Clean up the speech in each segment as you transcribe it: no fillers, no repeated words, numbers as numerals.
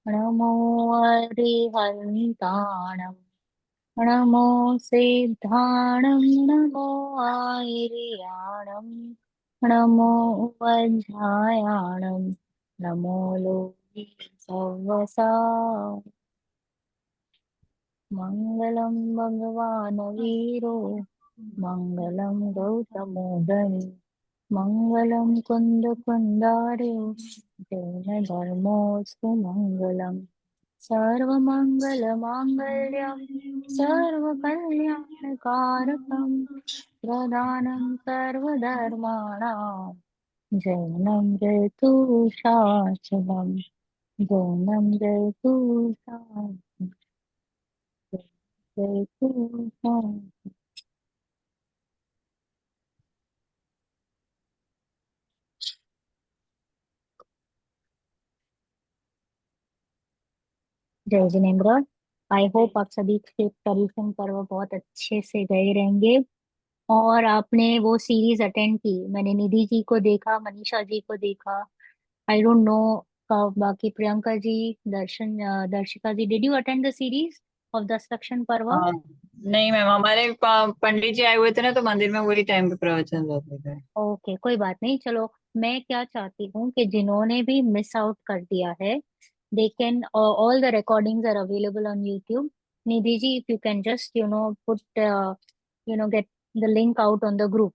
नमो अरिहन्ताणं नमो सिद्धाणं नमो आयर्याणं नमो वज्रायाणं नमो लोके सव्वसा मङ्गलं भगवान् वीरो मङ्गलं गौतमो धनी मङ्गलं कुन्दकुन्दार्यो जैन धर्मोऽस्तु मङ्गलम् सर्वमङ्गलमाङ्गल्यं सर्वकल्याणकारकं प्रदानं सर्वधर्माणां जैनं जयतु शाश्वतम् जैनं जयतु शाश्वतम् जयतु शाश्वतम्। जय जिनेन्द्र। आई होप आप सभी के पर्यूषण पर्व बहुत अच्छे से गए रहेंगे और आपने वो सीरीज अटेंड की। मैंने निधि जी को देखा, मनीषा जी को देखा। आई डोंट नो बाकी Priyanka ji, Darshika ji, did you attend the series of Das Lakshan पर्व? हाँ। नहीं मैम, हमारे पंडित जी आए हुए थे ना, तो मंदिर में वही टाइम पे प्रवचन रहते थे। ओके, कोई बात नहीं। चलो, मैं क्या चाहती हूँ कि जिन्होंने भी मिस आउट कर दिया है, they can, all the recordings are available on YouTube. Nidhi ji, if you can just put get the link out on the group,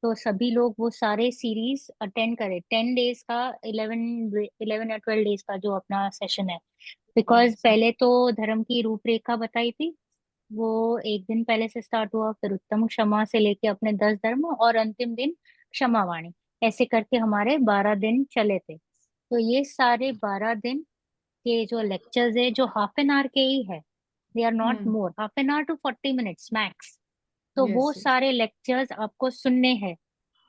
तो सभी लोग वो सारे सीरीज अटेंड करें। 10 डेज का, 11 या 12 डेज का जो अपना सेशन है। बिकॉज पहले तो धर्म की रूपरेखा बताई थी, वो एक दिन पहले से स्टार्ट हुआ। फिर उत्तम क्षमा से लेके अपने 10 धर्म, और अंतिम दिन क्षमा वाणी। ऐसे करके हमारे 12 दिन चले थे। तो ये सारे 12 दिन के जो लेक्चर्स है, जो हाफ एन आवर के ही है, they are not hmm. More, half an hour to 40 minutes max. तो वो यस यस। सारे लेक्चर्स आपको सुनने हैं।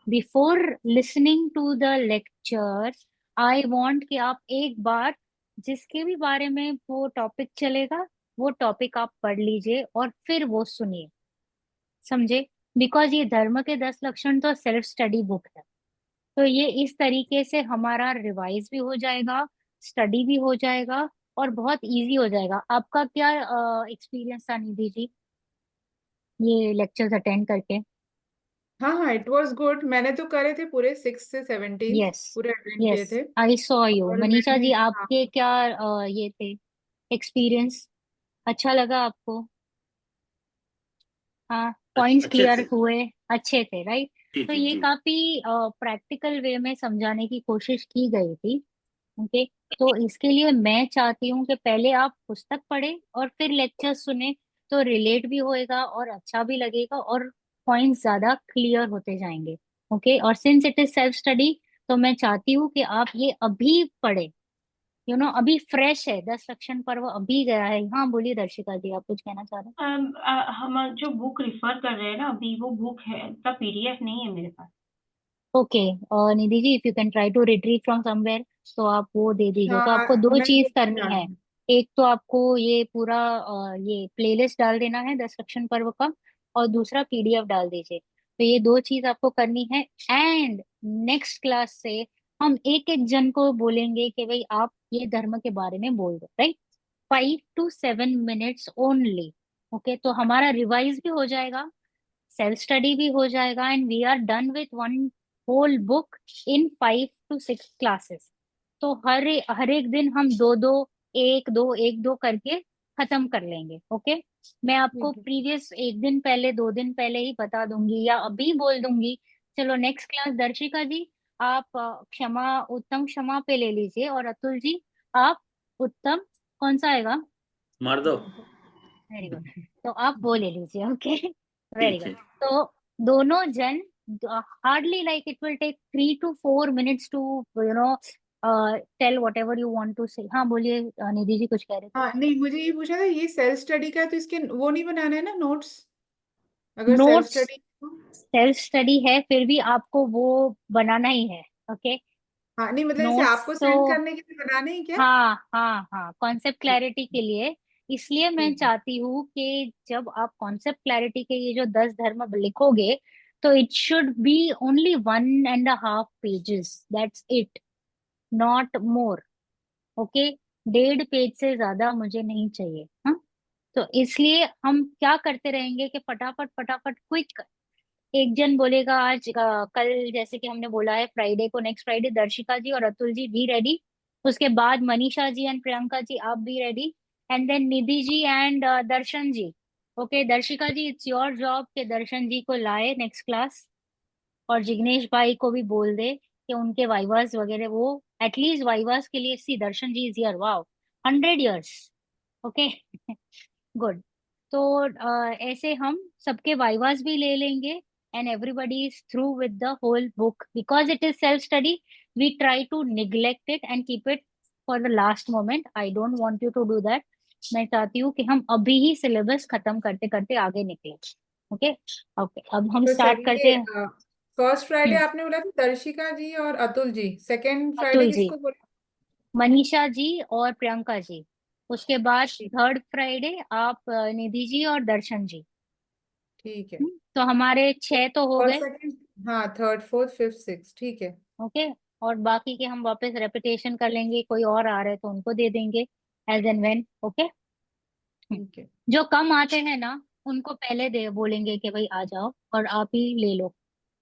Before listening to the lecture, I want कि आप एक बार, जिसके भी बारे में वो टॉपिक चलेगा, वो टॉपिक आप पढ़ लीजिए और फिर वो सुनिए। समझे? बिकॉज ये धर्म के 10 लक्षण तो सेल्फ स्टडी बुक है। तो ये इस तरीके से हमारा रिवाइज भी हो जाएगा, स्टडी भी हो जाएगा, और बहुत इजी हो जाएगा। आपका क्या एक्सपीरियंस था निधि जी, ये लेक्चर्स अटेंड करके? हाँ हाँ, इट वाज गुड। मैंने तो करे थे पूरे 6 से 17 यस। पूरे अटेंड यस, किए थे। I saw you. और मनीषा मैंने, जी, हाँ आपके क्या ये थे एक्सपीरियंस? अच्छा लगा आपको? हाँ, पॉइंट्स अच्छे क्लियर थे। हुए? अच्छे थे, राइट? जी तो जी ये जी। काफी प्रैक्टिकल वे में समझाने की कोशिश की गई थी। ओके। तो इसके लिए मैं चाहती हूँ कि पहले आप पुस्तक पढ़ें और फिर लेक्चर सुने, तो रिलेट भी होएगा और अच्छा भी लगेगा, और पॉइंट्स ज्यादा क्लियर होते जाएंगे। ओके। और since it is self study, तो मैं चाहती हूँ कि आप ये अभी पढ़े। अभी फ्रेश है, 10 लक्षण पर्व अभी गया है। हाँ, बोलिए दर्शिका जी, आप कुछ कहना चाह रहे हैं? हम जो बुक रिफर कर रहे हैं ना, अभी वो बुक है, द पीडीएफ नहीं है मेरे पास। ओके। और Nidhi ji, if you can try to retrieve from somewhere, तो आप वो दे दीजिए। तो आपको हाँ, दो मैं चीज वो करनी बता है। दूँ। एक तो आपको ये पूरा ये प्लेलिस्ट डाल देना है 10 लक्षण पर्व का, और दूसरा पीडीएफ डाल दीजिए। तो ये दो चीज आपको करनी है। एंड नेक्स्ट क्लास से हम एक एक जन को बोलेंगे कि भाई आप ये धर्म के बारे में बोल दो, right? 5 to 7 minutes only. Okay, तो हमारा रिवाइज भी हो जाएगा, सेल्फ स्टडी भी हो जाएगा, and we are done with one whole book in 5 to 6 classes. तो हर एक दिन हम दो दो, एक दो, एक दो करके खत्म कर लेंगे। ओके। मैं आपको ठीक है। प्रीवियस एक दिन पहले, 2 दिन पहले ही बता दूंगी, या अभी बोल दूंगी। चलो, नेक्स्ट क्लास दर्शिका जी, आप क्षमा, उत्तम क्षमा पे ले लीजिए, और अतुल जी, आप उत्तम, कौन सा आएगा? मार दो। Very good. तो आप वो ले लीजिए। ओके। वेरी ठीक गुड। है। तो दोनों जन, hardly like it will take 3 to 4 minutes to tell whatever you want to say. हाँ, बोलिए निधि जी, कुछ कह रहे थे? हाँ नहीं, मुझे ये पूछना था, ये सेल्फ स्टडी का है तो इसके वो नहीं बनाना है ना नोट्स, अगर self notes study. Self study है, फिर भी आपको वो बनाना ही है। ओके। हाँ नहीं, मतलब जैसे नोट्स आपको तो, सेंड करने के लिए बनाने ही क्या? हाँ हाँ हाँ, कॉन्सेप्ट क्लैरिटी के लिए। इसलिए मैं ठीक है। चाहती हूँ कि जब आप कॉन्सेप्ट क्लैरिटी के ये जो 10 धर्म लिखोगे, तो it should be only 1.5 pages, that's it, not more. Okay. 1.5 page से ज्यादा मुझे नहीं चाहिए। हाँ, तो इसलिए हम क्या करते रहेंगे कि फटाफट फटाफट क्विक, एक जन बोलेगा आज कल, जैसे कि हमने बोला है फ्राइडे को, नेक्स्ट फ्राइडे दर्शिका जी और अतुल जी बी रेडी। उसके बाद मनीषा जी एंड प्रियंका जी आप be ready. And then Nidhi ji and Darshan ji. Okay Darshika ji, it's your job के दर्शन जी को लाए नेक्स्ट क्लास, और जिग्नेश भाई को भी बोल दे कि उनके वाइवास वगैरह वो एटलीस्ट वाइवास के लिए, see Darshan ji is here, wow, 100 years। Okay good. तो ऐसे हम सबके वाइवास भी ले लेंगे, and everybody is through with the whole book, because it is self study. We try to neglect it and keep it for the last moment. I don't want you to do that. मैं चाहती हूँ कि हम अभी ही syllabus खत्म करते करते आगे निकले। ओके ओके, अब हम तो स्टार्ट सर करते ये हैं। फर्स्ट फ्राइडे हम्म, आपने बोला था दर्शिका जी और अतुल जी, सेकंड फ्राइडे अतुल जी, किसको बोला? मनीषा जी और प्रियंका जी। उसके बाद ठीक। थर्ड फ्राइडे आप निधि जी और दर्शन जी। ठीक है। तो हमारे 6 तो हो और गए। सेकंड, हाँ, थर्ड फोर्थ फिफ्थ सिक्स, ठीक है। ओके, और बाकी के हम वापस रेपिटेशन कर लेंगे, कोई और आ रहे हैं तो उनको दे देंगे एज एंड व्हेन। ओके, ठीक है। जो कम आते हैं ना उनको पहले दे बोलेंगे कि भाई आ जाओ और आप ही ले लो।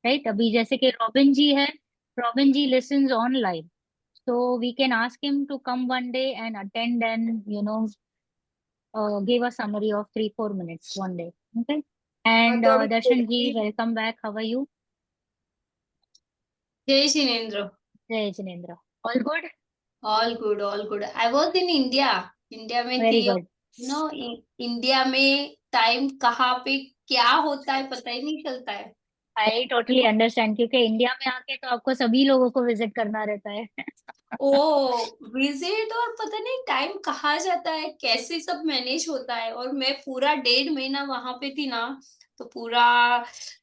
राइट, अभी जैसे कि रॉबिन जी है, Robin ji listens online, so we can ask him to come one day and attend and give a summary of 3-4 minutes one day. Okay, हाँ, and तो अभी Darshan ji, welcome back, how are you? जय शिनेन्द्र। Jai Jinendra, all good? All good all good. I was in India, India में Very थी। good. No, India में time कहाँ पे क्या होता है पता ही नहीं चलता है। I totally understand, क्योंकि इंडिया में आके तो आपको सभी लोगों को विजिट करना रहता है। ओ, विजिट और पता नहीं टाइम कहाँ जाता है, कैसे सब मैनेज होता है। और मैं पूरा 1.5 महीना वहां पे थी ना, तो पूरा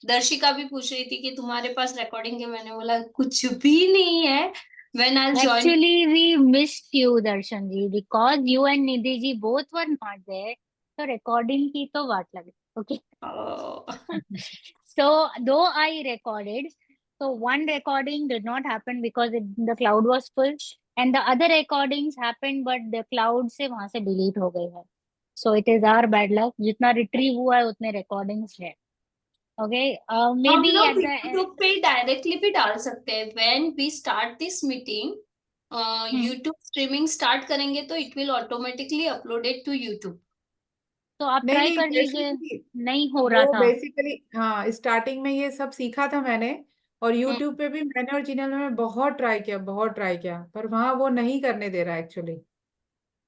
दर्शिका भी पूछ रही थी कि तुम्हारे पास रिकॉर्डिंग है। मैंने बोला कुछ भी नहीं है। When I join Actually, we missed you, Darshan ji, because you and Nidhi ji both were not there. तो recording की तो बात लगे। Okay. So though I recorded, so one recording did not happen because the cloud was full, and the other recordings happened, but the cloud से वहां से delete हो गई है। So it is our bad luck. जितना retrieve हुआ है उतने recordings है। Okay, हम maybe लोग at the यूट्यूब पे डायरेक्टली भी डाल सकते हैं। When we start this meeting, YouTube streaming start करेंगे तो it will automatically uploaded to YouTube. तो आप नहीं ट्राई नहीं, कर लीजिए। बेसिकली नहीं हो रहा वो था। बेसिकली हाँ, स्टार्टिंग में ये सब सीखा था मैंने। और यूट्यूब पे भी मैंने और जिनल में बहुत ट्राई किया, बहुत ट्राई किया, पर वहां वो नहीं करने दे रहा एक्चुअली।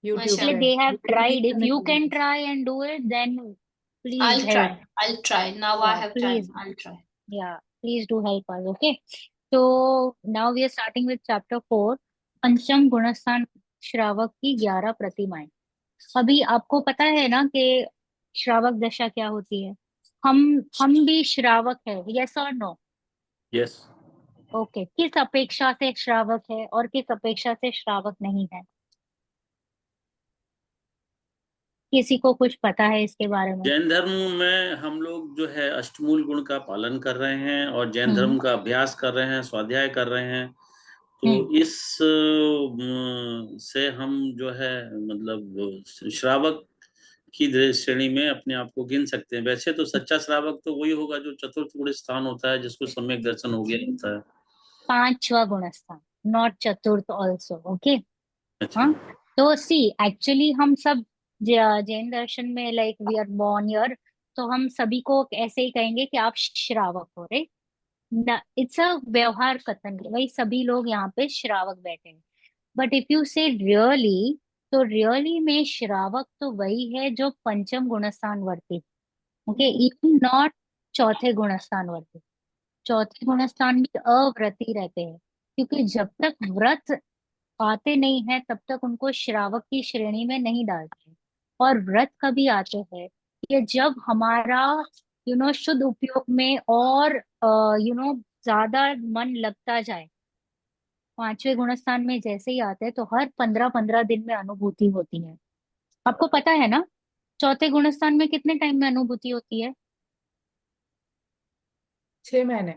यूट्यूब अच्छा, Actually, पे they have वीडियो नहीं tried. If करने you दे can रहा। try and do it, then please I'll help. try. I'll try. Now I Yeah, have please. time. I'll try. Yeah, please do help us. Okay. So now we are starting with chapter 4, पंचम गुणस्थान श्रावक की 11 प्रतिमाएं। अभी आपको पता है ना कि श्रावक दशा क्या होती है? हम हम भी श्रावक है, यस और नो? यस। ओके, किस अपेक्षा से श्रावक है और किस अपेक्षा से श्रावक नहीं है? किसी को कुछ पता है इसके बारे में? जैन धर्म में हम लोग जो है अष्टमूल गुण का पालन कर रहे हैं और जैन हम्म धर्म का अभ्यास कर रहे हैं, स्वाध्याय कर रहे हैं। तो हम्म इस से हम जो है मतलब श्रावक की श्रेणी में अपने आप को गिन सकते हैं। वैसे तो सच्चा श्रावक तो वही होगा जो चतुर्थ गुण स्थान होता है, जिसको सम्यक दर्शन हो गया होता है। 5वां गुणस्थान, नॉट चतुर्थ ऑल्सो। ओके। अच्छा। हाँ, तो सी एक्चुअली हम सब जैन दर्शन में like we are born here, तो हम सभी को ऐसे ही कहेंगे कि आप श्रावक हो रहे। इट्स अ व्यवहार कथन, भाई सभी लोग यहाँ पे श्रावक बैठे हैं। बट इफ यू से रियली, तो रियली में श्रावक तो वही है जो पंचम गुणस्थान वर्ती। ओके, इवन नॉट चौथे गुणस्थान वर्ती। चौथे गुणस्थान में अव्रती रहते हैं, क्योंकि जब तक व्रत आते नहीं है तब तक उनको श्रावक की श्रेणी में नहीं डालते हैं। और व्रत कभी आते हैं कि जब हमारा शुद्ध उपयोग में और ज्यादा मन लगता जाए। 5वें गुणस्थान में जैसे ही आते हैं तो हर 15-15 दिन में अनुभूति होती है। आपको पता है ना चौथे गुणस्थान में कितने टाइम में अनुभूति होती है? 6 महीने,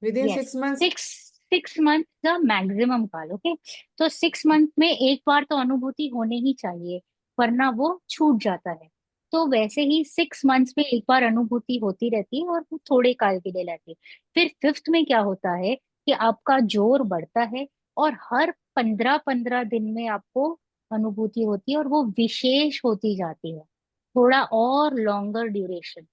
with in yes, 6 months. 6 6 month the maximum काल। ओके, तो 6 मंथ में एक बार तो अनुभूति होने ही चाहिए, वरना वो छूट जाता है। तो वैसे ही 6 मंथ्स में एक बार अनुभूति होती रहती है और वो थोड़े काल के लिए रहती है। फिर 5th में क्या होता है कि आपका जोर बढ़ता है और हर 15-15 दिन में आपको अनुभूति होती है और वो विशेष होती जाती है, थोड़ा और लॉन्गर ड्यूरेशन।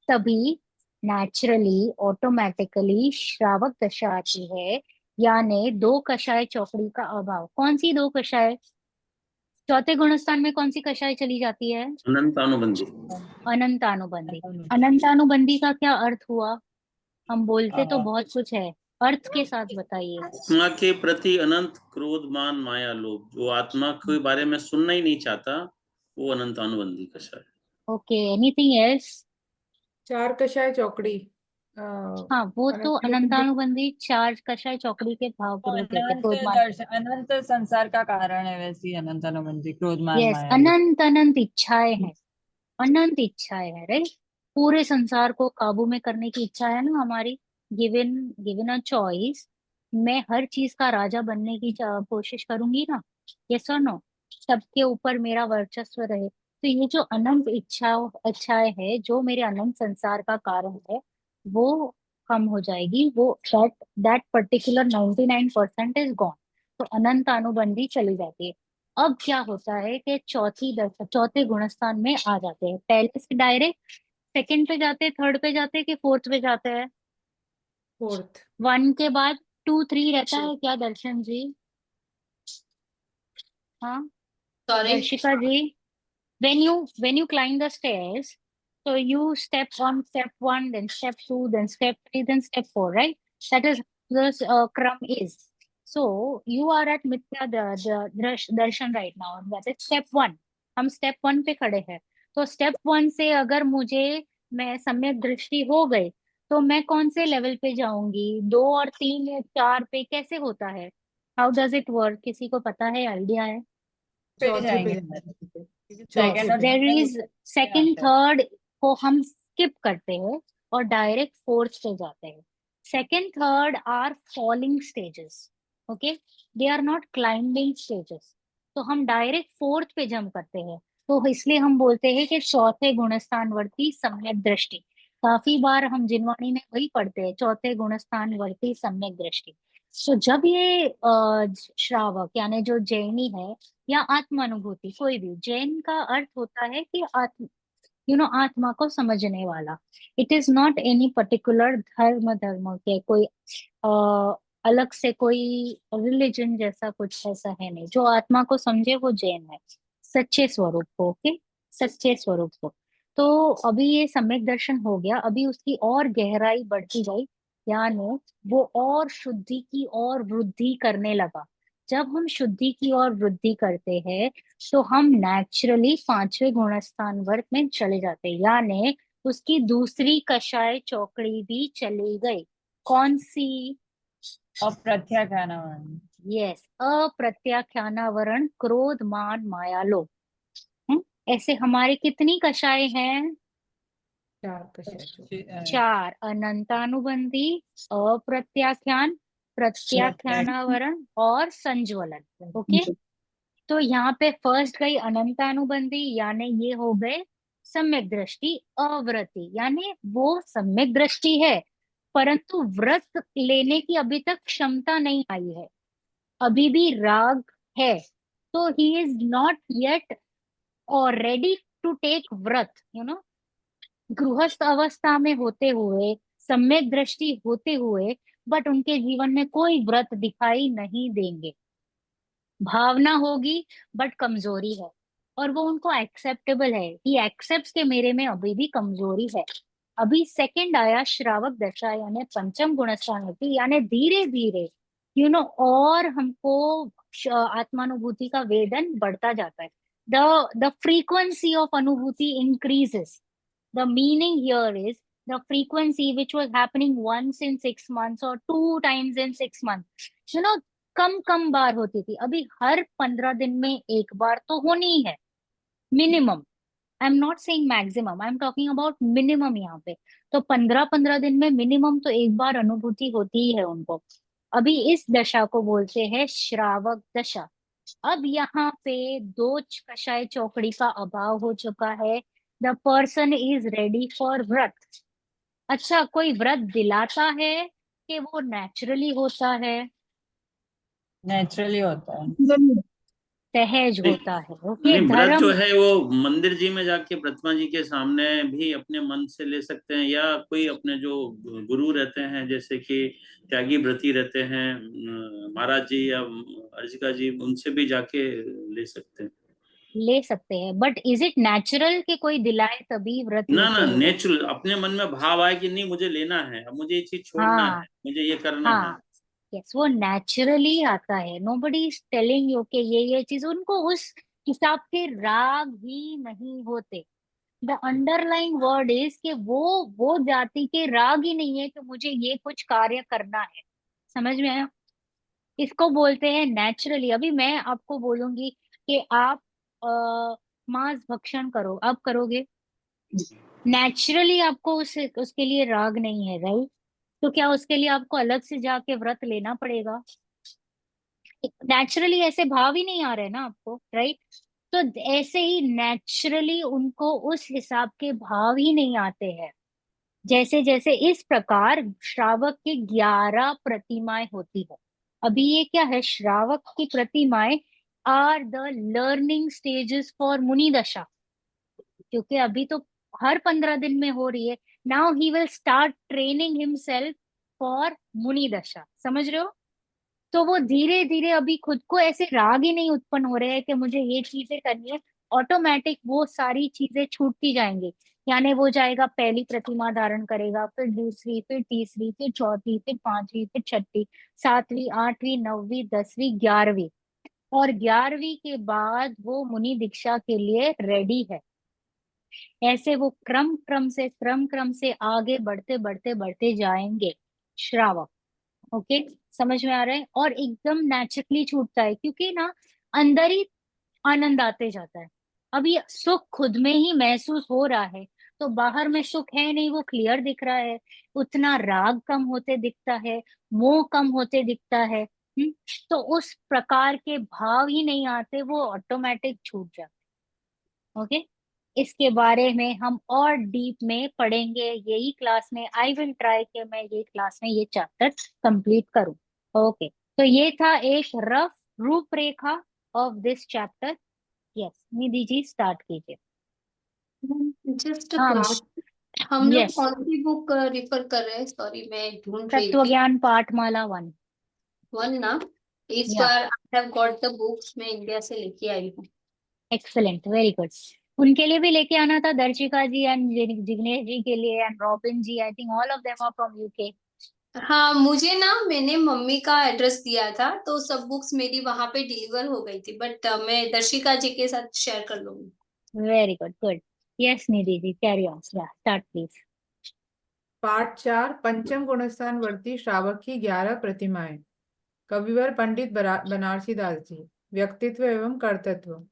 तभी नेचुरली ऑटोमेटिकली श्रावक दशा आती है, यानी दो कषाय चौकड़ी का अभाव। कौन सी दो कषाय? चौथे गुणस्थान में कौन सी कषाय चली जाती है? अनंतानुबंधी। अनंतानुबंधी। अनंतानुबंधी का क्या अर्थ हुआ? हम बोलते तो बहुत कुछ है, अर्थ के साथ बताइए। आत्मा के प्रति अनंत क्रोध मान माया लोभ, जो आत्मा के बारे में सुनना ही नहीं चाहता, वो अनंतानुबंधी कषाय। Okay, anything else? 4 कषाय चौकड़ी। हाँ, वो तो अनंतानुबंधी। अनंतानुबंधी 4 कषाय चौकड़ी के भाव तो पूर्वक लेते हैं, अनंत क्रोध मान। दर्शन, अनंत संसार का कारण है, वैसी अनंत अनुबंधी क्रोध मान यस, माया लोभ। अनंत अनंत इच्छाएं हैं, अनंत इच्छाएं है, राइट। पूरे संसार को काबू में करने की इच्छा है ना हमारी। गिवन गिवन अ चॉइस, मैं हर चीज का राजा बनने की कोशिश करूंगी ना। यस और नो? सबके ऊपर मेरा वर्चस्व रहे। तो ये जो अनंत इच्छाएं है, जो मेरे अनंत संसार का कारण है, वो कम हो जाएगी। वो दैट पर्टिकुलर 99% इज गॉन। तो अनंत अनुबंधी चली जाती है। अब क्या होता है कि चौथे गुणस्थान में आ जाते हैं। पहले से डायरेक्ट सेकंड पे जाते हैं, थर्ड पे जाते हैं, कि फोर्थ पे जाते हैं? 4th। 1 के बाद 2 3 रहता है क्या दर्शन जी? हाँ, sorry. Darshika ji, when you climb the stairs, so you step step 1, then step 2, then step 3, then step 4, right? That is the crumb is. So you are at mithya darshan right now, that is step 1। हम step 1 पे खड़े हैं। तो step 1 से अगर मैं सम्यक दृष्टि हो गई, तो मैं कौन से लेवल पे जाऊंगी? 2 और 3 या 4 पे कैसे होता है? How does it work? किसी को पता है, आइडिया है? पे चौथे जाएंगे पे। क्योंकि चौथे सेकंड और पे। देर थर्ड इज सेकंड थर्ड को हम स्किप करते हैं और डायरेक्ट फोर्थ पे जाते हैं। Second third are falling stages, okay, they are not climbing stages. तो हम डायरेक्ट फोर्थ पे जंप करते हैं। तो इसलिए हम बोलते हैं कि चौथे गुणस्थान वर्ती सम्यक दृष्टि। काफी बार हम जिनवाणी में वही पढ़ते हैं, चौथे गुणस्थान वर्ती सम्यक दृष्टि। तो जब ये श्रावक यानी जो जैनी है या आत्मानुभूति, कोई भी, जैन का अर्थ होता है कि आत्मा को समझने वाला। It is not any particular धर्म के कोई अलग से कोई रिलीजन जैसा कुछ ऐसा है नहीं। जो आत्मा को समझे वो जैन है, सच्चे स्वरूप को। ओके, सच्चे स्वरूप को। तो अभी ये सम्यक दर्शन हो गया, अभी उसकी और गहराई बढ़ती गई, यानी वो और शुद्धि की और वृद्धि करने लगा। जब हम शुद्धि की ओर वृद्धि करते हैं, तो हम नेचुरली 5वें गुणस्थान वर्ग में चले जाते हैं, यानी उसकी दूसरी कषाय चौकड़ी भी चली गई। कौन सी? अप्रत्याख्यानावरण। यस, अप्रत्याख्यानावरण क्रोध मान माया लोभ। ऐसे हमारे कितनी कषाय हैं? 4 कषाय चौकड़ी। 4। अनंतानुबंधी, अप्रत्याख्यान, प्रत्याख्यानावरण और संज्वलन। ओके, तो यहाँ पे फर्स्ट गई अनंतानुबंधी, यानी ये हो गए सम्यक दृष्टि अवृत्ति, यानी वो सम्यक दृष्टि है परंतु व्रत लेने की अभी तक क्षमता नहीं आई है, अभी भी राग है। तो ही इज नॉट येट और रेडी टू टेक व्रत, गृहस्थ अवस्था में होते हुए, सम्यक दृष्टि होते हुए, बट उनके जीवन में कोई व्रत दिखाई नहीं देंगे। भावना होगी बट कमजोरी है, और वो उनको एक्सेप्टेबल है। ही एक्सेप्ट के मेरे में अभी भी कमजोरी है। अभी सेकंड आया श्रावक दशा, यानी पंचम गुणस्थान होती, यानी धीरे धीरे और हमको आत्मानुभूति का वेदन बढ़ता जाता है। द फ्रीक्वेंसी ऑफ अनुभूति increases. The meaning here is the frequency which was happening once in 6 months or 2 times in 6 months, कम कम बार होती थी, अभी हर 15 दिन में एक बार तो होनी ही है minimum. I am not saying maximum, I am talking about minimum यहाँ पे। तो 15-15 दिन में मिनिमम तो एक बार अनुभूति होती ही है उनको। अभी इस दशा को बोलते हैं श्रावक दशा। अब यहाँ पे दो कषाय चौकड़ी का अभाव हो चुका है। The person is ready for व्रत। अच्छा, कोई व्रत दिलाता है कि वो नेचुरली होता है? नेचुरली होता है। सहज नहीं होता है। ओके, नहीं, व्रत जो धर्म। है वो मंदिर जी में जाके ब्रह्मा जी के सामने भी अपने मन से ले सकते हैं, या कोई अपने जो गुरु रहते हैं जैसे कि त्यागी व्रती रहते हैं महाराज जी या अर्जिका जी, उनसे भी जाके ले सकते हैं। ले सकते हैं, बट इज इट नेचुरल कि कोई दिलाए तभी व्रत ना ना, लेते हैं? नेचुरल अपने मन में भाव आए कि नहीं मुझे लेना है, अब मुझे ये चीज छोड़ना हाँ है, मुझे ये करना है। हाँ, यस, वो नेचुरली आता है। नोबडी इज टेलिंग यू कि ये चीज, उनको उस हिसाब के राग ही नहीं होते। द अंडरलाइंग वर्ड इज कि वो जाति के राग ही नहीं है कि मुझे ये कुछ कार्य करना है। समझ में आया? इसको बोलते हैं नेचुरली। अभी मैं आपको बोलूंगी कि आप मांस भक्षण करो, आप करोगे? नेचुरली आपको उसके लिए राग नहीं है, राइट? तो क्या उसके लिए आपको अलग से जाके व्रत लेना पड़ेगा? नेचुरली ऐसे भाव ही नहीं आ रहे ना आपको, राइट? तो ऐसे ही नेचुरली उनको उस हिसाब के भाव ही नहीं आते हैं। जैसे जैसे इस प्रकार श्रावक की 11 प्रतिमाएं होती है। अभी ये क्या है? श्रावक की प्रतिमाएं are the learning stages for मुनि दशा। क्योंकि अभी तो हर 15 दिन में हो रही है। Now he will start training himself for मुनि दशा। समझ रहे हो? तो वो धीरे धीरे अभी खुद को ऐसे राग ही नहीं उत्पन्न हो रहे हैं कि मुझे ये चीजें करनी है। ऑटोमेटिक वो सारी चीजें छूटती जाएंगी। यानी वो जाएगा, पहली प्रतिमा धारण करेगा, फिर दूसरी, फिर तीसरी, फिर चौथी, फिर पांचवी, फिर छठी, सातवीं, आठवीं, नौवीं, 10वीं, 11वीं। और 11वीं के बाद वो मुनि दीक्षा के लिए रेडी है। ऐसे वो क्रम क्रम से आगे बढ़ते बढ़ते बढ़ते जाएंगे श्रावक। ओके, समझ में आ रहा है? और एकदम नेचुरली छूटता है, क्योंकि ना अंदर ही आनंद आते जाता है। अब ये सुख खुद में ही महसूस हो रहा है, तो बाहर में सुख है नहीं, वो क्लियर दिख रहा है। उतना राग कम होते दिखता है, मोह कम होते दिखता है। तो उस प्रकार के भाव ही नहीं आते, वो ऑटोमेटिक छूट जाते। ओके, इसके बारे में हम और डीप में पढ़ेंगे यही क्लास में। आई विल ट्राई कि मैं ये क्लास में ये चैप्टर कंप्लीट करूं। ओके, तो ये था एक रफ रूपरेखा of this chapter. Yes, Nidhi ji start कीजिए। जस्ट हाँ, क्लास हम लोग यस, कौन सी बुक रेफर कर रहे हैं? सॉरी, मैं ढूंढ रही तत्व थी। ज्ञान पाठमाला 1। वन ना? इस या, बार I have got the books, मैं इंडिया से लेके आई हूँ। Excellent, very good. उनके लिए भी लेके आना था, दर्शिका जी एंड जिग्नेश जी के लिए and Robin ji. I think all of them are from UK. हाँ, मुझे ना, मैंने मम्मी का एड्रेस दिया था तो सब बुक्स मेरी वहां पे डिलीवर हो गई थी, बट मैं दर्शिका जी के साथ शेयर कर लूंगी। Very good, good. Yes Nidhi ji, carry on, start please. पाठ 4, पंचम गुणस्थान वर्ती श्रावक की 11 प्रतिमाएं। कविवर पंडित बनारसी दास जी। व्यक्तित्व एवं कर्तृत्व।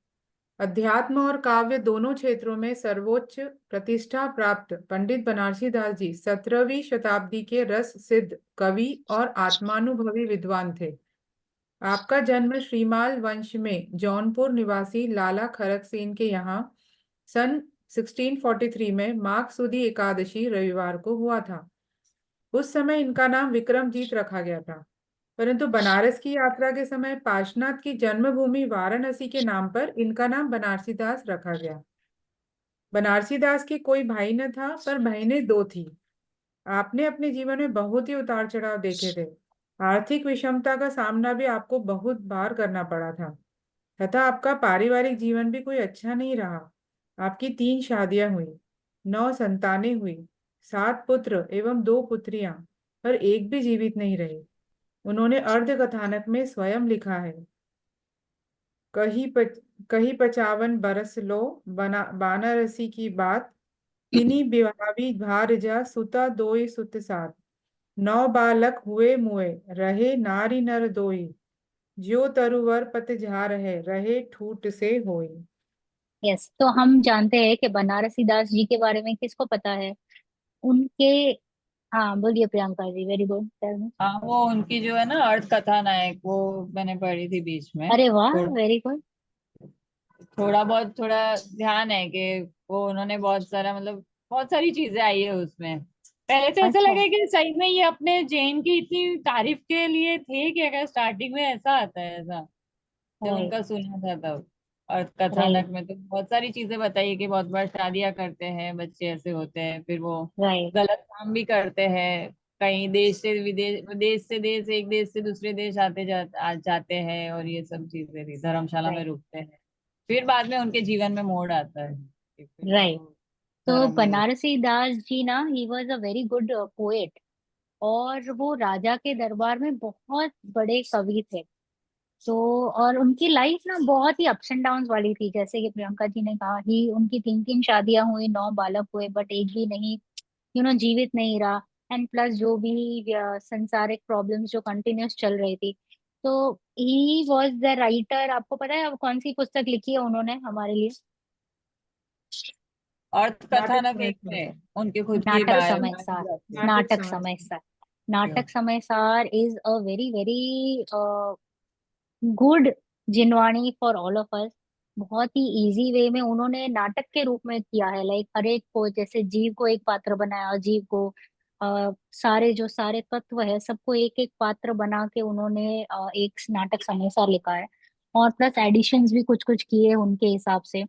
अध्यात्म और काव्य दोनों क्षेत्रों में सर्वोच्च प्रतिष्ठा प्राप्त पंडित बनारसी दास जी 17वीं शताब्दी के रस सिद्ध कवि और आत्मानुभवी विद्वान थे। आपका जन्म श्रीमाल वंश में जौनपुर निवासी लाला खरक सेन के यहाँ सन 1643 में माघ सुदी एकादशी रविवार को हुआ था। उस समय इनका नाम विक्रमजीत रखा गया था, परंतु बनारस की यात्रा के समय पार्श्वनाथ की जन्मभूमि वाराणसी के नाम पर इनका नाम बनारसी दास रखा गया। बनारसी दास के कोई भाई न था, पर बहनें 2 थी। आपने अपने जीवन में बहुत ही उतार चढ़ाव देखे थे। आर्थिक विषमता का सामना भी आपको बहुत बार करना पड़ा था, तथा आपका पारिवारिक जीवन भी कोई अच्छा नहीं रहा। आपकी 3 शादियां हुई, 9 संतानें हुई, 7 पुत्र एवं 2 पुत्रियां, पर एक भी जीवित नहीं रही। उन्होंने अर्ध कथानक में स्वयं लिखा है, कही 55 बरस लो बानारसी की बात, तिनी बिहावी भारजा सुता दोई सुत सात, 9 बालक हुए मुए रहे नारी नर दोई, ज्यो तरुवर पतझार है रहे ठूट से होई। यस, तो हम जानते हैं कि बनारसी दास जी के बारे में किसको पता है? उनके हाँ बोलिए Priyanka ji, very good, tell me. हाँ, वो उनकी जो है ना अर्थ कथा नायक, वो मैंने पढ़ी थी बीच में। अरे वाह, थोड़ा वेरी गुड। थोड़ा बहुत थोड़ा ध्यान है कि वो उन्होंने बहुत सारा मतलब बहुत सारी चीजें आई है उसमें। पहले तो ऐसा अच्छा। लगे कि सही में ये अपने जैन की इतनी तारीफ के लिए थे कि अगर स्टार्टिंग में ऐसा आता है ऐसा, जब राइट। उनका सुना था तब। और कथानक राइट। में तो बहुत सारी चीजें बताई है कि बहुत बार शादियां करते हैं, बच्चे ऐसे होते हैं, फिर वो राइट। गलत काम भी करते हैं। कहीं देश से विदेश, देश से देश, एक देश से दूसरे देश जाते हैं, और ये सब चीजें भी धर्मशाला में राइट। रुकते हैं। फिर बाद में उनके जीवन में मोड़ आता है कि फिर राइट। वो तो धर्म में बनारसी दास जी ना, he was a very good poet, और वो राजा के दरबार में बहुत बड़े कवि थे। तो और उनकी लाइफ ना बहुत ही अप्स एंड डाउन वाली थी, जैसे कि प्रियंका जी ने कहा कि उनकी 3 3 शादियां हुई, 9 बालक हुए, बट एक भी नहीं जीवित नहीं रहा। एंड प्लस जो भी संसारिक प्रॉब्लम्स जो कंटिन्यूस चल रही थी। तो ही वॉज द राइटर। आपको पता है अब कौन सी पुस्तक लिखी है उन्होंने हमारे लिए? अर्थ नाटक कथानक समय एक सार। है, उनकी खुद की नाटक समय सार। बायोग्राफी नाटक नाटक समय समय सार। सार। नाटक समय सार is a very very good Jinvani for all of us. बहुत ही इजी वे में उन्होंने नाटक के रूप में किया है, लाइक हर एक को, जैसे जीव को एक पात्र बनाया, जीव को सारे जो सारे तत्व है सबको एक एक पात्र बना के उन्होंने एक नाटक समोसा लिखा है। और प्लस एडिशंस भी कुछ कुछ किए उनके हिसाब से।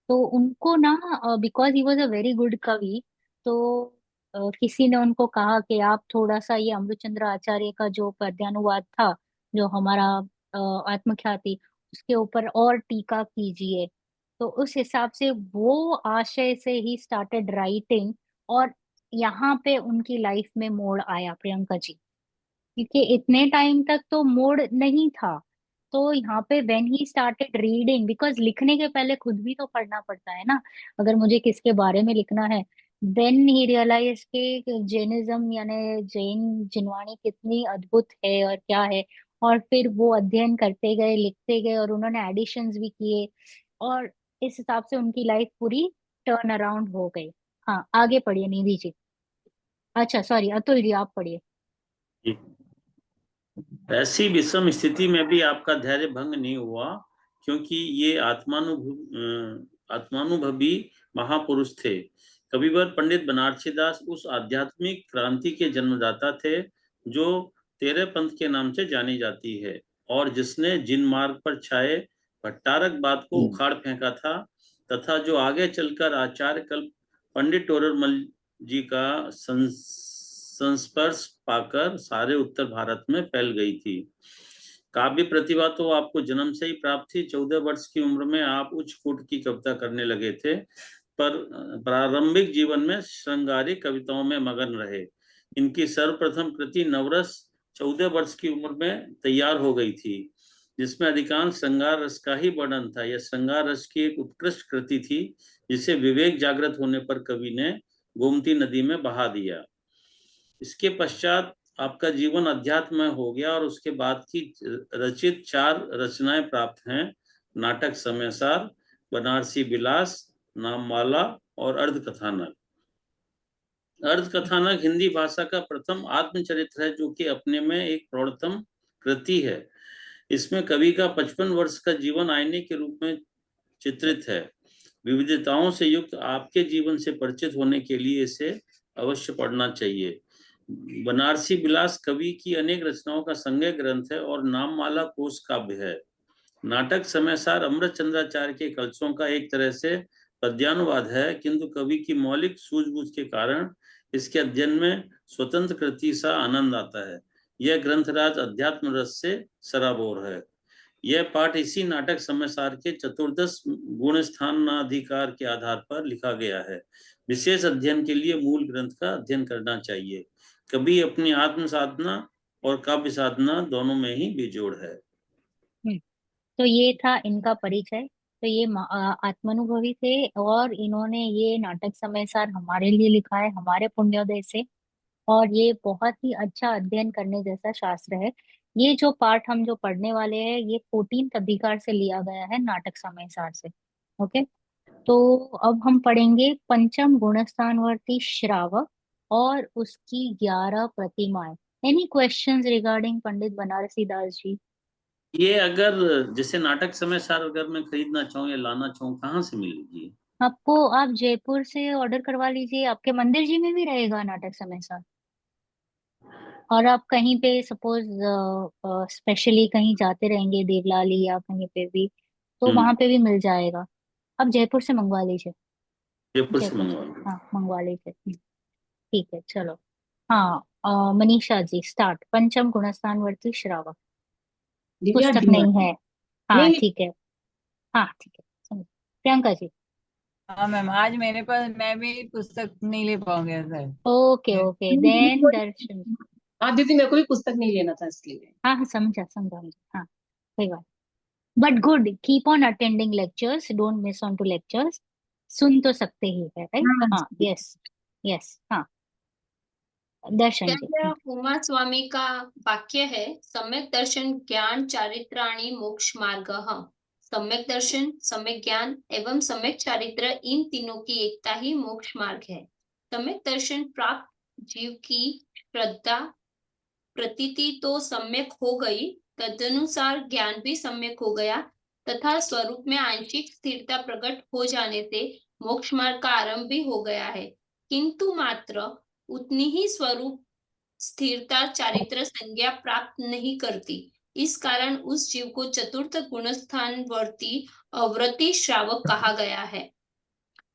तो उनको ना, because he was a very good कवि, तो किसी ने उनको कहा कि आप थोड़ा सा ये अमृतचंद्र आचार्य का जो पद्यानुवाद था, जो हमारा आत्मख्याति, उसके ऊपर और टीका कीजिए। तो उस हिसाब से वो आशय से ही स्टार्टेड राइटिंग। और यहाँ पे उनकी लाइफ में मोड़ आया प्रियंका जी, क्योंकि इतने टाइम तक तो मोड नहीं था। तो यहाँ पे when he started reading, because लिखने के पहले खुद भी तो पढ़ना पड़ता है ना, अगर मुझे किसके बारे में लिखना है। देन ही रियलाइज के जैनिज्म यानी जैन जिनवाणी कितनी अद्भुत है और क्या है। और फिर वो अध्ययन करते गए, लिखते गए, और उन्होंने एडिशंस भी किए। और इस हिसाब से उनकी लाइफ पूरी टर्न अराउंड हो गई। हाँ, आगे पढ़िए निधि जी। अच्छा सॉरी, अतुल जी आप पढ़िए। जी। ऐसी विषम स्थिति में भी आपका धैर्य भंग नहीं हुआ, क्योंकि ये आत्मानुभवी महापुरुष थे। कविवर पंडित बनारसी दास उस आध्यात्मिक क्रांति के जन्मदाता थे जो तेरह पंथ के नाम से जानी जाती है, और जिसने जिन मार्ग पर छाए भट्टारकवाद को उखाड़ फेंका था, तथा जो आगे चलकर आचार्य कल्प पंडित टोडरमल जी का संस्पर्श पाकर सारे उत्तर भारत में फैल गई थी। काव्य प्रतिभा तो आपको जन्म से ही प्राप्त थी। 14 वर्ष की उम्र में आप उच्च कोटि की कविता करने लगे थे, पर प्रारंभिक जीवन में श्रृंगारिक कविताओं में मगन रहे। इनकी सर्वप्रथम कृति नवरस 14 वर्ष की उम्र में तैयार हो गई थी, जिसमें अधिकांश श्रृंगार रस का ही वर्णन था। यह श्रृंगार रस की एक उत्कृष्ट कृति थी, जिसे विवेक जागृत होने पर कवि ने गोमती नदी में बहा दिया। इसके पश्चात आपका जीवन अध्यात्म में हो गया, और उसके बाद की रचित 4 रचनाएं प्राप्त हैं: नाटक समय सार, बनारसी विलास, नाममाला और अर्ध कथानक। अर्ध कथानक हिंदी भाषा का प्रथम आत्मचरित्र है, जो कि अपने में एक प्रौढ़तम कृति है। इसमें कवि का 55 वर्ष का जीवन आईने के रूप में चित्रित है। विविधताओं से युक्त आपके जीवन से परिचित होने के लिए इसे अवश्य पढ़ना चाहिए। बनारसी विलास कवि की अनेक रचनाओं का संग्रह ग्रंथ है और नाममाला कोश काव्य है। नाटक समय सार अमृतचंद्राचार्य के कलशों का एक तरह से पद्यानुवाद है, किंतु कवि की मौलिक सूझबूझ के कारण इसके अध्ययन में स्वतंत्र कृति सा आनंद आता है। यह ग्रंथराज अध्यात्म रस से सराबोर है। यह पाठ इसी नाटक समय सार के 14 गुण स्थानाधिकार के आधार पर लिखा गया है। विशेष अध्ययन के लिए मूल ग्रंथ का अध्ययन करना चाहिए। कभी अपनी आत्म साधना और काव्य साधना दोनों में ही बेजोड़ है। तो ये था इनका परिचय। तो ये आत्मानुभवी थे, और इन्होंने ये नाटक समय सार हमारे लिए लिखा है, हमारे पुण्योदय से। और ये बहुत ही अच्छा अध्ययन करने जैसा शास्त्र है। ये जो पाठ हम जो पढ़ने वाले हैं, ये 14th अधिकार से लिया गया है, नाटक समय सार से। ओके। तो अब हम पढ़ेंगे पंचम गुणस्थानवर्ती श्रावक और उसकी 11 प्रतिमाएं। एनी क्वेश्चंस रिगार्डिंग पंडित बनारसी दास जी? ये अगर जैसे नाटक समय सार अगर मैं खरीदना चाहूँ या लाना चाहूँ, कहाँ से मिलेगी? आपको, आप जयपुर से ऑर्डर करवा लीजिए, आपके मंदिर जी में भी रहेगा नाटक समय सार। और आप कहीं पे सपोज स्पेशली कहीं जाते रहेंगे देवलाली या कहीं पे भी, तो वहां पे भी मिल जाएगा। आप जयपुर से मंगवा लीजिए। जयपुर से जयपुर से, मंगवा लूँ। हाँ मंगवा लीजिए। ठीक है चलो। हाँ मनीषा जी स्टार्ट। पंचम गुणस्थान वर्ती श्रावक। दिव्या पुस्तक डी नहीं है। हाँ नहीं ठीक है। हाँ ठीक है समझ। प्रियंका जी। हाँ मैम, आज मेरे पास मैं भी पुस्तक नहीं ले पाऊंगी सर। ओके ओके देन दर्शन। हाँ दीदी, मेरे को भी पुस्तक नहीं लेना था इसलिए। हाँ हाँ समझा समझा मुझे, हाँ कोई बात। But good, keep on attending lectures, don't miss on two lectures. सुन तो सकते ही है राइट? हाँ यस यस हाँ दर्शन जी। त्याग उमा स्वामी का वाक्य है, सम्यक दर्शन ज्ञान चारित्राणि मोक्ष मार्गः। सम्यक दर्शन, सम्यक ज्ञान एवं सम्यक चारित्र, इन तीनों की एकता ही मोक्ष मार्ग है। सम्यक दर्शन प्राप्त जीव की श्रद्धा प्रतीति तो सम्यक हो गई, तदनुसार ज्ञान भी सम्यक हो गया तथा स्वरूप में आंशिक स्थिरता प्रकट हो जाने से मोक्ष मार्ग का आरंभ भी हो गया है। किंतु मात्र उतनी ही स्वरूप स्थिरता चारित्र संज्ञा प्राप्त नहीं करती। इस कारण उस जीव को चतुर्थ गुणस्थान वर्ती अव्रती श्रावक कहा गया है।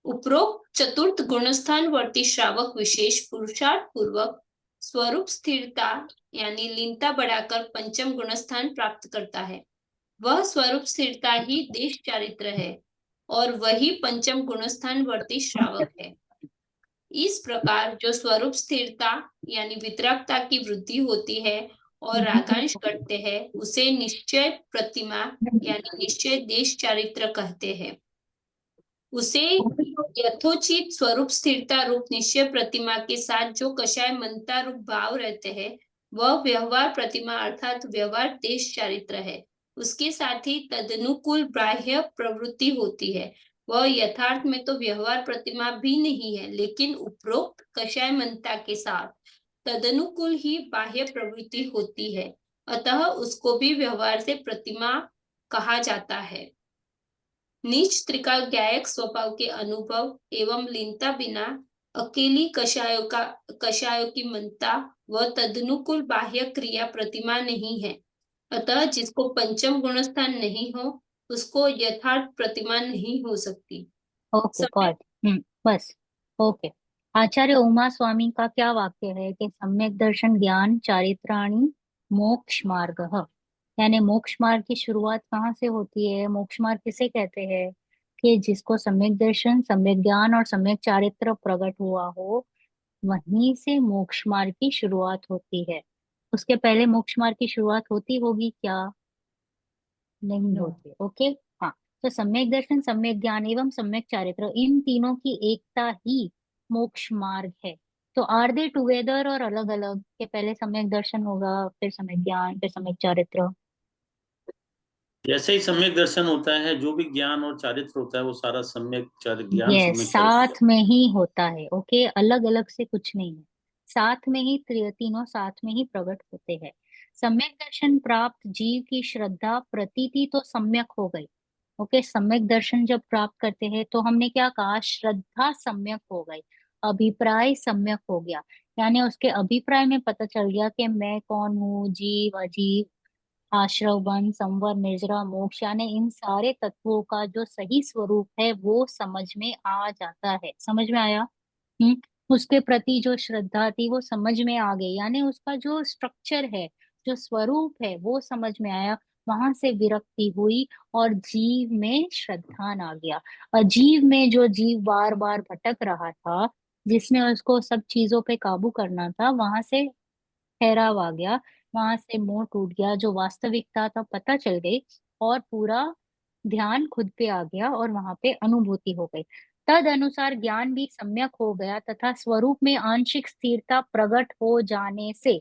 उपरोक्त चतुर्थ गुणस्थान वर्ती श्रावक विशेष पुरुषार्थ पूर्वक स्वरूप स्थिरता यानी लीनता बढ़ाकर पंचम गुणस्थान प्राप्त करता है। वह स्वरूप स्थिरता ही देश चारित्र है और वही पंचम गुणस्थान वर्ती श्रावक है। इस प्रकार जो स्वरूप स्थिरता यानी वितरागता की वृद्धि होती है और रागांश करते हैं, उसे निश्चय प्रतिमा यानी निश्चय देश चारित्र कहते हैं। उसे यथोचित स्वरूप स्थिरता रूप निश्चय प्रतिमा के साथ जो कषाय मनता रूप भाव रहते हैं, वह व्यवहार प्रतिमा अर्थात व्यवहार देश चारित्र है। उसके साथ ही तदनुकूल बाह्य प्रवृत्ति होती है। वह यथार्थ में तो व्यवहार प्रतिमा भी नहीं है, लेकिन उपरोक्त कषाय मनता के साथ तदनुकूल ही बाह्य प्रवृत्ति होती है, अतः उसको भी व्यवहार से प्रतिमा कहा जाता है। नीच त्रिकाल ज्ञायक स्वभाव के अनुभव एवं लीनता बिना अकेली कषायों की मनता व तदनुकूल बाह्य क्रिया प्रतिमा नहीं है। अतः जिसको पंचम गुणस्थान नहीं हो, उसको यथार्थ प्रतिमा नहीं हो सकती। Okay God. बस ओके। आचार्य उमा स्वामी का क्या वाक्य है कि सम्यक दर्शन ज्ञान चारित्राणि मोक्ष मार्ग। यानी मोक्ष मार्ग की शुरुआत कहाँ से होती है? मोक्ष मार्ग किसे कहते हैं? कि जिसको सम्यक दर्शन सम्यक ज्ञान और सम्यक चारित्र प्रकट हुआ हो, वहीं से मोक्ष मार्ग की शुरुआत होती है। उसके पहले मोक्ष मार्ग की शुरुआत होती होगी क्या? नहीं No. होती। ओके हाँ। तो सम्यक दर्शन सम्यक ज्ञान एवं सम्यक चारित्र, इन तीनों की एकता ही मोक्ष मार्ग है। तो आर दे टुगेदर और अलग अलग? के पहले सम्यक दर्शन होगा, फिर सम्यक ज्ञान, फिर सम्यक चारित्र? जैसे ही सम्यक दर्शन होता है, जो भी ज्ञान और चारित्र होता है वो सारा सम्यक ज्ञान यस सम्यक चारित्र। साथ में ही होता है। ओके अलग अलग से कुछ नहीं है, साथ में ही तीनों साथ में ही प्रकट होते हैं। सम्यक दर्शन प्राप्त जीव की श्रद्धा प्रतीति तो सम्यक हो गई। ओके सम्यक दर्शन जब प्राप्त करते हैं तो हमने क्या कहा? श्रद्धा सम्यक हो गई, अभिप्राय सम्यक हो गया। यानी उसके अभिप्राय में पता चल गया कि मैं कौन हूँ, जीव अजीव, आश्रव वन संवर निर्जरा मोक्ष, यानी इन सारे तत्वों का जो सही स्वरूप है वो समझ में आ जाता है। समझ में आया? उसके प्रति जो श्रद्धा थी वो समझ में आ गई, यानी उसका जो स्ट्रक्चर है, जो स्वरूप है वो समझ में आया। वहां से विरक्ति हुई और जीव में श्रद्धा आ गया। अजीव में जो जीव बार बार भटक रहा था, जिसमें उसको सब चीजों पे काबू करना था, वहां से ठहराव आ गया, वहां से मोह टूट गया, जो वास्तविकता था पता चल गई और पूरा ध्यान खुद पे आ गया और वहां पे अनुभूति हो गई। तद अनुसार ज्ञान भी सम्यक हो गया तथा स्वरूप में आंशिक स्थिरता प्रकट हो जाने से,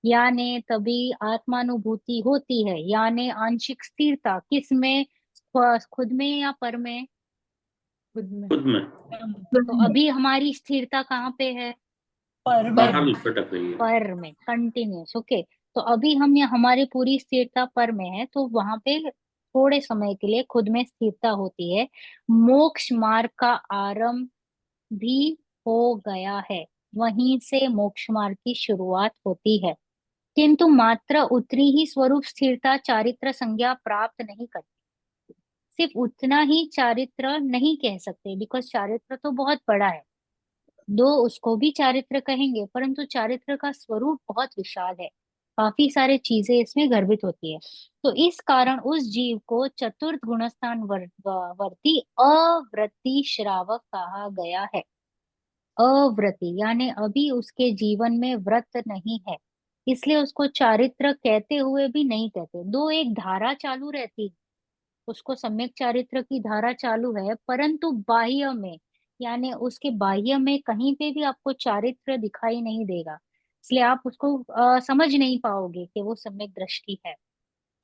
यानी तभी आत्मानुभूति होती है। यानी आंशिक स्थिरता किस में? खुद में या पर में? खुद में। खुद में। तो अभी हमारी स्थिरता कहाँ पे है? पर में बहरहाल भटक रही है। पर में कंटिन्यूस। ओके, तो अभी हम यहाँ हमारी पूरी स्थिरता पर में है, तो वहां पे थोड़े समय के लिए खुद में स्थिरता होती है। मोक्ष मार्ग का आरंभ भी हो गया है, वहीं से मोक्ष मार्ग की शुरुआत होती है, किंतु मात्र उतनी ही स्वरूप स्थिरता चारित्र संज्ञा प्राप्त नहीं करती। सिर्फ उतना ही चारित्र नहीं कह सकते, बिकॉज चारित्र तो बहुत बड़ा है, दो उसको भी चारित्र कहेंगे, परंतु चारित्र का स्वरूप बहुत विशाल है, काफी सारे चीजें इसमें गर्भित होती है। तो इस कारण उस जीव को चतुर्थ गुणस्थान वर्ती अवृत्ति श्रावक कहा गया है। अव्रति यानी अभी उसके जीवन में व्रत नहीं है, इसलिए उसको चारित्र कहते हुए भी नहीं कहते। दो एक धारा चालू रहती है, उसको सम्यक चारित्र की धारा चालू है, परंतु बाह्य में यानी उसके बाह्य में कहीं पे भी आपको चारित्र दिखाई नहीं देगा, इसलिए आप उसको समझ नहीं पाओगे कि वो सम्यक दृष्टि है।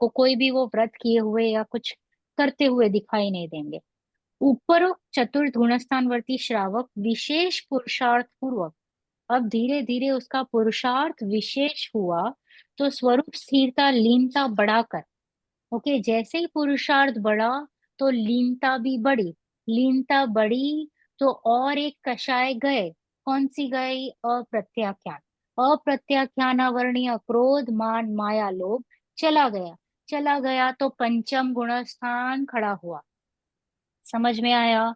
को कोई भी वो व्रत किए हुए या कुछ करते हुए दिखाई नहीं देंगे। उपरोक्त चतुर्थ गुणस्थानवर्ती श्रावक विशेष पुरुषार्थ पूर्वक, अब धीरे धीरे उसका पुरुषार्थ विशेष हुआ, तो स्वरूप स्थिरता लीनता बढ़ाकर, ओके, जैसे ही पुरुषार्थ बढ़ा तो लीनता भी बढ़ी, लीनता बढ़ी तो और एक कषाय गए। कौन सी गई? अप्रत्याख्यान। अप्रत्याख्यानावरणीय क्रोध मान माया लोभ चला गया, चला गया तो पंचम गुणस्थान खड़ा हुआ। समझ में आया?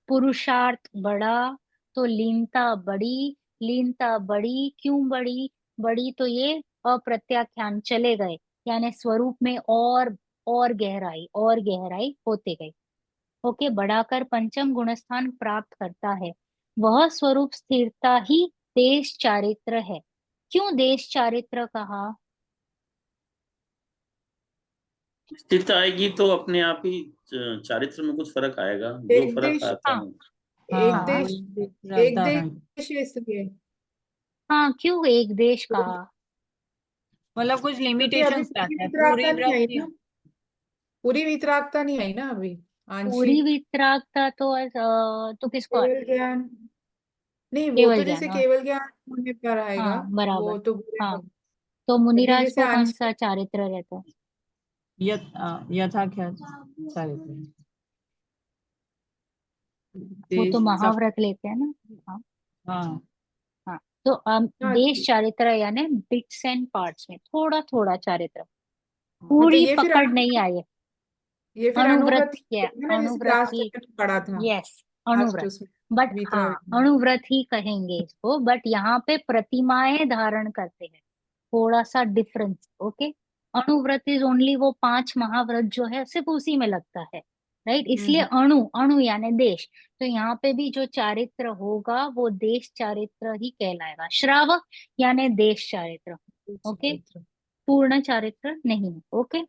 पुरुषार्थ बढ़ा तो लीनता बढ़ी, लीनता बढ़ी, क्यों बढ़ी? बढ़ी तो ये अप्रत्याख्यान चले गए, यानी स्वरूप में और गहराई और गहराई होते गई। ओके, बढ़ाकर पंचम गुणस्थान प्राप्त करता है। वह स्वरूप स्थिरता ही देश चारित्र है। क्यों देश चारित्र कहा? स्थिरता आएगी तो अपने आप ही चारित्र में कुछ फर्क आएगा, जो एक फर्क देश, आता हाँ है। एक हाँ देश, वही एक धारण, देश इसलिए हाँ, क्यों एक देश कहा? मतलब कुछ क्योंकि अभी लिमिटेशंस पूरी रहता है वितरागता पूरी नहीं आई व्रत। ना, पूरी वितरागता नहीं आई ना अभी, पूरी आंशिक वितरागता तो किसको? केवल ज्ञान नहीं, वो केवल तो ज्ञान, जैसे और केवल ज्ञान होने पर आएगा, हाँ बराबर। वो तो बुरे हाँ, होगा। तो अभी मुनिराज जैसे को कौन आंशिक, सा चारित्र रहता है? यथा क्या चारित्र वो तो देश सब। महाव्रत लेते हैं ना। हाँ हाँ हाँ, तो हाँ देश चारित्र यानी बिट्स एंड पार्ट्स में थोड़ा थोड़ा चारित्र, हाँ, तो पूरी पकड़ नहीं आई। ये फिर अणुव्रत अनुव्रत क्या? होगा ना, जैसे अणुव्रत लास्ट ही, में पढ़ा था, यस, लास्ट अणुव्रत। उसमें बट वितरा। हाँ, अणुव्रत ही कहेंगे इसको, बट यहाँ पे प्रतिमाएं धारण करते हैं, थोड़ा सा difference. Okay, Anuvrat is only वो 5 महाव्रत जो है सिर्फ उसी में लगता है, राइट? इसलिए हम्म अणु, अणु यानी देश, तो यहाँ पे भी जो चारित्र होगा वो देश चारित्र ही कहलाएगा। श्रावक यानी देश चारित्र। ओके, चारित्र। पूर्ण चारित्र नहीं। ओके,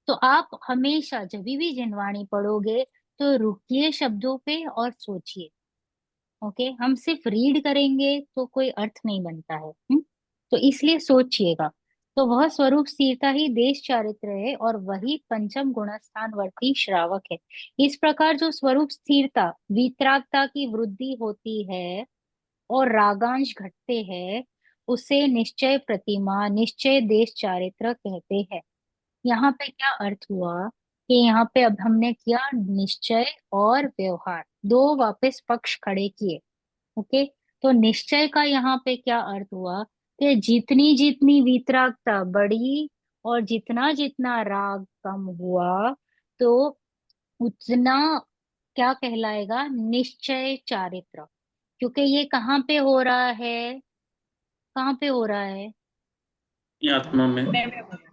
तो आप हमेशा जब भी जिनवाणी पढ़ोगे तो रुकिए शब्दों पे और सोचिए। ओके, हम सिर्फ रीड करेंगे तो कोई अर्थ नहीं बनता है। तो इसलिए सोचिएगा। तो वह स्वरूप स्थिरता ही देश चारित्र है और वही पंचम गुणस्थान वर्ती श्रावक है। इस प्रकार जो स्वरूप स्थिरता वितरागता की वृद्धि होती है और रागांश घटते हैं, उसे निश्चय प्रतिमा निश्चय देश चारित्र कहते हैं। यहाँ पे क्या अर्थ हुआ कि यहाँ पे अब हमने किया निश्चय और व्यवहार, दो वापस पक्ष खड़े किए। ओके, तो निश्चय का यहाँ पे क्या अर्थ हुआ कि जितनी जितनी वितरागता बढ़ी और जितना जितना राग कम हुआ, तो उतना क्या कहलाएगा? निश्चय चारित्र। क्योंकि ये कहाँ पे हो रहा है? कहाँ पे हो रहा है? अपनी आत्मा में।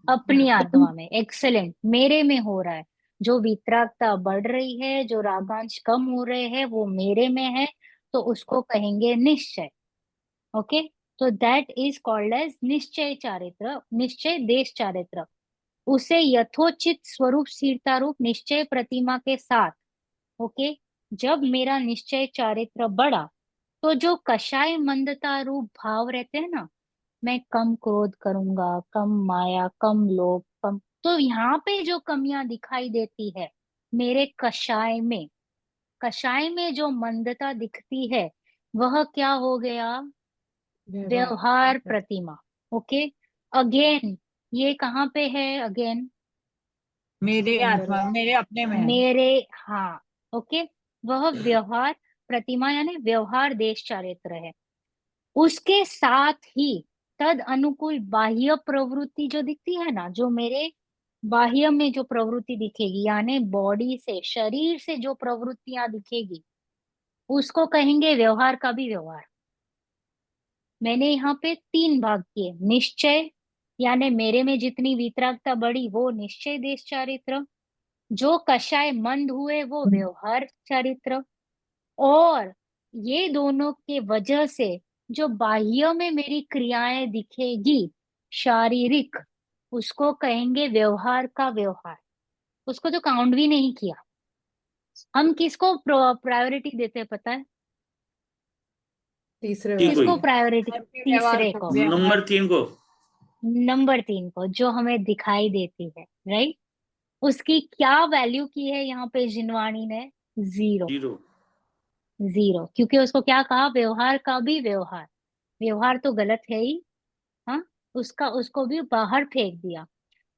अपनी आत्मा में। एक्सेलेंट, मेरे में हो रहा है। जो वितरागता बढ़ रही है, जो रागांश कम हो रहे हैं, वो मेरे में है, तो उसको कहेंगे निश्चय। ओके, तो दैट इज कॉल्ड एज निश्चय चारित्र, निश्चय देश चारित्र। उसे यथोचित स्वरूप स्थिरता रूप निश्चय प्रतिमा के साथ, ओके, जब मेरा निश्चय चारित्र बढ़ा, तो जो कषाय मंदता रूप भाव रहते हैं ना, मैं कम क्रोध करूंगा, कम माया, कम लोभ, कम, तो यहाँ पे जो कमियां दिखाई देती है मेरे कषाय में जो मंदता दिखती है, वह क्या हो गया? व्यवहार प्रतिमा। ओके, अगेन ये कहाँ पे है? अगेन मेरे आत्मा, मेरे अपने में है। मेरे, हाँ, ओके, वह व्यवहार प्रतिमा यानी व्यवहार देश चारित्र है। उसके साथ ही तद अनुकूल बाह्य प्रवृत्ति जो दिखती है ना, जो मेरे बाह्य में जो प्रवृत्ति दिखेगी, यानी बॉडी से, शरीर से जो प्रवृत्तियां दिखेगी, उसको कहेंगे व्यवहार का भी व्यवहार। मैंने यहाँ पे 3 भाग किए। निश्चय यानी मेरे में जितनी वितरागता बढ़ी वो निश्चय देश चारित्र, जो कषाय मंद हुए वो व्यवहार चारित्र, और ये दोनों के वजह से जो बाह्य में मेरी क्रियाएं दिखेगी शारीरिक, उसको कहेंगे व्यवहार का व्यवहार। उसको तो काउंट भी नहीं किया। हम किसको प्रायोरिटी देते हैं पता है? तीसरे ठीक किसको हुई। प्रायोरिटी? आपके व्यवहार तीसरे को, को, नंबर 3 को। नंबर 3 को, जो हमें दिखाई देती है, राइट। उसकी क्या वैल्यू की है यहाँ पे जिनवाणी ने? 0। 0। 0, क्योंकि उसको क्या कहा? व्यवहार का भी व्यवहार। व्यवहार तो गलत है ही, हाँ, उसको भी बाहर फेंक दिया।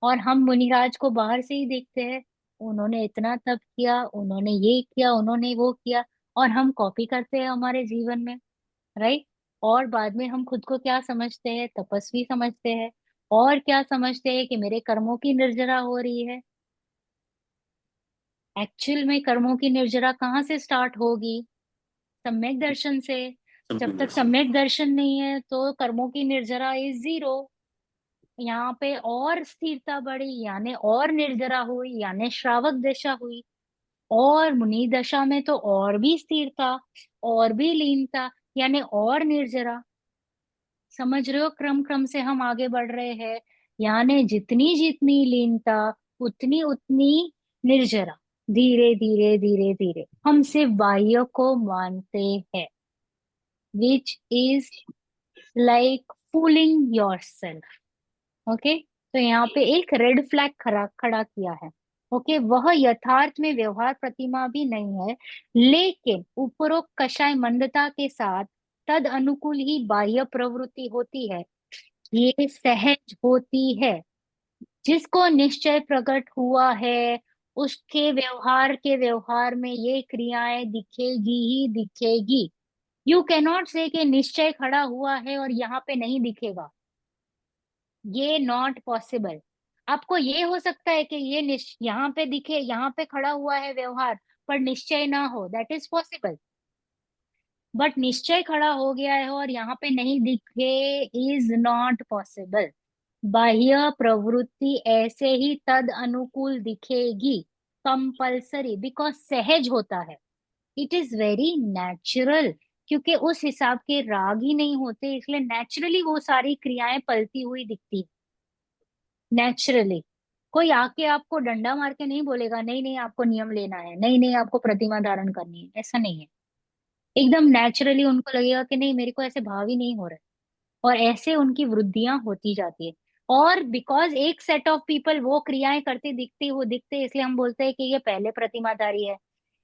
और हम मुनिराज को बाहर से ही देखते हैं, उन्होंने इतना तप किया, उन्होंने ये किया, उन्होंने वो किया, और हम कॉपी करते हैं हमारे जीवन में, राइट। और बाद में हम खुद को क्या समझते हैं? तपस्वी समझते हैं। और क्या समझते हैं? कि मेरे कर्मों की निर्जरा हो रही है। एक्चुअल में कर्मों की निर्जरा कहाँ से स्टार्ट होगी? सम्यक दर्शन से। जब तक सम्यक दर्शन नहीं है तो कर्मों की निर्जरा इज 0। यहाँ पे और स्थिरता बढ़ी यानी और निर्जरा हुई यानी श्रावक दशा हुई, और मुनि दशा में तो और भी स्थिरता, और भी लीनता, यानी और निर्जरा। समझ रहे हो? क्रम क्रम से हम आगे बढ़ रहे हैं, यानी जितनी जितनी लीनता उतनी उतनी निर्जरा। धीरे धीरे धीरे धीरे हम सिर्फ बाह्य को मानते हैं, which is like fooling yourself. Okay, तो यहाँ पे एक रेड फ्लैग खड़ा खड़ा किया है। ओके, वह यथार्थ में व्यवहार प्रतिमा भी नहीं है, लेकिन उपरोक्त कषाय मंदता के साथ तद अनुकूल ही बाह्य प्रवृत्ति होती है, ये सहज होती है। जिसको निश्चय प्रकट हुआ है उसके व्यवहार के व्यवहार में ये क्रियाएं दिखेगी ही दिखेगी। यू कैनॉट से कि निश्चय खड़ा हुआ है और यहाँ पे नहीं दिखेगा, ये नॉट पॉसिबल। आपको ये हो सकता है कि ये यहाँ पे दिखे, यहाँ पे खड़ा हुआ है व्यवहार, पर निश्चय ना हो, दैट इज पॉसिबल। बट निश्चय खड़ा हो गया है और यहाँ पे नहीं दिखे, इज नॉट पॉसिबल। बाह्य प्रवृत्ति ऐसे ही तद अनुकूल दिखेगी, कंपल्सरी, बिकॉज सहज होता है, इट इज वेरी नेचुरल। क्योंकि उस हिसाब के राग ही नहीं होते, इसलिए नेचुरली वो सारी क्रियाएं पलती हुई दिखती। नेचुरली कोई आके आपको डंडा मार के नहीं बोलेगा नहीं नहीं आपको नियम लेना है, नहीं नहीं आपको प्रतिमा धारण करनी है, ऐसा नहीं है। एकदम नेचुरली उनको लगेगा कि नहीं मेरे को ऐसे भाव ही नहीं हो रहा है, और ऐसे उनकी वृद्धियां होती जाती है। और बिकॉज एक सेट ऑफ पीपल वो क्रियाएं करते दिखते वो दिखते, इसलिए हम बोलते हैं कि ये पहले प्रतिमाधारी है।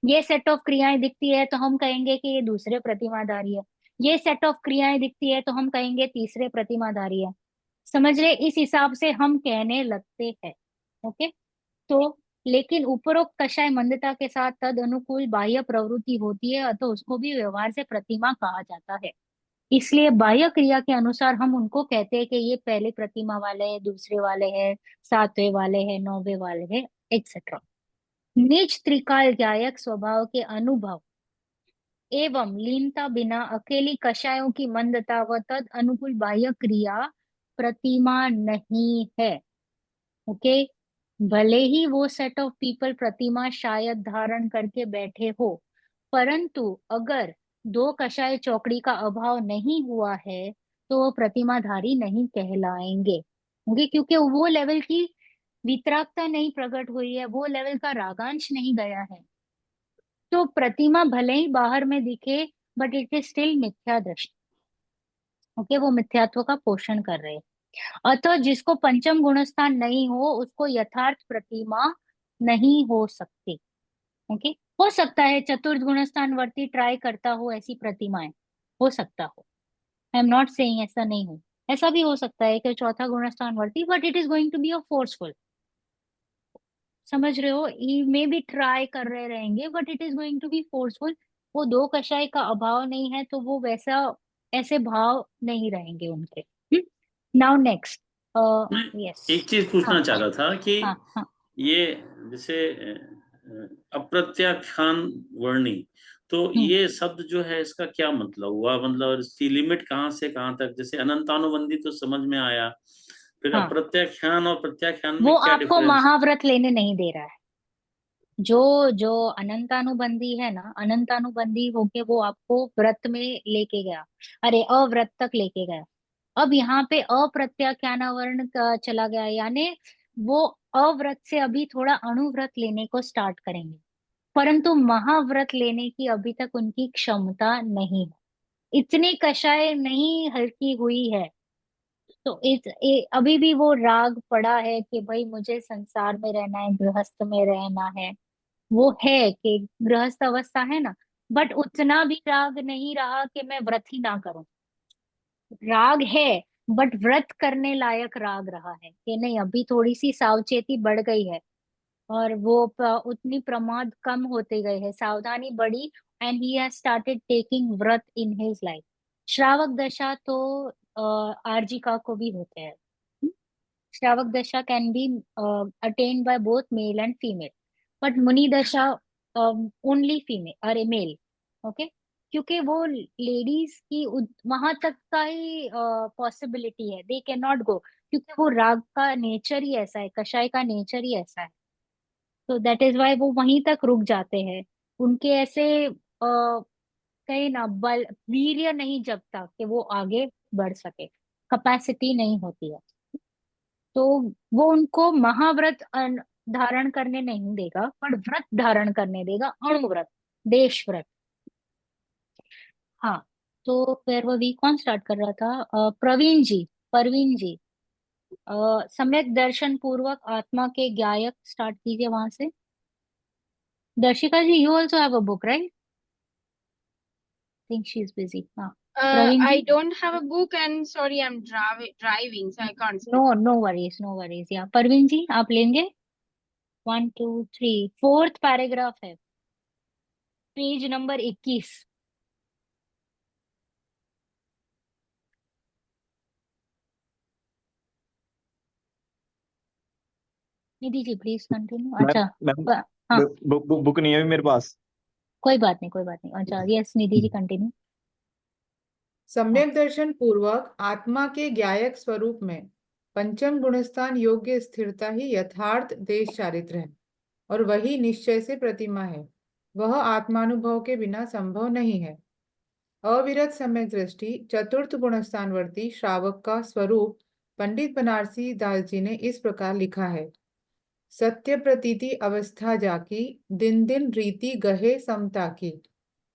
ये सेट ऑफ क्रियाएं दिखती है तो हम कहेंगे कि ये दूसरे प्रतिमाधारी है। ये सेट ऑफ क्रियाएं दिखती है तो हम कहेंगे तीसरे प्रतिमाधारी है। समझ रहे? इस हिसाब से हम कहने लगते हैं। ओके, तो लेकिन उपरोक्त कषाय मंदता के साथ तद अनुकूल बाह्य प्रवृत्ति होती है, तो उसको भी व्यवहार से प्रतिमा कहा जाता है। इसलिए बाह्य क्रिया के अनुसार हम उनको कहते हैं कि ये पहले प्रतिमा वाले हैं, दूसरे वाले हैं, सातवें वाले हैं, नौवे वाले हैं, एक्सेट्रा। निज त्रिकाल ज्ञायक स्वभाव के अनुभव एवं लीनता बिना अकेली कषायों की मंदता व तद अनुकूल बाह्य क्रिया प्रतिमा नहीं है। ओके, भले ही वो सेट ऑफ पीपल प्रतिमा शायद धारण करके बैठे हो, परंतु अगर 2 कषाय चौकड़ी का अभाव नहीं हुआ है तो वो प्रतिमाधारी नहीं कहलाएंगे। ओके, क्योंकि वो लेवल की वितरागता नहीं प्रकट हुई है, वो लेवल का रागांश नहीं गया है। तो प्रतिमा भले ही बाहर में दिखे, बट इट इज स्टिल मिथ्या दृष्टि। ओके, वो मिथ्यात्व का पोषण कर रहे हैं। अतः जिसको पंचम गुणस्थान नहीं हो उसको यथार्थ प्रतिमा नहीं हो सकती। ओके, हो सकता है चतुर्थ गुणस्थान वर्ती ट्राई करता हो, ऐसी प्रतिमाएं हो सकता हो, आई एम नॉट सेइंग ऐसा नहीं हो, ऐसा भी हो सकता है कि चौथा गुणस्थान वर्ती, but it is going to be a forceful. समझ रहे हो, ही मे बी ट्राई कर रहे रहेंगे but it is going to be forceful. वो दो कषाय का अभाव नहीं है तो वो वैसा ऐसे भाव नहीं रहेंगे उनके। Now next. मैं यस। एक चीज हाँ पूछना चाह रहा था कि हाँ हाँ। ये जैसे अप्रत्याख्यान वर्णी, तो हम्म, ये शब्द जो है इसका क्या मतलब हुआ, मतलब इसकी लिमिट कहाँ से कहाँ तक, जैसे अनंतानुबंधी तो समझ में आया, फिर हाँ, अप्रत्याख्यान और प्रत्याख्यान वो में क्या आपको डिफरेंस? महाव्रत लेने नहीं दे रहा है। जो जो अनंतानुबंधी है ना, अनंतानुबंधी होके वो आपको व्रत में लेके गया, अरे अव्रत तक लेके गया। अब यहाँ पे अप्रत्याख्यानावरण का चला गया, यानी वो अव्रत से अभी थोड़ा अणुव्रत लेने को स्टार्ट करेंगे, परंतु महाव्रत लेने की अभी तक उनकी क्षमता नहीं है, इतनी कषाय नहीं हल्की हुई है। तो अभी भी वो राग पड़ा है कि भाई मुझे संसार में रहना है, गृहस्थ में रहना है। वो है कि गृहस्थ अवस्था है ना, बट उतना भी राग नहीं रहा कि मैं व्रत ही ना करूं। राग है, बट व्रत करने लायक राग रहा है कि नहीं, अभी थोड़ी सी सावचेती बढ़ गई है, और वो उतनी प्रमाद कम होते गए हैं, सावधानी बढ़ी, and he has started taking व्रत इन हिज लाइफ। श्रावक दशा तो आर्जिका को भी होते हैं। श्रावक दशा can be attend by both male and female, but मुनि दशा ओनली फीमेल, अरे मेल। ओके, क्योंकि वो लेडीज की वहां तक का ही पॉसिबिलिटी है, दे कैन नॉट गो, क्योंकि वो राग का नेचर ही ऐसा है, कषाय का नेचर ही ऐसा है। तो दैट इज वाई वो वहीं तक रुक जाते हैं। उनके ऐसे कहीं ना बल वीर्य नहीं जगता कि वो आगे बढ़ सके, कैपेसिटी नहीं होती है। तो वो उनको महाव्रत धारण करने नहीं देगा, पर व्रत धारण करने देगा, अणुव्रत, देश व्रत। हाँ, तो फिर वो भी कौन स्टार्ट कर रहा था? प्रवीण जी, परवीन जी। सम्यक दर्शन पूर्वक आत्मा के ज्ञायक स्टार्ट कीजिए वहां से। Darshika ji, you also have a book right? Think she is busy. हाँ, Praveen I ji. don't have a book and sorry, I'm driving, so I can't no, speak. No worries, no worries. या परवीन जी आप लेंगे? 1 2 3 फोर्थ पैराग्राफ है, page number 21। Nidhi ji please continue. Ma'am अच्छा। Ma'am हाँ, book नहीं है अभी मेरे पास। कोई बात नहीं, कोई बात नहीं। अच्छा, यस निधि जी कंटिन्यू। हाँ, सम्यक दर्शन पूर्वक आत्मा के ज्ञायक स्वरूप में पंचम गुणस्थान योग्य स्थिरता ही यथार्थ देश चारित्र है, और वही निश्चय से प्रतिमा है। वह आत्मानुभव के बिना संभव नहीं है। अविरत सम्यक दृष्टि चतुर्थ गुणस्थानवर्ती श्रावक का स्वरूप पंडित बनारसी दास जी ने इस प्रकार लिखा है। सत्य प्रतीति अवस्था जाकी, दिन दिन रीति गहे समता की।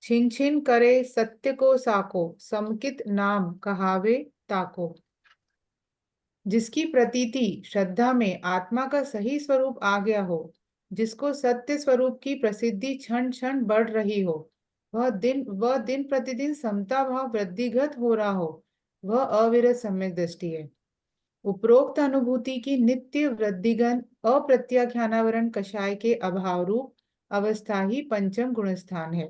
छिन छिन करे सत्य को साको, समकित नाम कहावे ताको। जिसकी प्रतीति श्रद्धा में आत्मा का सही स्वरूप आ गया हो, जिसको सत्य स्वरूप की प्रसिद्धि क्षण क्षण बढ़ रही हो, वह दिन प्रतिदिन समता भाव वृद्धिगत हो रहा हो, वह अविरत सम्यक दृष्टि है। उपरोक्त अनुभूति की नित्य वृद्धिगन अप्रत्याख्यानावरण कषाय के अभाव रूप अवस्था ही पंचम गुणस्थान है।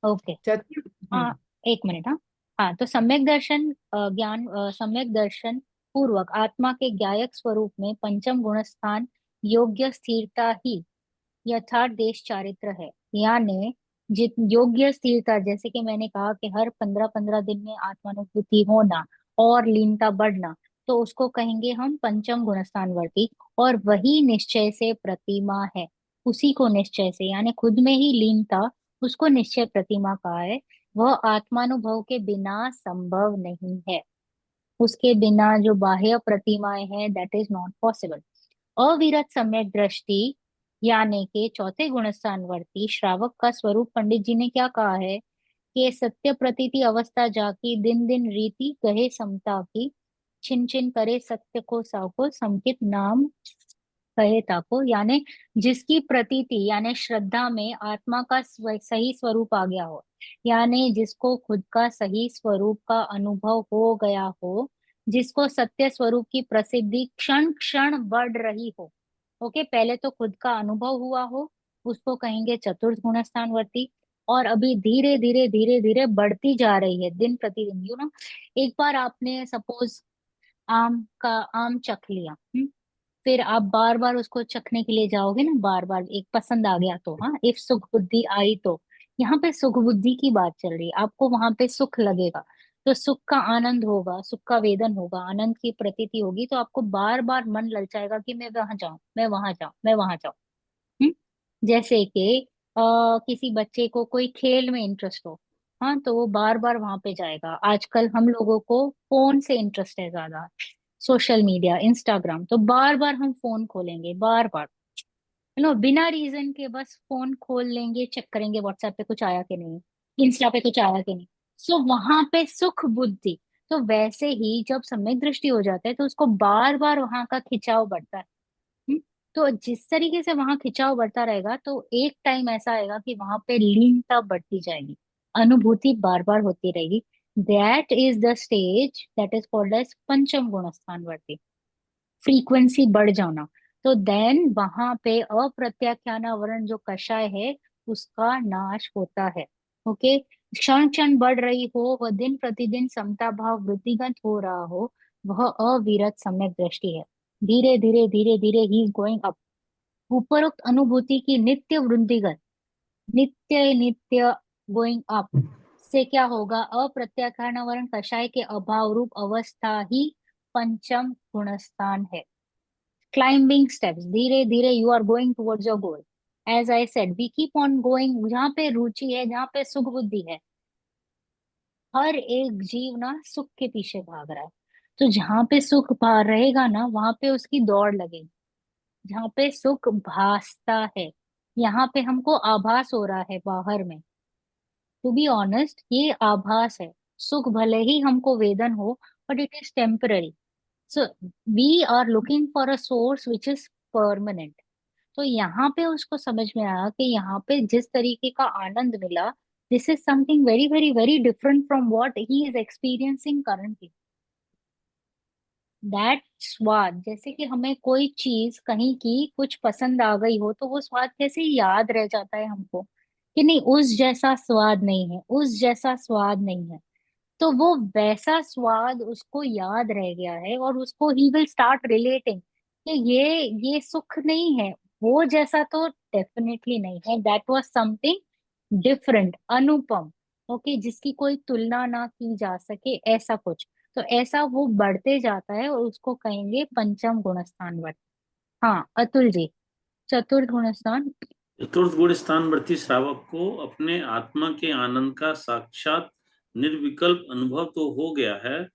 ओके। चतुर्थ हाँ, एक मिनट। हाँ हाँ, तो सम्यक दर्शन ज्ञान सम्यक दर्शन पूर्वक आत्मा के ज्ञायक स्वरूप में पंचम गुण स्थान योग्य स्थिरता ही यथार्थ देश चारित्र है। यानी जित योग्य स्थिरता, जैसे कि मैंने कहा कि हर 15-15 दिन में आत्मानुभूति होना और लीनता बढ़ना, तो उसको कहेंगे हम पंचम गुणस्थानवर्ती, और वही निश्चय से प्रतिमा है। उसी को निश्चय से, यानी खुद में ही लीनता, उसको निश्चय प्रतिमा कहा है। वह आत्मानुभव के बिना संभव नहीं है, उसके बिना जो बाह्य प्रतिमाएं हैं, दैट इज नॉट पॉसिबल। अविरत सम्यक दृष्टि यानी के चौथे गुणस्थानवर्ती श्रावक का स्वरूप पंडित जी ने क्या कहा है कि सत्य प्रतीति अवस्था जाकी, दिन दिन रीति कहे समता की। छिन छिन करे सत्य को साको, समकित नाम कहे ताको, यानी जिसकी प्रतीति यानी श्रद्धा में आत्मा का सही स्वरूप आ गया हो, यानी जिसको खुद का सही स्वरूप का अनुभव हो गया हो, जिसको सत्य स्वरूप की प्रसिद्धि क्षण क्षण बढ़ रही हो। ओके, पहले तो खुद का अनुभव हुआ हो, उसको कहेंगे चतुर्थ गुण स्थानवर्ती, और अभी धीरे धीरे धीरे धीरे बढ़ती जा रही है दिन प्रतिदिन। एक बार आपने सपोज आम चख लिया, फिर आप बार बार उसको चखने के लिए जाओगे ना, बार बार, एक पसंद आ गया तो, हाँ, इफ सुख बुद्धि आई तो, यहाँ पे सुख बुद्धि की बात चल रही है, आपको वहां पे सुख लगेगा, तो सुख का आनंद होगा, सुख का वेदन होगा, आनंद की प्रतीति होगी, तो आपको बार बार मन ललचाएगा कि मैं वहां जाऊं, मैं वहां जाऊं, मैं वहां जाऊं। जैसे कि किसी बच्चे को कोई खेल में इंटरेस्ट हो, हाँ, तो वो बार बार वहां पे जाएगा। आजकल हम लोगों को फोन से इंटरेस्ट है ज्यादा, सोशल मीडिया, इंस्टाग्राम, तो बार बार हम फोन खोलेंगे, बार बार, बिना रीजन के बस फोन खोल लेंगे, चेक करेंगे व्हाट्सएप पे कुछ आया कि नहीं, इंस्टा पे कुछ आया कि नहीं। सो वहां पे सुख बुद्धि। तो वैसे ही जब सम्यक दृष्टि हो जाता है तो उसको बार बार वहां का खिंचाव बढ़ता है। हम्म, तो जिस तरीके से वहां खिंचाव बढ़ता रहेगा, तो एक टाइम ऐसा आएगा कि वहां पे लीनता बढ़ती जाएगी, अनुभूति बार बार होती रहेगी। That is the stage that is called as पंचम गुण स्थानवर्ती, फ्रीक्वेंसी बढ़ जाना। तो देन वहां पे अप्रत्याख्यानावरण जो कषाय है उसका नाश होता है। ओके, क्षण क्षण बढ़ रही हो, वह दिन प्रतिदिन समता भाव वृद्धिगत हो रहा हो, वह अविरत सम्यक दृष्टि है। धीरे धीरे धीरे धीरे ही इज गोइंग अप। उपरोक्त अनुभूति की नित्य वृद्धिगत, नित्य नित्य गोइंग अप से क्या होगा, अप्रत्याख्यानावरण कषाय के अभाव रूप अवस्था ही पंचम गुणस्थान है। क्लाइंबिंग स्टेप्स, धीरे धीरे you are going towards your goal. As I said, we keep on going, जहाँ पे रुचि है, जहाँ पे सुख बुद्धि है, हर एक जीव ना सुख के पीछे भाग रहा है। तो जहाँ पे सुख रहेगा ना, वहां पे उसकी दौड़ लगेगी। जहाँ पे सुख भासता है, यहाँ पे हमको आभास हो रहा है बाहर में, टू बी ऑनेस्ट ये आभास है। सुख भले ही हमको वेदन हो, but it is temporary. So we are looking for a source which is permanent. तो यहाँ पे उसको समझ में आया कि यहाँ पे जिस तरीके का आनंद मिला, this is something very very very different from what he is experiencing currently. That स्वाद, जैसे कि हमें कोई चीज कहीं की कुछ पसंद आ गई हो, तो वो स्वाद कैसे याद रह जाता है हमको, कि नहीं उस जैसा स्वाद नहीं है, उस जैसा स्वाद नहीं है। तो वो वैसा स्वाद उसको याद रह गया है, और उसको ही विल स्टार्ट रिलेटिंग कि ये सुख नहीं है, वो जैसा तो डेफिनेटली नहीं है, that was something different, Anupam. Okay, जिसकी कोई तुलना ना की जा सके, ऐसा कुछ। तो ऐसा वो बढ़ते जाता है, और उसको कहेंगे पंचम गुणस्थान वर्त। हाँ अतुल जी, चतुर्थ गुणस्थान। चतुर्थ गुण स्थानवर्ती श्रावक को अपने आत्मा के आनंद का साक्षात निर्विकल्प अनुभव तो हो गया है,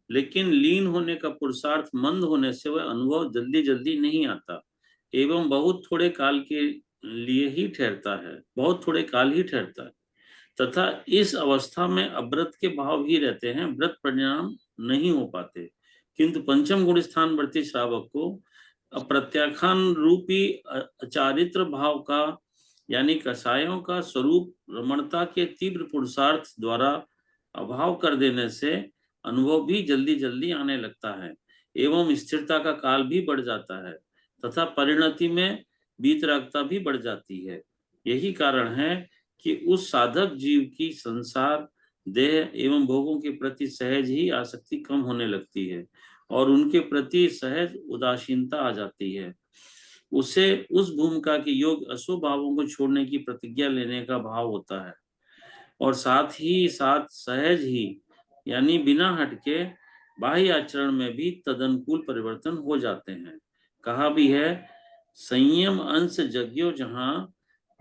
लेकिन लीन होने का पुरुषार्थ मंद होने से वह अनुभव जल्दी जल्दी नहीं आता, एवं बहुत थोड़े काल के लिए ही ठहरता है, बहुत थोड़े काल ही ठहरता है, तथा इस अवस्था में अव्रत के भाव ही रहते हैं, व्रत परिणाम नहीं हो पाते। किंतु पंचम गुण स्थानवर्ती श्रावक को अप्रत्याख्यान रूपी अचारित्र भाव का, यानी कसायों का स्वरूप रमणता के तीव्र पुरुषार्थ द्वारा अभाव कर देने से अनुभव भी जल्दी जल्दी आने लगता है, एवं स्थिरता का काल भी बढ़ जाता है, तथा परिणति में वीतरागता भी बढ़ जाती है। यही कारण है कि उस साधक जीव की संसार, देह एवं भोगों के प्रति सहज ही आसक्ति कम होने लगती है, और उनके प्रति सहज उदासीनता आ जाती है। उसे उस भूमिका के योग अशुभ भावों को छोड़ने की प्रतिज्ञा लेने का भाव होता है, और साथ ही साथ सहज ही, यानी बिना हटके बाह्य आचरण में भी तदनुकूल परिवर्तन हो जाते हैं। कहा भी है, संयम अंश जग्यो जहां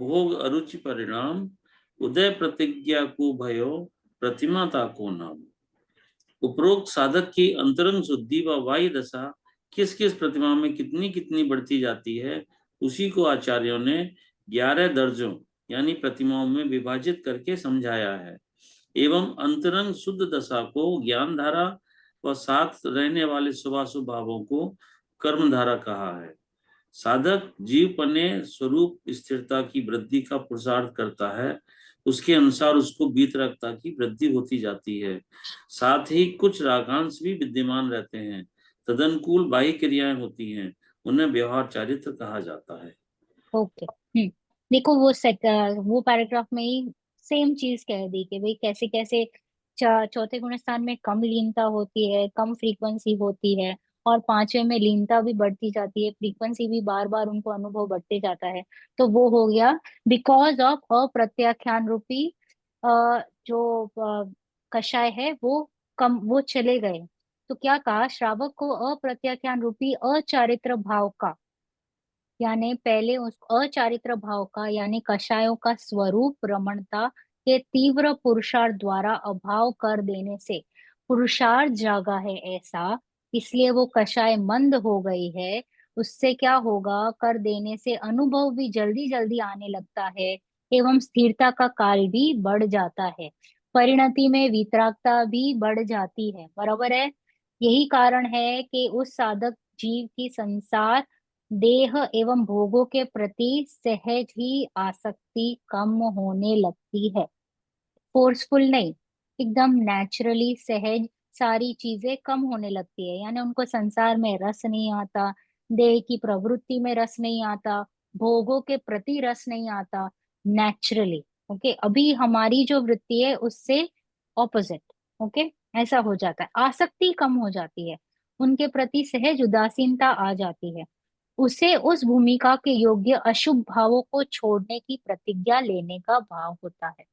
भोग अरुचि परिणाम, उदय प्रतिज्ञा को भयो प्रतिमाता को नाम। उपरोक्त साधक की अंतरंग शुद्धि व वायु दशा किस किस प्रतिमा में कितनी कितनी बढ़ती जाती है, उसी को आचार्यों ने 11 दर्जों यानी प्रतिमाओं में विभाजित करके समझाया है, एवं अंतरंग शुद्ध दशा को ज्ञान धारा व साथ रहने वाले शुभाशुभ भावों को कर्म धारा कहा है। साधक जीवपने स्वरूप स्थिरता की वृद्धि का पुरुषार्थ करता है, उसके अनुसार उसको वीतरागता की वृद्धि होती जाती है। साथ ही कुछ रागांश भी विद्यमान रहते हैं, तदनुकूल बाह्य क्रियाएं होती हैं, उन्हें व्यवहार चारित्र कहा जाता है। ओके। देखो वो पैराग्राफ में ही सेम चीज कह दी कि भाई कैसे कैसे चौथे गुण स्थान में कम लीनता होती है, कम फ्रीक्वेंसी होती है, और पांचवे में लीनता भी बढ़ती जाती है, फ्रीक्वेंसी भी बार बार उनको अनुभव बढ़ते जाता है। तो वो हो गया बिकॉज ऑफ अप्रत्याख्यान रूपी जो कषाय है वो चले गए। तो क्या कहा, श्रावक को अप्रत्याख्यान रूपी अचारित्र भाव का, यानी पहले उस अचारित्र भाव का यानी कषायों का स्वरूप रमणता के तीव्र पुरुषार्थ द्वारा अभाव कर देने से पुरुषार्थ जागा है ऐसा, इसलिए वो कषाय मंद हो गई है। उससे क्या होगा, कर देने से अनुभव भी जल्दी जल्दी आने लगता है एवं स्थिरता का काल भी बढ़ जाता है, परिणति में वितरागता भी बढ़ जाती है। बराबर है। यही कारण है कि उस साधक जीव की संसार देह एवं भोगों के प्रति सहज ही आसक्ति कम होने लगती है। फोर्सफुल नहीं, एकदम नेचुरली सहज सारी चीजें कम होने लगती है। यानी उनको संसार में रस नहीं आता, देह की प्रवृत्ति में रस नहीं आता, भोगों के प्रति रस नहीं आता, नेचुरली। ओके, अभी हमारी जो वृत्ति है उससे ऑपोजिट। ओके, ऐसा हो जाता है, आसक्ति कम हो जाती है, उनके प्रति सहज उदासीनता आ जाती है। उसे उस भूमिका के योग्य अशुभ भावों को छोड़ने की प्रतिज्ञा लेने का भाव होता है।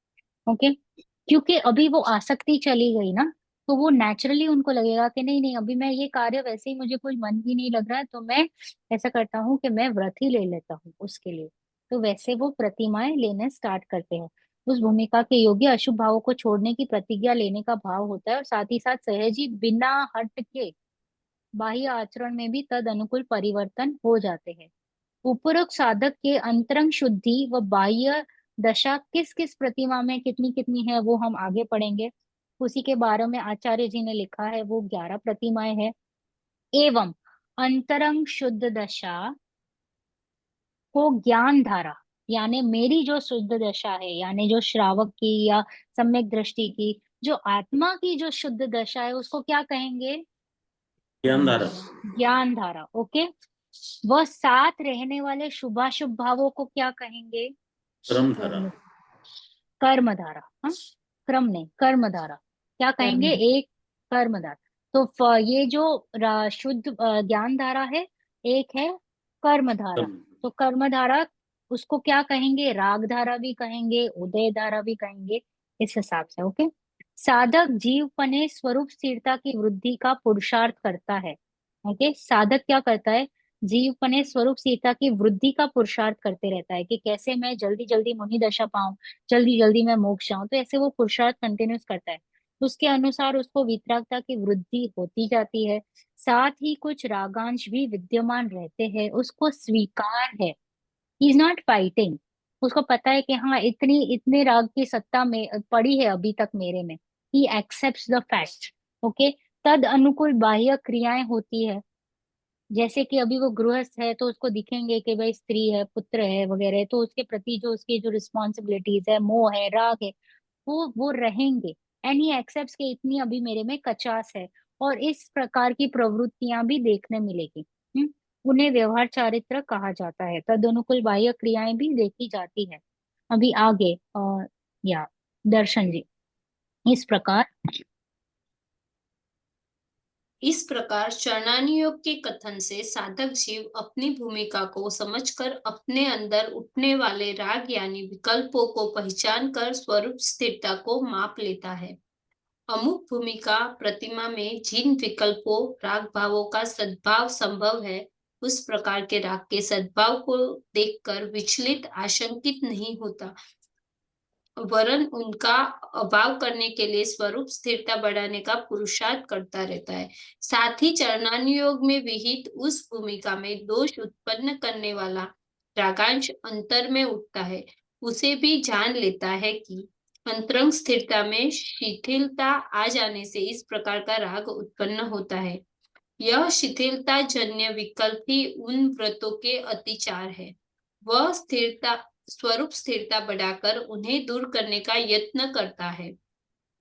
ओके, क्योंकि अभी वो आसक्ति चली गई ना, तो वो नेचुरली उनको लगेगा कि नहीं नहीं, अभी मैं ये कार्य वैसे ही मुझे कोई मन ही नहीं लग रहा है, तो मैं ऐसा करता हूँ कि मैं व्रत ही ले लेता हूँ उसके लिए। तो वैसे वो प्रतिमाएं लेने स्टार्ट करते हैं। उस भूमिका के योग्य अशुभ भावों को छोड़ने की प्रतिज्ञा लेने का भाव होता है, और साथ ही साथ सहज ही बिना हट के बाह्य आचरण में भी तद अनुकूल परिवर्तन हो जाते हैं। उपरोक्त साधक के अंतरंग शुद्धि व बाह्य दशा किस किस प्रतिमा में कितनी कितनी है वो हम आगे पढ़ेंगे। उसी के बारे में आचार्य जी ने लिखा है, वो 11 प्रतिमाएं हैं। एवं अंतरंग शुद्ध दशा को ज्ञान धारा, यानी मेरी जो शुद्ध दशा है, यानी जो श्रावक की या सम्यक दृष्टि की जो आत्मा की जो शुद्ध दशा है, उसको क्या कहेंगे, ज्ञान धारा। ज्ञान धारा। ओके, वह साथ रहने वाले शुभाशुभ भावों को क्या कहेंगे, कर्म धारा। कर्म धारा। हाँ, क्रम नहीं, कर्म धारा। क्या कहेंगे, एक कर्म धारा। तो ये जो शुद्ध ज्ञान धारा है, एक है कर्म धारा। तो कर्म धारा उसको क्या कहेंगे, राग धारा भी कहेंगे, उदय धारा भी कहेंगे, इस हिसाब से। ओके, साधक जीवपने स्वरूप स्थिरता की वृद्धि का पुरुषार्थ करता है। ओके, साधक क्या करता है, जीवपने स्वरूप स्थिरता की वृद्धि का पुरुषार्थ करते रहता है कि कैसे मैं जल्दी जल्दी मुनि दशा पाऊं, जल्दी जल्दी मैं मोक्ष जाऊं। तो ऐसे वो पुरुषार्थ कंटिन्यूस करता है, उसके अनुसार उसको वितरागता की वृद्धि होती जाती है। साथ ही कुछ रागांश भी विद्यमान रहते हैं, उसको स्वीकार है, ही इज नॉट फाइटिंग। उसको पता है कि हाँ इतनी इतने राग की सत्ता में पड़ी है अभी तक मेरे में, ही एक्सेप्ट्स द फैक्ट। ओके, तद अनुकूल बाह्य क्रियाएं होती है, जैसे कि अभी वो गृहस्थ है तो उसको दिखेंगे कि भाई स्त्री है, पुत्र है वगैरह, तो उसके प्रति जो उसकी जो रिस्पॉन्सिबिलिटीज है, मोह है, राग है, वो रहेंगे। एंड ही एक्सेप्ट्स कि इतनी अभी मेरे में कचास है, और इस प्रकार की प्रवृत्तियां भी देखने मिलेगी। उन्हें व्यवहार चारित्र कहा जाता है। तद अनुकूल बाह्य क्रियाएं भी देखी जाती है। अभी आगे या दर्शन जी, इस प्रकार चरणानी योग के कथन से साधक जीव अपनी भूमिका को समझकर अपने अंदर उठने वाले राग यानी विकल्पों को पहचान कर स्वरूप स्थिरता को माप लेता है। अमुक भूमिका प्रतिमा में जिन विकल्पों राग भावों का सद्भाव संभव है, उस प्रकार के राग के सद्भाव को देखकर विचलित आशंकित नहीं होता, वरन उनका अभाव करने के लिए स्वरूप स्थिरता बढ़ाने का पुरुषार्थ करता रहता है। साथ ही चरणानी योग में विहित उस भूमिका में दोष उत्पन्न करने वाला रागांश अंतर में उठता है, उसे भी जान लेता है कि अंतरंग स्थिरता में शिथिलता आ जाने से इस प्रकार का राग उत्पन्न होता है। यह शिथिलता जन्य विकल्प ही उन व्रतों के अतिचार है। वह स्वरूप स्थिरता बढ़ाकर उन्हें दूर करने का यत्न करता है।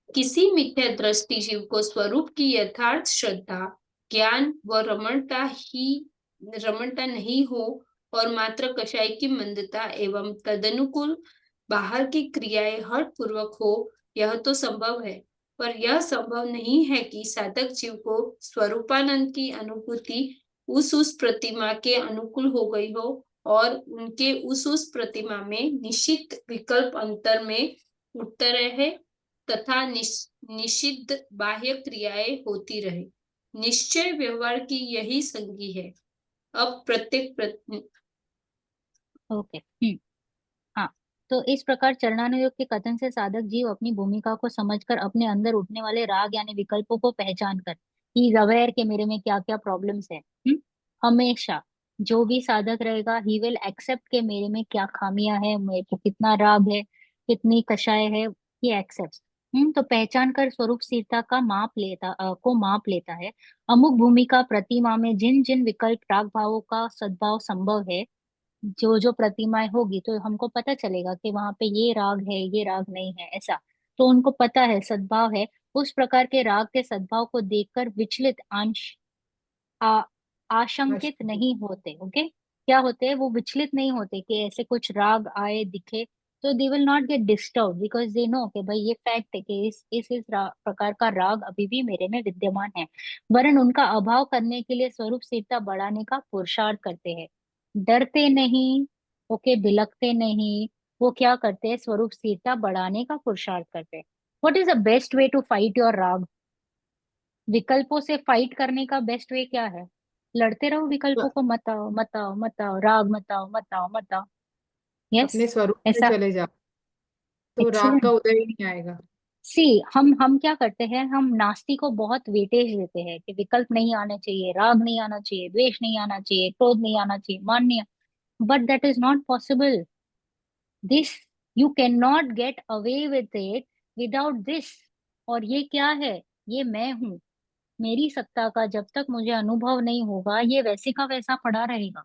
किसी मिथ्या दृष्टि जीव को स्वरूप की यथार्थ श्रद्धा, ज्ञान व रमणता नहीं हो और मात्र कषाय की मंदता एवं तदनुकूल बाहर की क्रियाएं हठ पूर्वक हो, यह तो संभव है, पर यह संभव नहीं है कि साधक जीव को स्वरूपानंद की अनुभूति उस प्रतिमा के अनुकूल हो गई हो और उनके उस प्रतिमा में निश्चित विकल्प अंतर में उठते रहे तथा निषिद्ध बाह्य क्रियाएं होती रहे। निश्चय व्यवहार की यही संगी है। अब ओके। हाँ, तो इस प्रकार चरणानुयोग के कथन से साधक जीव अपनी भूमिका को समझकर अपने अंदर उठने वाले राग यानी विकल्पों को पहचान कर ही इज अवेयर कि मेरे में क्या क्या प्रॉब्लम्स है। हमेशा जो भी साधक रहेगा ही विल एक्सेप्ट के मेरे में क्या खामियां है, मेरे को कितना राग है, कितनी कषाय है, ये एक्सेप्ट। तो पहचान कर स्वरूप स्थिरता का माप लेता है। अमुक भूमिका प्रतिमा में जिन जिन विकल्प राग भावों का सद्भाव संभव है, जो जो प्रतिमाएं होगी तो हमको पता चलेगा कि वहां पे ये राग है, ये राग नहीं है, ऐसा। तो उनको पता है सद्भाव है। उस प्रकार के राग के सद्भाव को देखकर विचलित आ, आशंकित आशंकित। नहीं होते। ओके, क्या होते हैं वो विचलित नहीं होते कि ऐसे कुछ राग आए दिखे, तो they will not get disturb because they know कि भाई ये फैक्ट है कि इस प्रकार का राग अभी भी मेरे में विद्यमान है। वरन उनका अभाव करने के लिए स्वरूप स्थिरता बढ़ाने का पुरुषार्थ करते हैं। डरते नहीं, ओके, बिलकते नहीं। वो क्या करते हैं, स्वरूप स्थिरता बढ़ाने का पुरुषार्थ करते हैं। What is the best way to fight your राग? विकल्पों से फाइट करने का बेस्ट वे क्या है? लड़ते रहो विकल्पों को, मत आओ मत आओ मत आओ, राग मत आओ मत आओ मत आओ। यस, अपने स्वरूप में ऐसा। चले जाओ तो राग का एक्सीलेंट। उदय ही नहीं आएगा। सी हम क्या करते हैं, हम नास्ती को बहुत वेटेज देते हैं कि विकल्प नहीं आने चाहिए, राग नहीं आना चाहिए, द्वेष नहीं आना चाहिए, क्रोध नहीं आना चाहिए, मान नहीं। But that is not possible. This, you can not get away with it without this. और ये क्या है? ये मैं हूं। मेरी सत्ता का जब तक मुझे अनुभव नहीं होगा, ये वैसे का वैसा पड़ा रहेगा।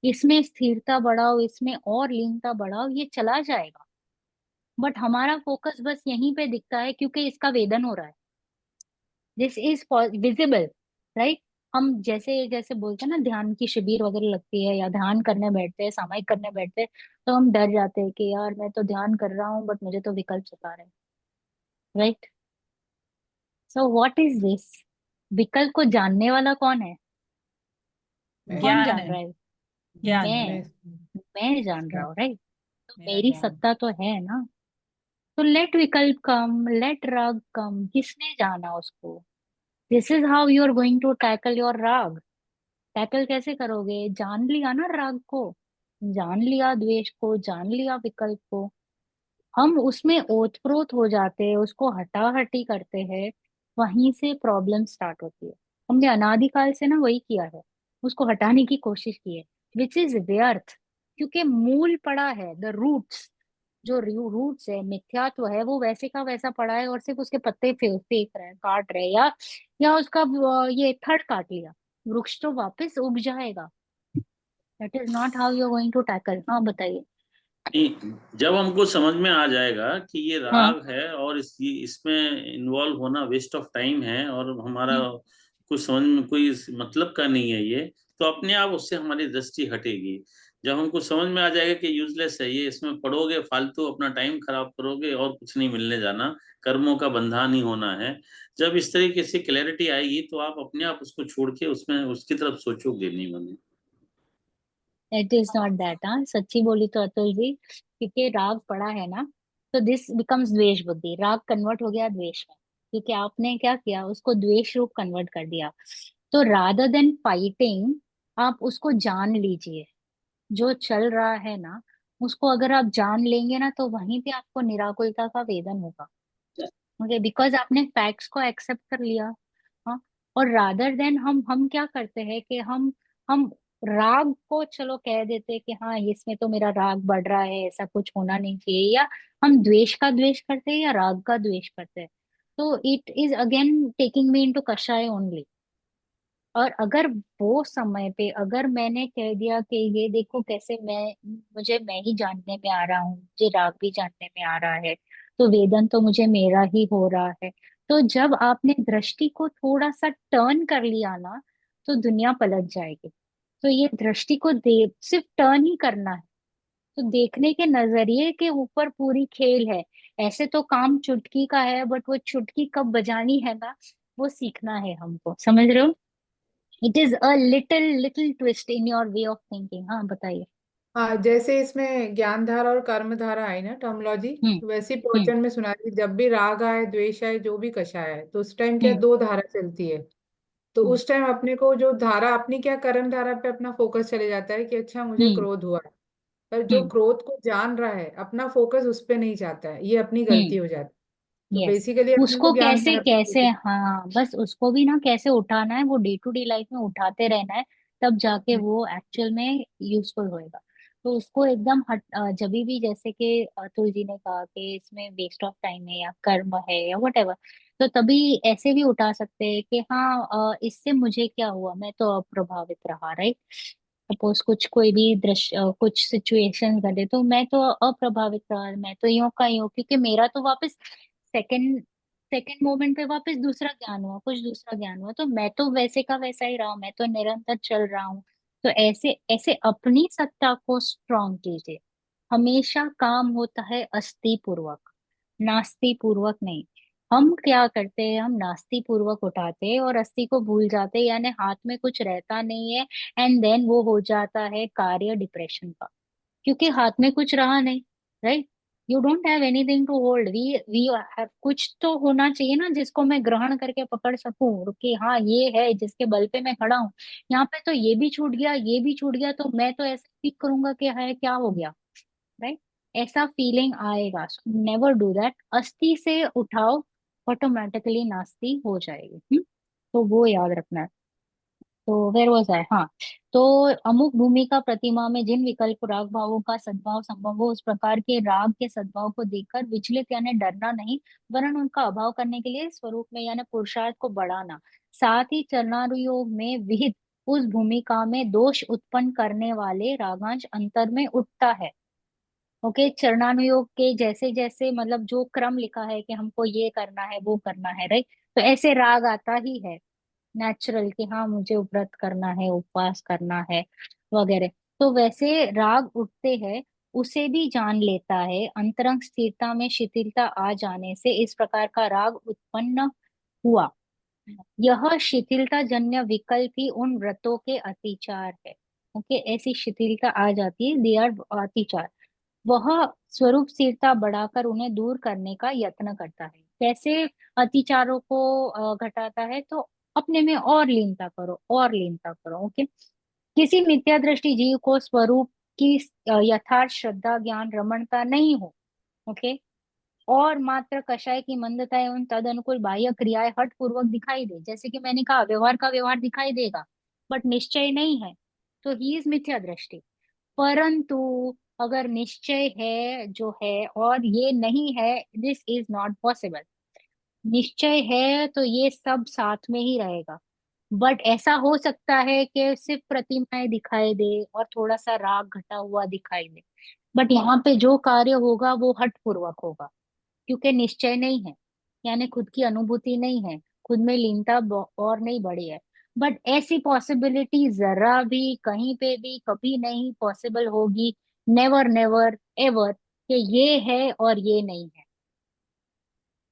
इसमें स्थिरता बढ़ाओ, इसमें और लीनता बढ़ाओ, ये चला जाएगा। बट हमारा फोकस बस यहीं पे दिखता है क्योंकि इसका वेदन हो रहा है। This is visible, right? हम जैसे जैसे बोलते हैं ना, ध्यान की शिविर वगैरह लगती है या ध्यान करने बैठते हैं, सामायिक करने बैठते हैं, तो हम डर जाते हैं कि यार मैं तो ध्यान कर रहा हूँ बट मुझे तो विकल्प सता रहे हैं, right? So what is this? विकल्प को जानने वाला कौन है? कौन ज्ञान जान है। रहा है? ज्ञान है। मैं मैं मैं जान रहा हूँ, राइट? तो मेरा मेरी ज्ञान। सत्ता तो है ना। तो लेट विकल्प कम, लेट राग कम, किसने जाना उसको? This is how you are going to tackle your राग। टैकल कैसे करोगे? जान लिया ना राग को, जान लिया द्वेष को, जान लिया विकल्प को, हम उसमें ओतप्रोत हो जाते हैं, उसको हटाहटी करते हैं। वहीं से प्रॉब्लम स्टार्ट होती है। हमने अनादिकाल से ना वही किया है, उसको हटाने की कोशिश की है, विच इज व्यर्थ। क्योंकि मूल पड़ा है, द रूट्स, जो रूट्स है, मिथ्यात्व है, वो वैसे का वैसा पड़ा है और सिर्फ उसके पत्ते फेंक रहे हैं, काट रहे हैं, या उसका ये थड़ काट लिया। वृक्ष तो वापस उग जाएगा। That is not how you are going to tackle. हाँ, बताइए। जब हमको समझ में आ जाएगा कि ये हाँ। राग है और इसमें इन्वॉल्व होना वेस्ट ऑफ टाइम है और हमारा हम्म। कुछ समझ में कोई मतलब का नहीं है ये, तो अपने आप उससे हमारी दृष्टि हटेगी। जब हमको समझ में आ जाएगा कि यूजलेस है ये, इसमें पढ़ोगे फालतू अपना टाइम खराब करोगे और कुछ नहीं मिलने जाना, कर्मों का बंधन ही होना है। जब इस तरीके से क्लैरिटी आएगी तो आप अपने आप उसको छोड़ के उसमें उसकी तरफ सोचोगे नहीं। बने इट इज नॉट दैट। हाँ, सच्ची बोली तो अतुल जी, क्योंकि राग पड़ा है ना, तो दिस बिकम्स द्वेष बुद्धि। राग कन्वर्ट हो गया द्वेष में, क्योंकि आपने क्या किया, उसको द्वेष रूप कन्वर्ट कर दिया। तो रादर देन फाइटिंग, आप उसको जान लीजिए। जो चल रहा है ना, उसको अगर आप जान लेंगे ना, तो वहीं पे आपको निराकुलता का वेदन होगा। ओके, बिकॉज आपने फैक्ट्स को एक्सेप्ट कर लिया। हाँ। और रादर देन हम क्या करते हैं कि हम राग को चलो कह देते हैं कि हाँ इसमें तो मेरा राग बढ़ रहा है, ऐसा कुछ होना नहीं चाहिए, या हम द्वेष का द्वेष करते हैं या राग का द्वेष करते हैं। तो it is again taking me into कषाय ओनली। और अगर वो समय पे अगर मैंने कह दिया कि ये देखो कैसे मैं ही जानने में आ रहा हूँ, मुझे राग भी जानने में आ रहा है, तो वेदन तो मुझे मेरा ही हो रहा है। तो जब आपने दृष्टि को थोड़ा सा टर्न कर लिया ना, तो दुनिया पलट जाएगी। तो ये दृष्टि को सिर्फ टर्न ही करना है। तो देखने के नजरिए के ऊपर पूरी खेल है। ऐसे तो काम चुटकी का है, बट वो चुटकी कब बजानी है ना, वो सीखना है हमको, समझ रहे हो? It is a little little twist in your way of thinking. हाँ बताइए। हाँ, जैसे इसमें ज्ञान धारा और कर्म धारा आई ना टर्मोलॉजी, हम्म। वैसी हम्म। प्रवचन में सुना थी, जब भी राग आए, द्वेष आए, जो भी कषाय आए, तो उस टाइम क्या हम्म। दो धारा चलती है। तो हम्म। उस टाइम अपने को जो धारा अपनी क्या कर्म धारा पे अपना फोकस चले जाता है कि अच्छा मुझे हम्म। क्रोध हुआ है। पर जो हम्म। क्रोध को जान रहा है अपना फोकस उस पे नहीं जाता है, ये अपनी गलती हम्म। हो जाती है। तो यस। बेसिकली अपने को उसको ज्ञान कैसे धारा पे कैसे, focus- हाँ बस उसको भी ना कैसे उठाना है, वो डे टू डे लाइफ में उठाते रहना है, तब जाके हम्म, वो एक्चुअल में यूजफुल होएगा। तो उसको एकदम जब भी जैसे कि अतुल जी ने कहा कि इसमें वेस्ट ऑफ टाइम है या कर्म है या वट एवर, तो तभी ऐसे भी उठा सकते हैं कि हाँ इससे मुझे क्या हुआ, मैं तो अप्रभावित रहा, राइट? सपोज कुछ कोई भी दृश्य कुछ सिचुएशन घटे तो मैं तो अप्रभावित रहा, मैं तो यूं का यूं, क्योंकि मेरा तो वापस सेकंड सेकंड मोमेंट पे वापस दूसरा ज्ञान हुआ, कुछ दूसरा ज्ञान हुआ, तो मैं तो वैसे का वैसा ही रहा, मैं तो निरंतर चल रहा हूँ। तो ऐसे ऐसे अपनी सत्ता को स्ट्रांग कीजिए। हमेशा काम होता है अस्थि पूर्वक, नास्ति पूर्वक नहीं। हम क्या करते हैं, हम नास्ति पूर्वक उठाते हैं और अस्थि को भूल जाते हैं, यानी हाथ में कुछ रहता नहीं है, एंड देन वो हो जाता है कार्य डिप्रेशन का, क्योंकि हाथ में कुछ रहा नहीं, right? You don't have anything to hold. We have, कुछ तो होना चाहिए ना जिसको मैं ग्रहण करके पकड़ सकूं कि हाँ ये है जिसके बल पे मैं खड़ा हूँ। यहाँ पे तो ये भी छूट गया, ये भी छूट गया, तो मैं तो ऐसे फील करूंगा कि है क्या हो गया, राइट? ऐसा फीलिंग आएगा। Never do that. अस्थि से उठाओ, ऑटोमेटिकली नास्ति हो जाएगी। तो वो याद रखना है। तो वेर वॉज आई, हाँ। तो अमुक भूमिका प्रतिमा में जिन विकल्प राग भावों का सद्भाव संभव हो, उस प्रकार के राग के सद्भाव को देखकर विचलित यानी डरना नहीं, वरन उनका अभाव करने के लिए स्वरूप में यानी पुरुषार्थ को बढ़ाना। साथ ही चरणानुयोग में विहित उस भूमिका में दोष उत्पन्न करने वाले रागांश अंतर में उठता है। ओके, चरणानुयोग के जैसे जैसे मतलब जो क्रम लिखा है कि हमको ये करना है वो करना है, राइट? तो ऐसे राग आता ही है नेचुरल कि हाँ मुझे व्रत करना है, उपवास करना है वगैरह। तो वैसे राग उठते हैं, उसे भी जान लेता है। अंतरंग स्थिरता में शिथिलता आ जाने से इस प्रकार का राग उत्पन्न हुआ। यह शिथिलता जन्य विकल्प ही उन व्रतों के अतिचार है। ओके, ऐसी शिथिलता आ जाती है, दे आर अतिचार। वह स्वरूप स्थिरता बढ़ाकर उन्हें दूर करने का यत्न करता है। कैसे अतिचारों को घटाता है? तो अपने में और लीनता करो, और लीनता करो। ओके, किसी मिथ्या दृष्टि जीव को स्वरूप की यथार्थ श्रद्धा ज्ञान रमणता नहीं हो। ओके, और मात्र कषाय की मंदता एवं तद अनुकूल बाह्य क्रियाएं हठ पूर्वक दिखाई दे, जैसे कि मैंने कहा व्यवहार का व्यवहार दिखाई देगा, बट निश्चय नहीं है, तो ही इज मिथ्या दृष्टि। परंतु अगर निश्चय है जो है और ये नहीं है, दिस इज नॉट पॉसिबल। निश्चय है तो ये सब साथ में ही रहेगा। बट ऐसा हो सकता है कि सिर्फ प्रतिमाएं दिखाई दे और थोड़ा सा राग घटा हुआ दिखाई दे, बट यहाँ पे जो कार्य होगा वो हठ पूर्वक होगा, क्योंकि निश्चय नहीं है, यानी खुद की अनुभूति नहीं है, खुद में लीनता और नहीं बढ़ी है। बट ऐसी पॉसिबिलिटी जरा भी कहीं पे भी कभी नहीं पॉसिबल होगी, नेवर नेवर एवर, कि ये है और ये नहीं है।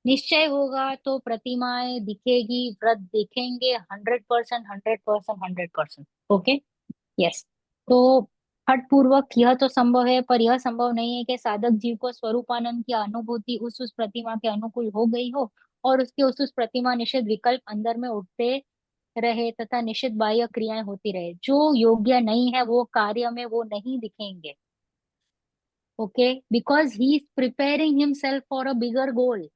निश्चय होगा तो प्रतिमाएं दिखेगी, व्रत दिखेंगे, 100%, 100%, 100%। Okay, yes. तो हठ पूर्वक यह तो संभव है, पर यह संभव नहीं है कि साधक जीव को स्वरूपानंद की अनुभूति उस प्रतिमा के अनुकूल हो गई हो और उसके उस प्रतिमा निषेध विकल्प अंदर में उठते रहे तथा निषिद्ध बाह्य क्रियाएं होती रहे। जो योग्य नहीं है वो कार्य में वो नहीं दिखेंगे। Okay, because he is preparing himself for a bigger goal.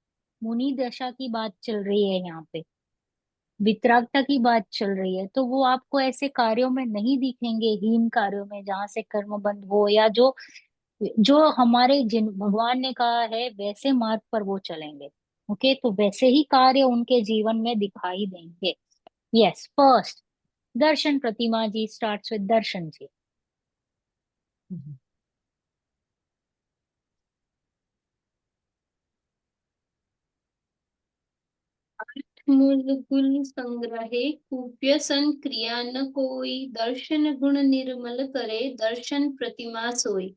मुनि दशा की बात चल रही है यहाँ पे, वितरागता की बात चल रही है, तो वो आपको ऐसे कार्यों में नहीं दिखेंगे, हीन कार्यों में जहां से कर्म बंद हो, या जो जो हमारे जिन भगवान ने कहा है वैसे मार्ग पर वो चलेंगे। ओके, तो वैसे ही कार्य उनके जीवन में दिखाई देंगे। Yes, first Darshan Pratima ji starts with Darshan ji. मूल गुण संग्रहे कुप्य सन क्रिया न कोई, दर्शन गुण निर्मल करे दर्शन प्रतिमा सोई।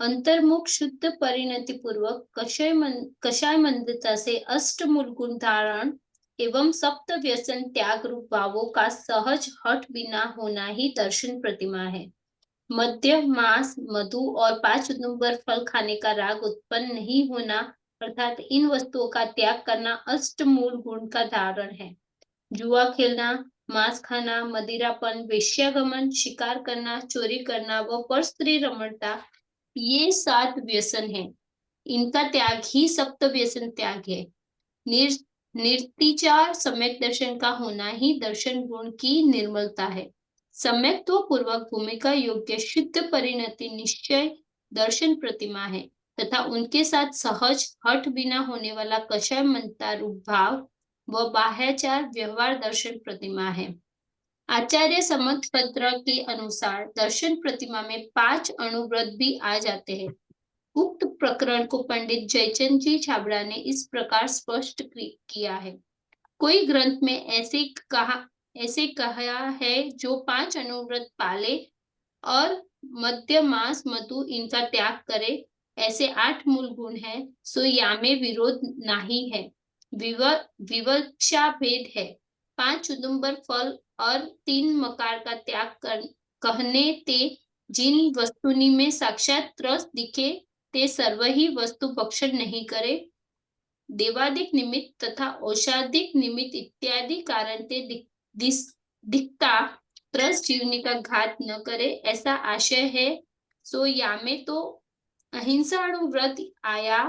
अंतर्मुख शुद्ध परिणति पूर्वक कषाय मंदता से अष्ट मूल गुण धारण एवं सप्त व्यसन त्याग रूप भावों का सहज हट बिना होना ही दर्शन प्रतिमा है। मद्य मांस मधु और 5 नंबर फल खाने का राग उत्पन्न नहीं होना अर्थात इन वस्तुओं का त्याग करना अष्ट मूल गुण का धारण है। जुआ खेलना, मांस खाना, मदिरापन, वेश्यागमन, शिकार करना, चोरी करना व परस्त्री रमणता, ये 7 व्यसन है। इनका त्याग ही सप्त व्यसन त्याग है। निर्तिचार सम्यक दर्शन का होना ही दर्शन गुण की निर्मलता है। सम्यक्त्व पूर्वक भूमिका योग्य शुद्ध परिणति निश्चय दर्शन प्रतिमा है तथा उनके साथ सहज हट बिना होने वाला कषाय मनता रूप भाव व बाह्याचार व्यवहार दर्शन प्रतिमा है। आचार्य समत पत्र के अनुसार दर्शन प्रतिमा में 5 अनुव्रत भी आ जाते हैं। उक्त प्रकरण को पंडित जयचंद जी छाबड़ा ने इस प्रकार स्पष्ट किया है। कोई ग्रंथ में ऐसे कहा है जो 5 अनुव्रत पाले और मद्य मांस मधु इनका त्याग करे, ऐसे 8 मूल गुण है, सो या में विरोध नहीं है। विवक्षा भेद है। 5 उदुम्बर फल और 3 मकार का त्याग कहने ते जिन वस्तुनि में साक्षात रस दिखे ते सर्व ही वस्तु भक्षण नहीं करे। देवादिक निमित्त तथा औषाधिक निमित्त इत्यादि कारण ते दिखता त्रस जीवनी का घात न करे, ऐसा आशय है। सो या में तो अहिंसा व्रत आया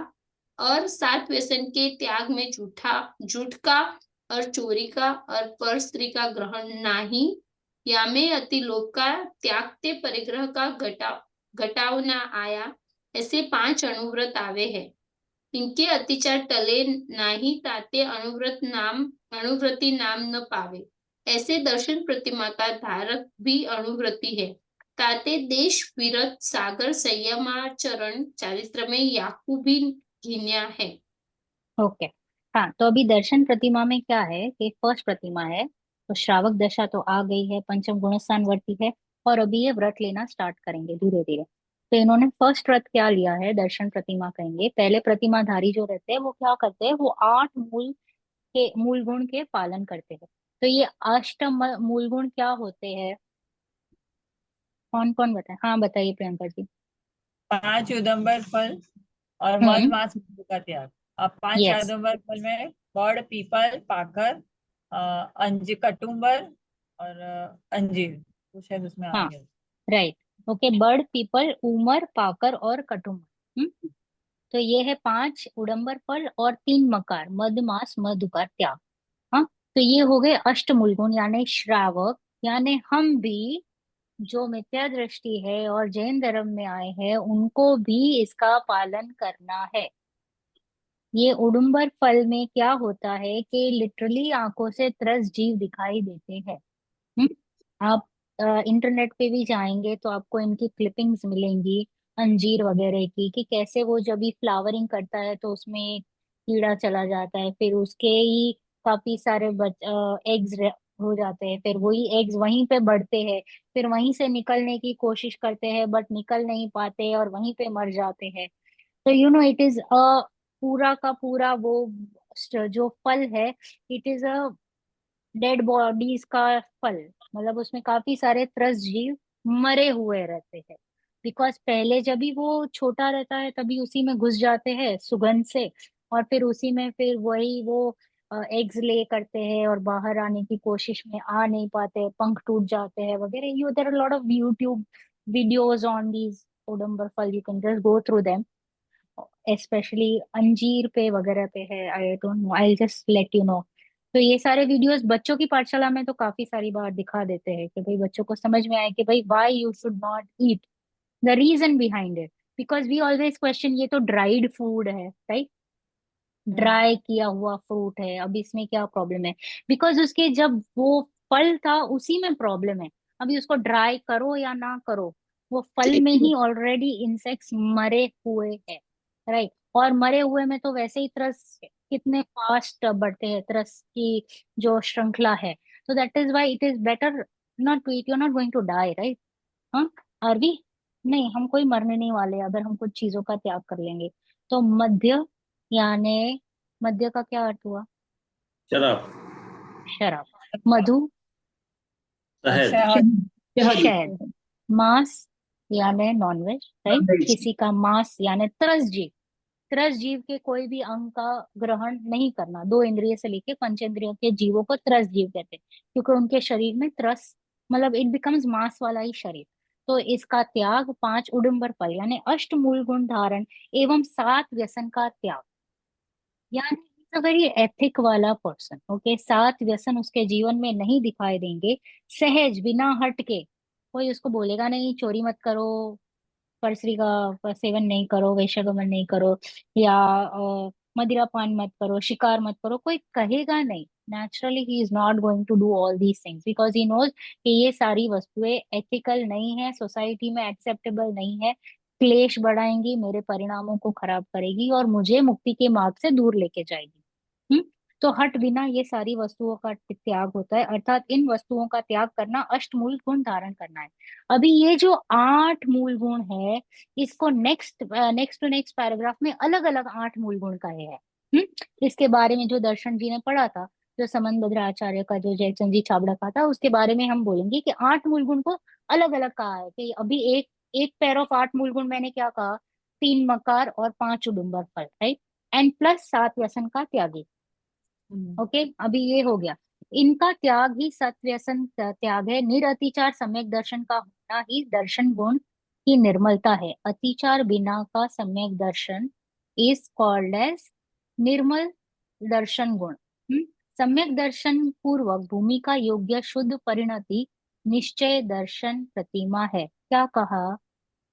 और 7 व्यसन के त्याग में झूठ का और चोरी का और पर स्त्री का ग्रहण नहीं। या में अति लोभ का त्यागते परिग्रह का घटाव न आया, ऐसे 5 अनुव्रत आवे हैं। इनके अतिचार टले नाही ताते अनुव्रति नाम न पावे। ऐसे दर्शन प्रतिमा का धारक भी अनुव्रति है। ताते देश विरत सागर संयमाचरण चारित्र में याकू भी घिन्या है। ओके हाँ, तो अभी दर्शन प्रतिमा में क्या है कि फर्स्ट प्रतिमा है तो श्रावक दशा तो आ गई है, पंचम गुणस्थान वर्ती है और अभी ये व्रत लेना स्टार्ट करेंगे धीरे धीरे। तो इन्होंने फर्स्ट व्रत क्या लिया है, दर्शन प्रतिमा कहेंगे। पहले प्रतिमाधारी जो रहते हैं वो क्या करते हैं, वो 8 मूल गुण के पालन करते हैं। तो ये मूल गुण क्या होते हैं, कौन कौन बताए? हाँ बताइए प्रियंका जी। 5 उदंबर फल और मध मांस मधु का त्याग। अब 5 यस उदंबर फल में बड़ पीपल पाकर अंजीर कटुम्बर और अंजीर तो शायद उसमें आ हाँ गया। राइट ओके, बर्ड पीपल उमर पाकर और कटुम्बर। तो ये है 5 उडंबर फल और 3 मकार मद मास मधु का त्याग। हाँ, तो ये हो गए अष्टमूल गुण यानी श्रावक, यानी हम भी जो मिथ्या दृष्टि है और जैन धर्म में आए हैं उनको भी इसका पालन करना है। ये उडुम्बर फल में क्या होता है कि लिटरली आंखों से त्रस्त जीव दिखाई देते हैं। हम्म, आप इंटरनेट पे भी जाएंगे तो आपको इनकी क्लिपिंग्स मिलेंगी अंजीर वगैरह की, कि कैसे वो जब भी फ्लावरिंग करता है तो उसमें कीड़ा चला जाता है, फिर उसके ही काफी सारे एग्स हो जाते हैं, फिर वही एग्स वहीं पे बढ़ते हैं, फिर वहीं से निकलने की कोशिश करते हैं बट निकल नहीं पाते और वहीं पे मर जाते हैं। तो इट इज अ पूरा का पूरा वो जो फल है, it is a dead bodies का फल। मतलब उसमें काफी सारे त्रस्त जीव मरे हुए रहते हैं, बिकॉज पहले जब भी वो छोटा रहता है तभी उसी में घुस जाते हैं सुगंध से, और फिर उसी में फिर वही वो एग्स ले करते हैं और बाहर आने की कोशिश में आ नहीं पाते, पंख टूट जाते हैं वगैरह। You there are lot of YouTube videos on these उडुम्बर फल, you can just go through them, especially अंजीर पे वगैरह पे है। I don't know, I just let you know. तो ये सारे वीडियोस बच्चों की पाठशाला में तो काफी सारी बार दिखा देते हैं कि भाई बच्चों को समझ में आए कि भाई why you should not eat, the reason behind it. Because we always question ये तो ड्राइड फूड है, राइट? ड्राई किया हुआ फ्रूट है, अब इसमें क्या प्रॉब्लम है? बिकॉज उसके जब वो फल था उसी में प्रॉब्लम है। अभी उसको ड्राई करो या ना करो, वो फल में ही ऑलरेडी इंसेक्ट्स मरे हुए हैं, राइट। और मरे हुए में तो वैसे ही त्रस कितने फास्ट बढ़ते हैं, त्रस की जो श्रृंखला है। तो that is why it is better not to eat, you are not going to die, right. हाँ, आर वी? नहीं, हम कोई मरने नहीं वाले अगर हम कुछ चीजों का त्याग कर लेंगे। तो मध्य, यानी मध्य का क्या अर्थ हुआ? शराब, शराब। मधु, शहद, शहद। शहद। मांस यानी नॉनवेज, राइट। नॉनवेज। किसी का मांस यानी त्रस जीव, त्रस जीव के कोई भी अंग का ग्रहण नहीं करना। दो इंद्रिय से लेके पंचेंद्रियों के जीवों को त्रस जीव कहते हैं, क्योंकि उनके शरीर में त्रस मतलब इट बिकम्स मांस वाला ही शरीर। तो इसका त्याग, पांच उडुम्बर फल यानी अष्ट मूल गुण धारण एवं सात व्यसन का त्याग, यानी इज अ वेरी एथिक वाला पर्सन। ओके, सात व्यसन उसके जीवन में नहीं दिखाई देंगे। सहज, बिना हट के, कोई उसको बोलेगा नहीं चोरी मत करो, परस्त्री का सेवन नहीं करो, वैश्यगमन नहीं करो, या मदिरा पान मत करो, शिकार मत करो, कोई कहेगा नहीं। Naturally he is not going to do all these things because he knows कि ये सारी वस्तुएं एथिकल नहीं है, सोसाइटी में एक्सेप्टेबल नहीं है, क्लेश बढ़ाएंगी, मेरे परिणामों को खराब करेगी और मुझे मुक्ति के मार्ग से दूर लेके जाएगी। हम्म। तो हट बिना ये सारी वस्तुओं का त्याग होता है, अर्थात इन वस्तुओं का त्याग करना अष्टमूल गुण धारण करना है। अभी ये जो आठ मूल गुण है, इसको next next to next paragraph में अलग अलग आठ मूल गुण कहे हैं। इसके बारे में जो दर्शन जी ने पढ़ा था, जो समन भद्र आचार्य का जो जयचंद जी छाबड़ा का था, उसके बारे में हम बोलेंगे कि आठ मूल गुण को अलग अलग कहा है। कि अभी एक एक पेयर ऑफ आठ मूल गुण मैंने क्या कहा? तीन मकार और पांच उडुम्बर फल, राइट, एंड प्लस सात व्यसन का त्यागी। ओके, अभी ये हो गया। इनका त्याग ही सत्व्यसन त्याग है। निरअतिचार सम्यक दर्शन का होना ही दर्शन गुण की निर्मलता है। अतिचार बिना का सम्यक दर्शन इज कॉल्ड एज निर्मल दर्शन गुण। सम्यक दर्शन पूर्वक भूमि का योग्य शुद्ध परिणति निश्चय दर्शन प्रतिमा है। क्या कहा?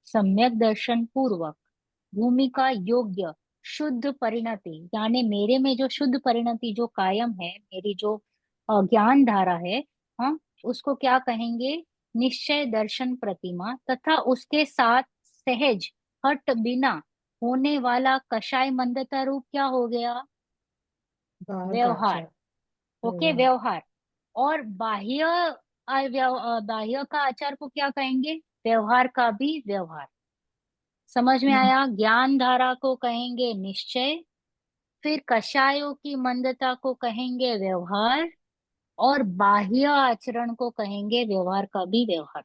सम्यक दर्शन पूर्वक भूमि का योग्य शुद्ध परिणति, यानी मेरे में जो शुद्ध परिणति जो कायम है, मेरी जो ज्ञान धारा है, हाँ, उसको क्या कहेंगे? निश्चय दर्शन प्रतिमा। तथा उसके साथ सहज हट बिना होने वाला कषाय मंदता रूप क्या हो गया? बाहर का व्यवहार। आचार, ओके, व्यवहार। व्यवहार। और बाह्य बाह्य का आचार को क्या कहेंगे? व्यवहार का भी व्यवहार। समझ में आया? ज्ञान धारा को कहेंगे निश्चय, फिर कषायों की मंदता को कहेंगे व्यवहार, और बाह्य आचरण को कहेंगे व्यवहार का भी व्यवहार।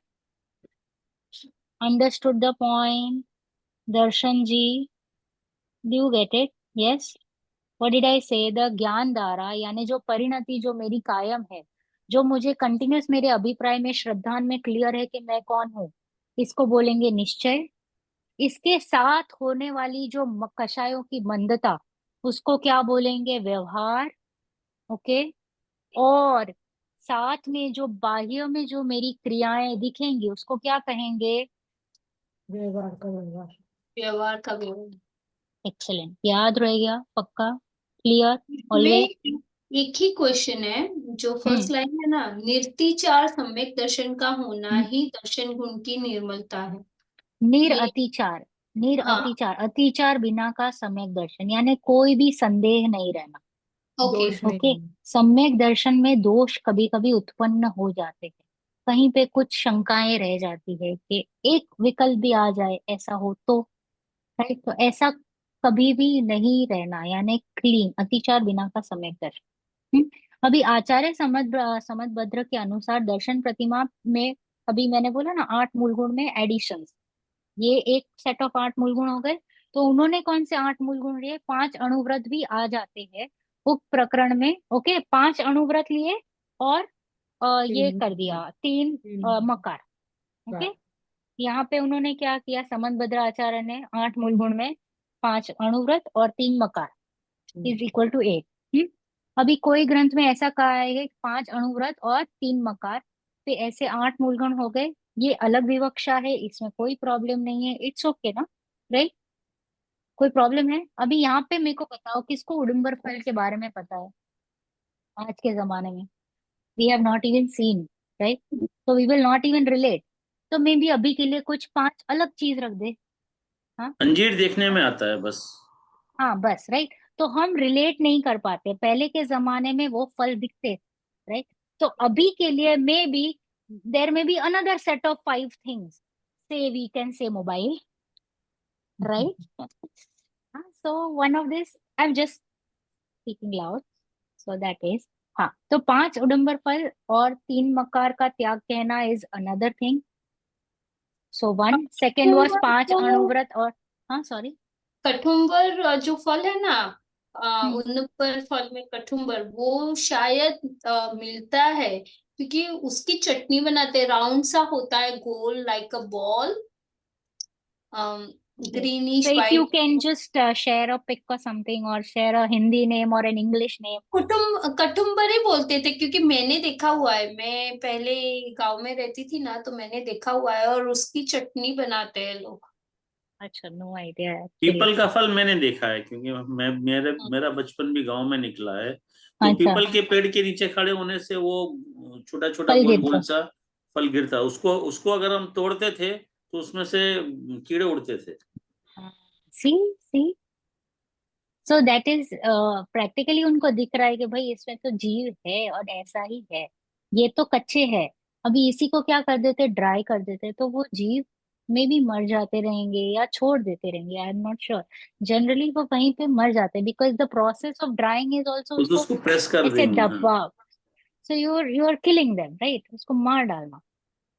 Understood the point Darshan ji? Do you get it? Yes. What did I say? The ज्ञान धारा यानी जो परिणति जो मेरी कायम है, जो मुझे कंटिन्यूस मेरे अभिप्राय में श्रद्धान में क्लियर है कि मैं कौन हूँ, इसको बोलेंगे निश्चय। इसके साथ होने वाली जो कषायों की मंदता, उसको क्या बोलेंगे? व्यवहार। ओके। और साथ में जो बाह्य में जो मेरी क्रियाएं दिखेंगी, उसको क्या कहेंगे? व्यवहार का व्यवहार। व्यवहार का व्यवहार। एक्सेलेंट, याद रह गया? पक्का? क्लियर? में ऑलवेज? एक ही क्वेश्चन है, जो हम्म फर्स्ट लाइन है ना, निर्तिचार सम्यक दर्शन का होना ही दर्शन गुण की निर्मलता है। निर ये अतिचार, निर हाँ, अतिचार, अतिचार बिना का सम्यक दर्शन यानी कोई भी संदेह नहीं रहना। ओके। दोष नहीं ओके। है। सम्यक दर्शन में दोष कभी कभी उत्पन्न हो जाते हैं, कहीं पे कुछ शंकाएं रह जाती है कि एक विकल्प भी आ जाए, ऐसा हो तो, राइट। तो ऐसा कभी भी नहीं रहना, यानी क्लीन, अतिचार बिना का सम्यक दर्शन। अभी आचार्य समदभद्र के अनुसार दर्शन प्रतिमा में, अभी मैंने बोला ना आठ मूल गुण में एडिशन, ये एक सेट ऑफ आठ मूल गुण हो गए। तो उन्होंने कौन से आठ मूल गुण लिए? पांच अणुव्रत भी आ जाते हैं उक्त प्रकरण में। ओके, पांच अणुव्रत लिए और ये तीन कर दिया तीन मकार। ओके, बार। यहाँ पे उन्होंने क्या किया? समन आचार्य ने आठ मूल गुण में पांच अणुव्रत और तीन मकार इज इक्वल टू 8। अभी कोई ग्रंथ में ऐसा कहा है कि पांच अणुव्रत और तीन मकार, तो ऐसे आठ मूलगुण हो गए। ये अलग विवक्षा है, इसमें कोई प्रॉब्लम नहीं है, इट्स ओके ना, राइट? कोई प्रॉब्लम है? अभी यहाँ पे मेरे को बताओ किसको उडुम्बर फल के बारे में पता है आज के जमाने में? we have not even seen, right? So we will not even relate. तो मे बी अभी के लिए कुछ 5 अलग चीज रख दे। हाँ अंजीर देखने में आता है बस। हाँ बस, राइट। तो हम रिलेट नहीं कर पाते, पहले के जमाने में वो फल दिखते, राइट। तो अभी के लिए maybe there may be another set of 5 things, say we can say mobile, right. So one of this I am just speaking loud, so that is, हाँ। तो 5 उडुम्बर फल और 3 मकार का त्याग कहना is another thing. So 1 second was 5 अणुव्रत और, हाँ सॉरी, कठुम्बर जो फल है ना, उन पर फल में कठुम्बर वो शायद मिलता है, क्योंकि उसकी चटनी बनाते हैं, राउंड सा होता है, गोल like a ball, So greenish if you white. can just share a pic or something, or share a Hindi name or an English name. कठुम्बर ही बोलते थे, क्योंकि मैंने देखा हुआ है, मैं पहले गांव में रहती थी ना, तो मैंने देखा हुआ है, और उसकी चटनी बनाते हैं लोग। अच्छा, नो आइडिया एक्चुअली। पीपल का फल मैंने देखा है, क्योंकि मेरा बचपन भी गांव में निकला है। तो अच्छा, पीपल के पेड़ के नीचे खड़े होने से वो छोटा छोटा फल गोल गिरता। गोल सा फल गिरता, उसको अगर हम तोड़ते थे तो उसमें से कीड़े उड़ते थे। सी सो दैट इज प्रैक्टिकली उनको दिख रहा है कि भाई इसमें तो जीव है और ऐसा ही है, ये तो कच्चे है। अभी इसी को क्या कर देते, ड्राई कर देते, तो वो जीव में भी मर जाते रहेंगे या छोड़ देते रहेंगे, I am not sure. Generally वो वहीं पे मर जाते हैं, because the process of drying is also तो उसको उसको प्रेस कर ऐसे देंगे। हाँ, दबा। So you are killing them, right, उसको मार डालना।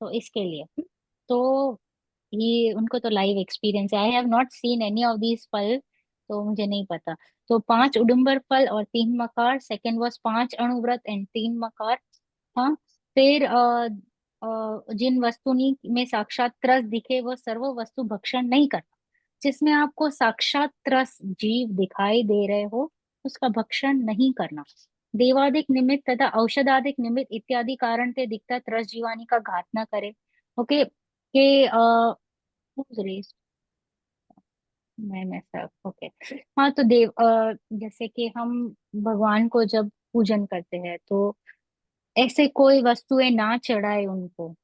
तो इसके लिए तो ये उनको तो लाइव एक्सपीरियंस है, I have not seen any of these फल, तो मुझे नहीं पता। तो 5 उडुम्बर फल और 3 मकार, सेकेंड वॉज 5 अणुव्रत एंड 3 मकार। हाँ, फिर जिन वस्तुनि में साक्षात त्रस दिखे वो सर्व वस्तु भक्षण नहीं करना। जिसमें आपको साक्षात त्रस जीव दिखाई दे रहे हो, उसका भक्षण नहीं करना। देवादिक निमित्त तथा औषधादिक निमित्त इत्यादि कारण से दिखता त्रस जीवानी का घात न करे। ओके, के मैं सब ओके। हाँ, तो जैसे कि हम भगवान को जब पूजन करते हैं, तो ऐसे कोई वस्तुएं ना चढ़ाए उनको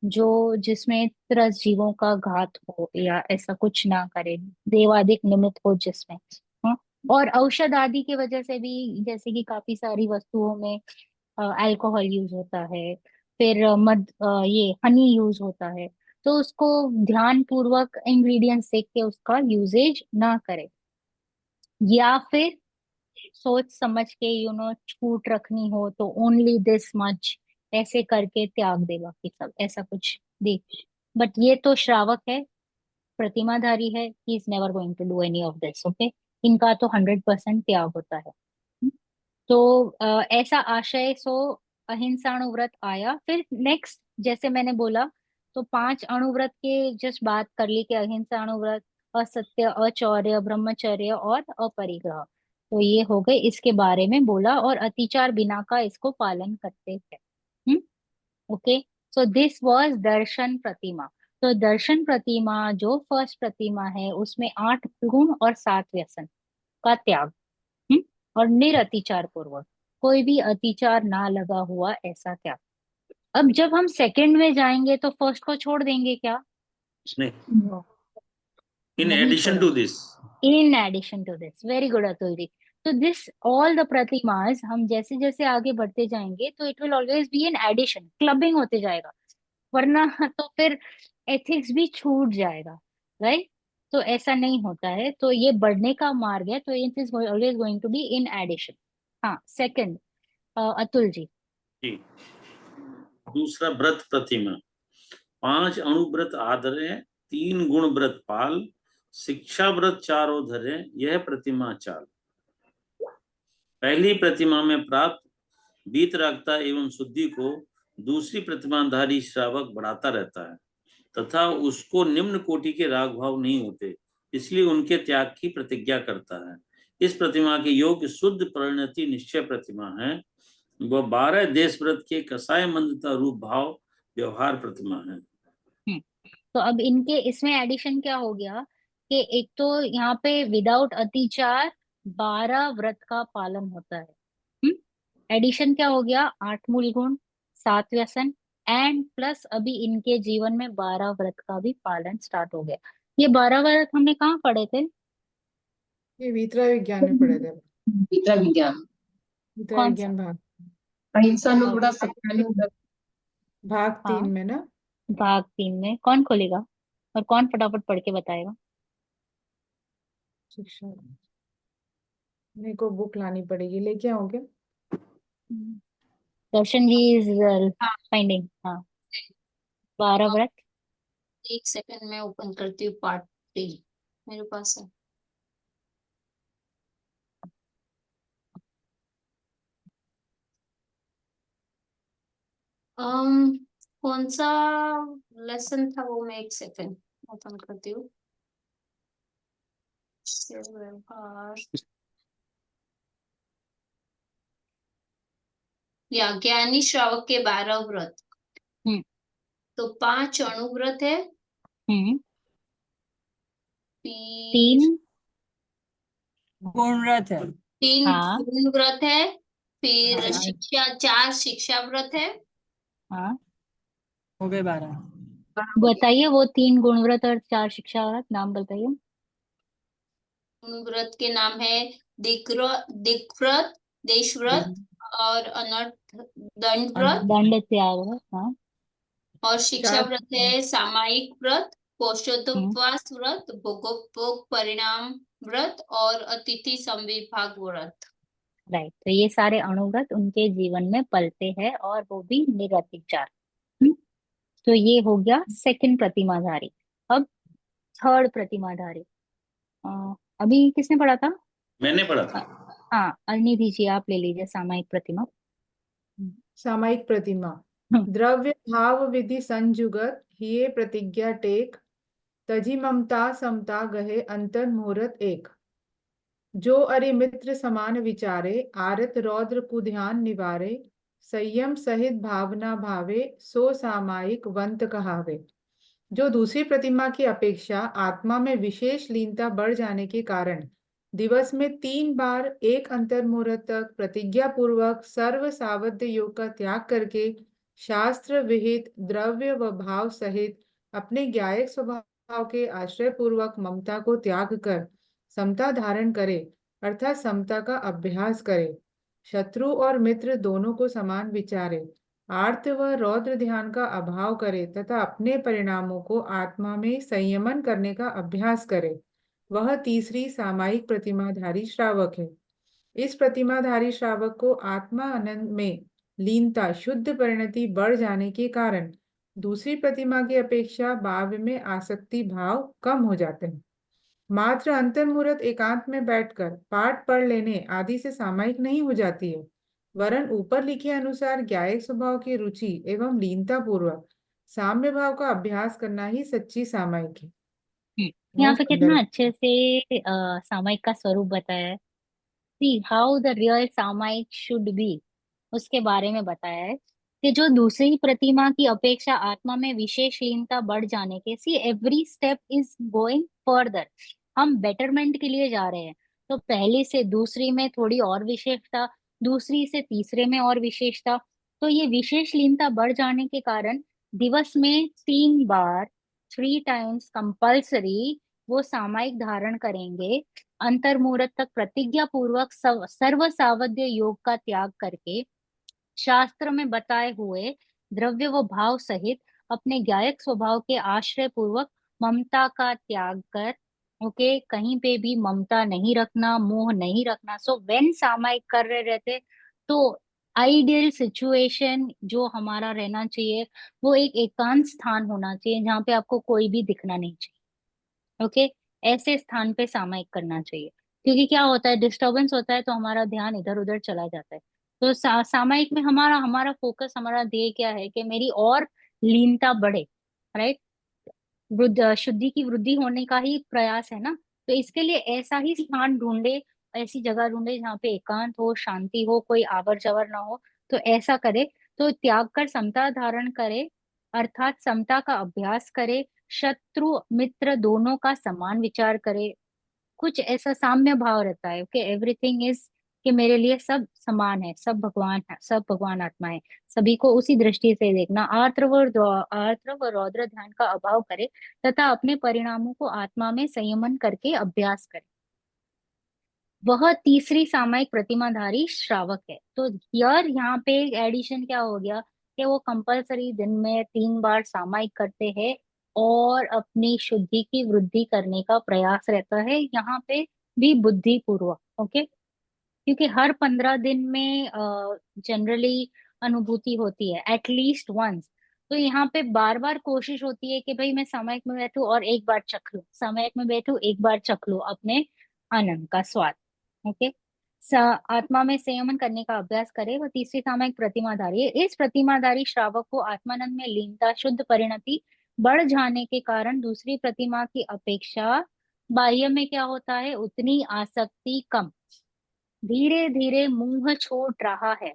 जो जिसमें त्रस जीवों का घात हो, या ऐसा कुछ ना करे, देवादिक निमित्त हो जिसमें। हाँ, और औषध आदि की वजह से भी, जैसे कि काफी सारी वस्तुओं में अल्कोहल यूज होता है, फिर ये हनी यूज होता है, तो उसको ध्यान पूर्वक इंग्रेडिएंट्स देख के उसका यूजेज ना करे, या फिर सोच समझ के छूट रखनी हो तो ओनली दिस मच ऐसे करके त्याग दे, बाकी सब ऐसा कुछ देख। बट ये तो श्रावक है, प्रतिमाधारी है, he is never going to do any of this, okay. इनका तो 100% त्याग होता है। तो ऐसा आशय सो अहिंसाणुव्रत आया। फिर नेक्स्ट, जैसे मैंने बोला, तो 5 अणुव्रत के जस्ट बात कर ली कि अहिंसाणुव्रत, असत्य, अचौर्य, ब्रह्मचर्य और अपरिग्रह, तो ये हो गए, इसके बारे में बोला, और अतिचार बिना का इसको पालन करते हैं। ओके, सो दिस वाज दर्शन प्रतिमा। तो दर्शन प्रतिमा जो फर्स्ट प्रतिमा है, उसमें 8 गुण और 7 व्यसन का त्याग, हम्म, और निरअतिचार पूर्वक, कोई भी अतिचार ना लगा हुआ ऐसा त्याग। अब जब हम सेकंड में जाएंगे तो फर्स्ट को छोड़ देंगे क्या? नहीं, No, इन नहीं addition to this. In addition to this, very good Atul ji. तो दिस ऑल द प्रतिमास, हम जैसे जैसे आगे बढ़ते जाएंगे तो it will always be an addition, clubbing होते जाएगा, वरना तो फिर एथिक्स भी छूट जाएगा, राइट। तो ऐसा नहीं होता है, तो ये बढ़ने का मार्ग है, तो it is always going to be in addition. हाँ, सेकंड, अतुल जी। जी, दूसरा व्रत प्रतिमा। 5 अणुव्रत आदरे, 3 गुण व्रत पाल, शिक्षा व्रत चारों धरे, यह प्रतिमा चाल। पहली प्रतिमा में प्राप्त वीतरागता एवं शुद्धि को दूसरी प्रतिमाधारी श्रावक बढ़ाता रहता है, तथा उसको निम्न कोटि के राग भाव नहीं होते, इसलिए उनके त्याग की प्रतिज्ञा करता है। इस प्रतिमा के योग्य शुद्ध परिणति निश्चय प्रतिमा है। वह 12 देश व्रत के कसाय मंदता रूप भाव व्यवहार प्रतिमा है। तो अब इनके इसमें एडिशन क्या हो गया कि एक तो यहाँ पे विदाउट अतिचार 12 व्रत का पालन होता है, एडिशन क्या हो गया, 8 मूल गुण, 7 व्यसन, एंड प्लस अभी इनके जीवन में 12 व्रत का भी पालन स्टार्ट हो गया। ये 12 व्रत हमने कहाँ पढ़े थे? ये वीतरा विज्ञान में पढ़े थे। विद्या विज्ञान, वीतरा कौन सा? विज्ञान भाग अहिंसा और अनुग्रह सत्यानुग्रह। भाग हाँ, 3 में ना। भाग 3 में कौन खोलेगा और कौन फटाफट पढ़ के बताएगा? शिक्षा, मेरे को बुक लानी पड़ेगी, लेके आओगे? दर्शन जी इज हाँ, फाइंडिंग। हाँ, 12 व्रत। एक सेकंड में ओपन करती हूँ, पार्ट 3 मेरे पास है। कौन सा लेसन था वो, मैं एक सेकंड ओपन करती हूँ। व्यवहार या ज्ञानी श्रावक के 12 व्रत। हम्म तो 5 अणुव्रत है, हम्म फिर 3। गुणरथ है। 3 हाँ गुण व्रत है, फिर हाँ, शिक्षा 4 शिक्षा व्रत है। हाँ, हो गए 12। बताइए वो 3 गुण व्रत और 4 शिक्षा व्रत नाम बताइए। गुण व्रत के नाम है दिक्व्रत, देशव्रत और अनर्थ दंड व्रत। दंड त्याग व्रत। हाँ। और शिक्षा चार। व्रत है सामायिक व्रत, हम्म पौषोत्तोपवास व्रत, भोगोपभोग परिणाम व्रत और अतिथि संविभाग व्रत। राइट, तो ये सारे अणुव्रत उनके जीवन में पलते हैं और वो भी निरतिचार। तो ये हो गया सेकंड प्रतिमाधारी। अब थर्ड प्रतिमाधारी। अभी किसने पढ़ा था? मैंने पढ़ा अ, था। हाँ, अनिधि जी आप ले लीजिए सामायिक प्रतिमा। सामायिक प्रतिमा। हम्म, द्रव्य भाव विधि संजुगत हिये प्रतिज्ञा टेक, तजी ममता समता गहे अंतर मुहूर्त एक। जो अरि मित्र समान विचारे, आरत रौद्र कुध्यान निवारे, संयम सहित भावना भावे, सो सामायिक वंत कहावे। जो दूसरी प्रतिमा की अपेक्षा आत्मा में विशेष लीनता बढ़ जाने के कारण दिवस में 3 बार एक अंतर मुहूर्त तक प्रतिज्ञा पूर्वक सर्व सावध्य योग का त्याग करके शास्त्र विहित द्रव्य व भाव सहित अपने ज्ञायक स्वभाव के आश्रय पूर्वक ममता को त्याग कर समता धारण करे, अर्थात समता का अभ्यास करे, शत्रु और मित्र दोनों को समान विचारे, आर्त व रौद्र ध्यान का अभाव करे तथा अपने परिणामों को आत्मा में संयमन करने का अभ्यास करे, वह तीसरी सामायिक प्रतिमाधारी श्रावक है। इस प्रतिमाधारी श्रावक को आत्मा आनंद में लीनता शुद्ध परिणति बढ़ जाने के कारण दूसरी प्रतिमा की अपेक्षा भाव में आसक्ति भाव कम हो जाते हैं। मात्र अंतर्मुहूर्त एकांत में बैठकर पाठ पढ़ लेने आदि से सामायिक नहीं हो जाती है, वरन ऊपर लिखे अनुसार ज्ञायक स्वभाव की रुचि एवं लीनता पूर्वक साम्य भाव का अभ्यास करना ही सच्ची सामायिक है। यहाँ बहुत पे सुंदर कितना है। अच्छे से सामायिक का स्वरूप बताया है। सी हाउ द रियल सामायिक शुड बी, उसके बारे में बताया है कि जो दूसरी प्रतिमा की अपेक्षा आत्मा में विशेष लीनता बढ़ जाने के, see every step is going further, हम बेटरमेंट के लिए जा रहे हैं। तो पहले से दूसरी में थोड़ी और विशेषता, दूसरी से तीसरे में और विशेषता, तो ये विशेष लीनता बढ़ जाने के कारण दिवस में 3 बार, 3 टाइम्स कंपल्सरी वो सामायिक धारण करेंगे। अंतर मुहूर्त तक प्रतिज्ञा पूर्वक सर्व सावध्य योग का त्याग करके शास्त्र में बताए हुए द्रव्य व भाव सहित अपने ज्ञायक स्वभाव के आश्रय पूर्वक ममता का त्याग कर, ओके, कहीं पे भी ममता नहीं रखना, मोह नहीं रखना। सो व्हेन सामायिक कर रहे रहते, तो आइडियल सिचुएशन जो हमारा रहना चाहिए वो एक एकांत स्थान होना चाहिए जहाँ पे आपको कोई भी दिखना नहीं चाहिए। ओके, ऐसे स्थान पे सामायिक करना चाहिए। क्योंकि क्या होता है, डिस्टरबेंस होता है तो हमारा ध्यान इधर उधर चला जाता है। तो सामायिक में हमारा हमारा फोकस, हमारा ध्येय क्या है कि मेरी और लीनता बढ़े, राइट, शुद्धि की वृद्धि होने का ही प्रयास है ना। तो इसके लिए ऐसा ही स्थान ढूंढे, ऐसी जगह ढूंढे जहाँ पे एकांत हो, शांति हो, कोई आवर जवर ना हो। तो ऐसा करे, तो त्याग कर समता धारण करे, अर्थात समता का अभ्यास करे, शत्रु मित्र दोनों का समान विचार करे। कुछ ऐसा साम्य भाव रहता है, ओके, एवरीथिंग इज कि मेरे लिए सब समान है, सब भगवान है, सब भगवान आत्मा है, सभी को उसी दृष्टि से देखना। आर्द्र व रौद्र ध्यान का अभाव करे तथा अपने परिणामों को आत्मा में संयमन करके अभ्यास करे, वह तीसरी सामायिक प्रतिमाधारी श्रावक है। तो यार यहाँ पे एडिशन क्या हो गया कि वो कंपलसरी दिन में 3 बार सामायिक करते हैं और अपनी शुद्धि की वृद्धि करने का प्रयास रहता है, यहाँ पे भी बुद्धि पूर्वक। ओके, क्योंकि हर 15 दिन में जनरली अनुभूति होती है एटलीस्ट वंस। तो यहाँ पे बार बार कोशिश होती है कि भाई मैं सामायिक में बैठूं और एक बार चख लूं, सामायिक में बैठूं एक बार चख लूं अपने आनंद का स्वाद। ओके, आत्मा में संयमन करने का अभ्यास करे, वह तीसरी सामायिक प्रतिमाधारी है। इस प्रतिमाधारी श्रावक को आत्मानंद में लीनता, शुद्ध परिणति बढ़ जाने के कारण दूसरी प्रतिमा की अपेक्षा बाह्य में क्या होता है, उतनी आसक्ति कम, धीरे धीरे मुंह छूट रहा है।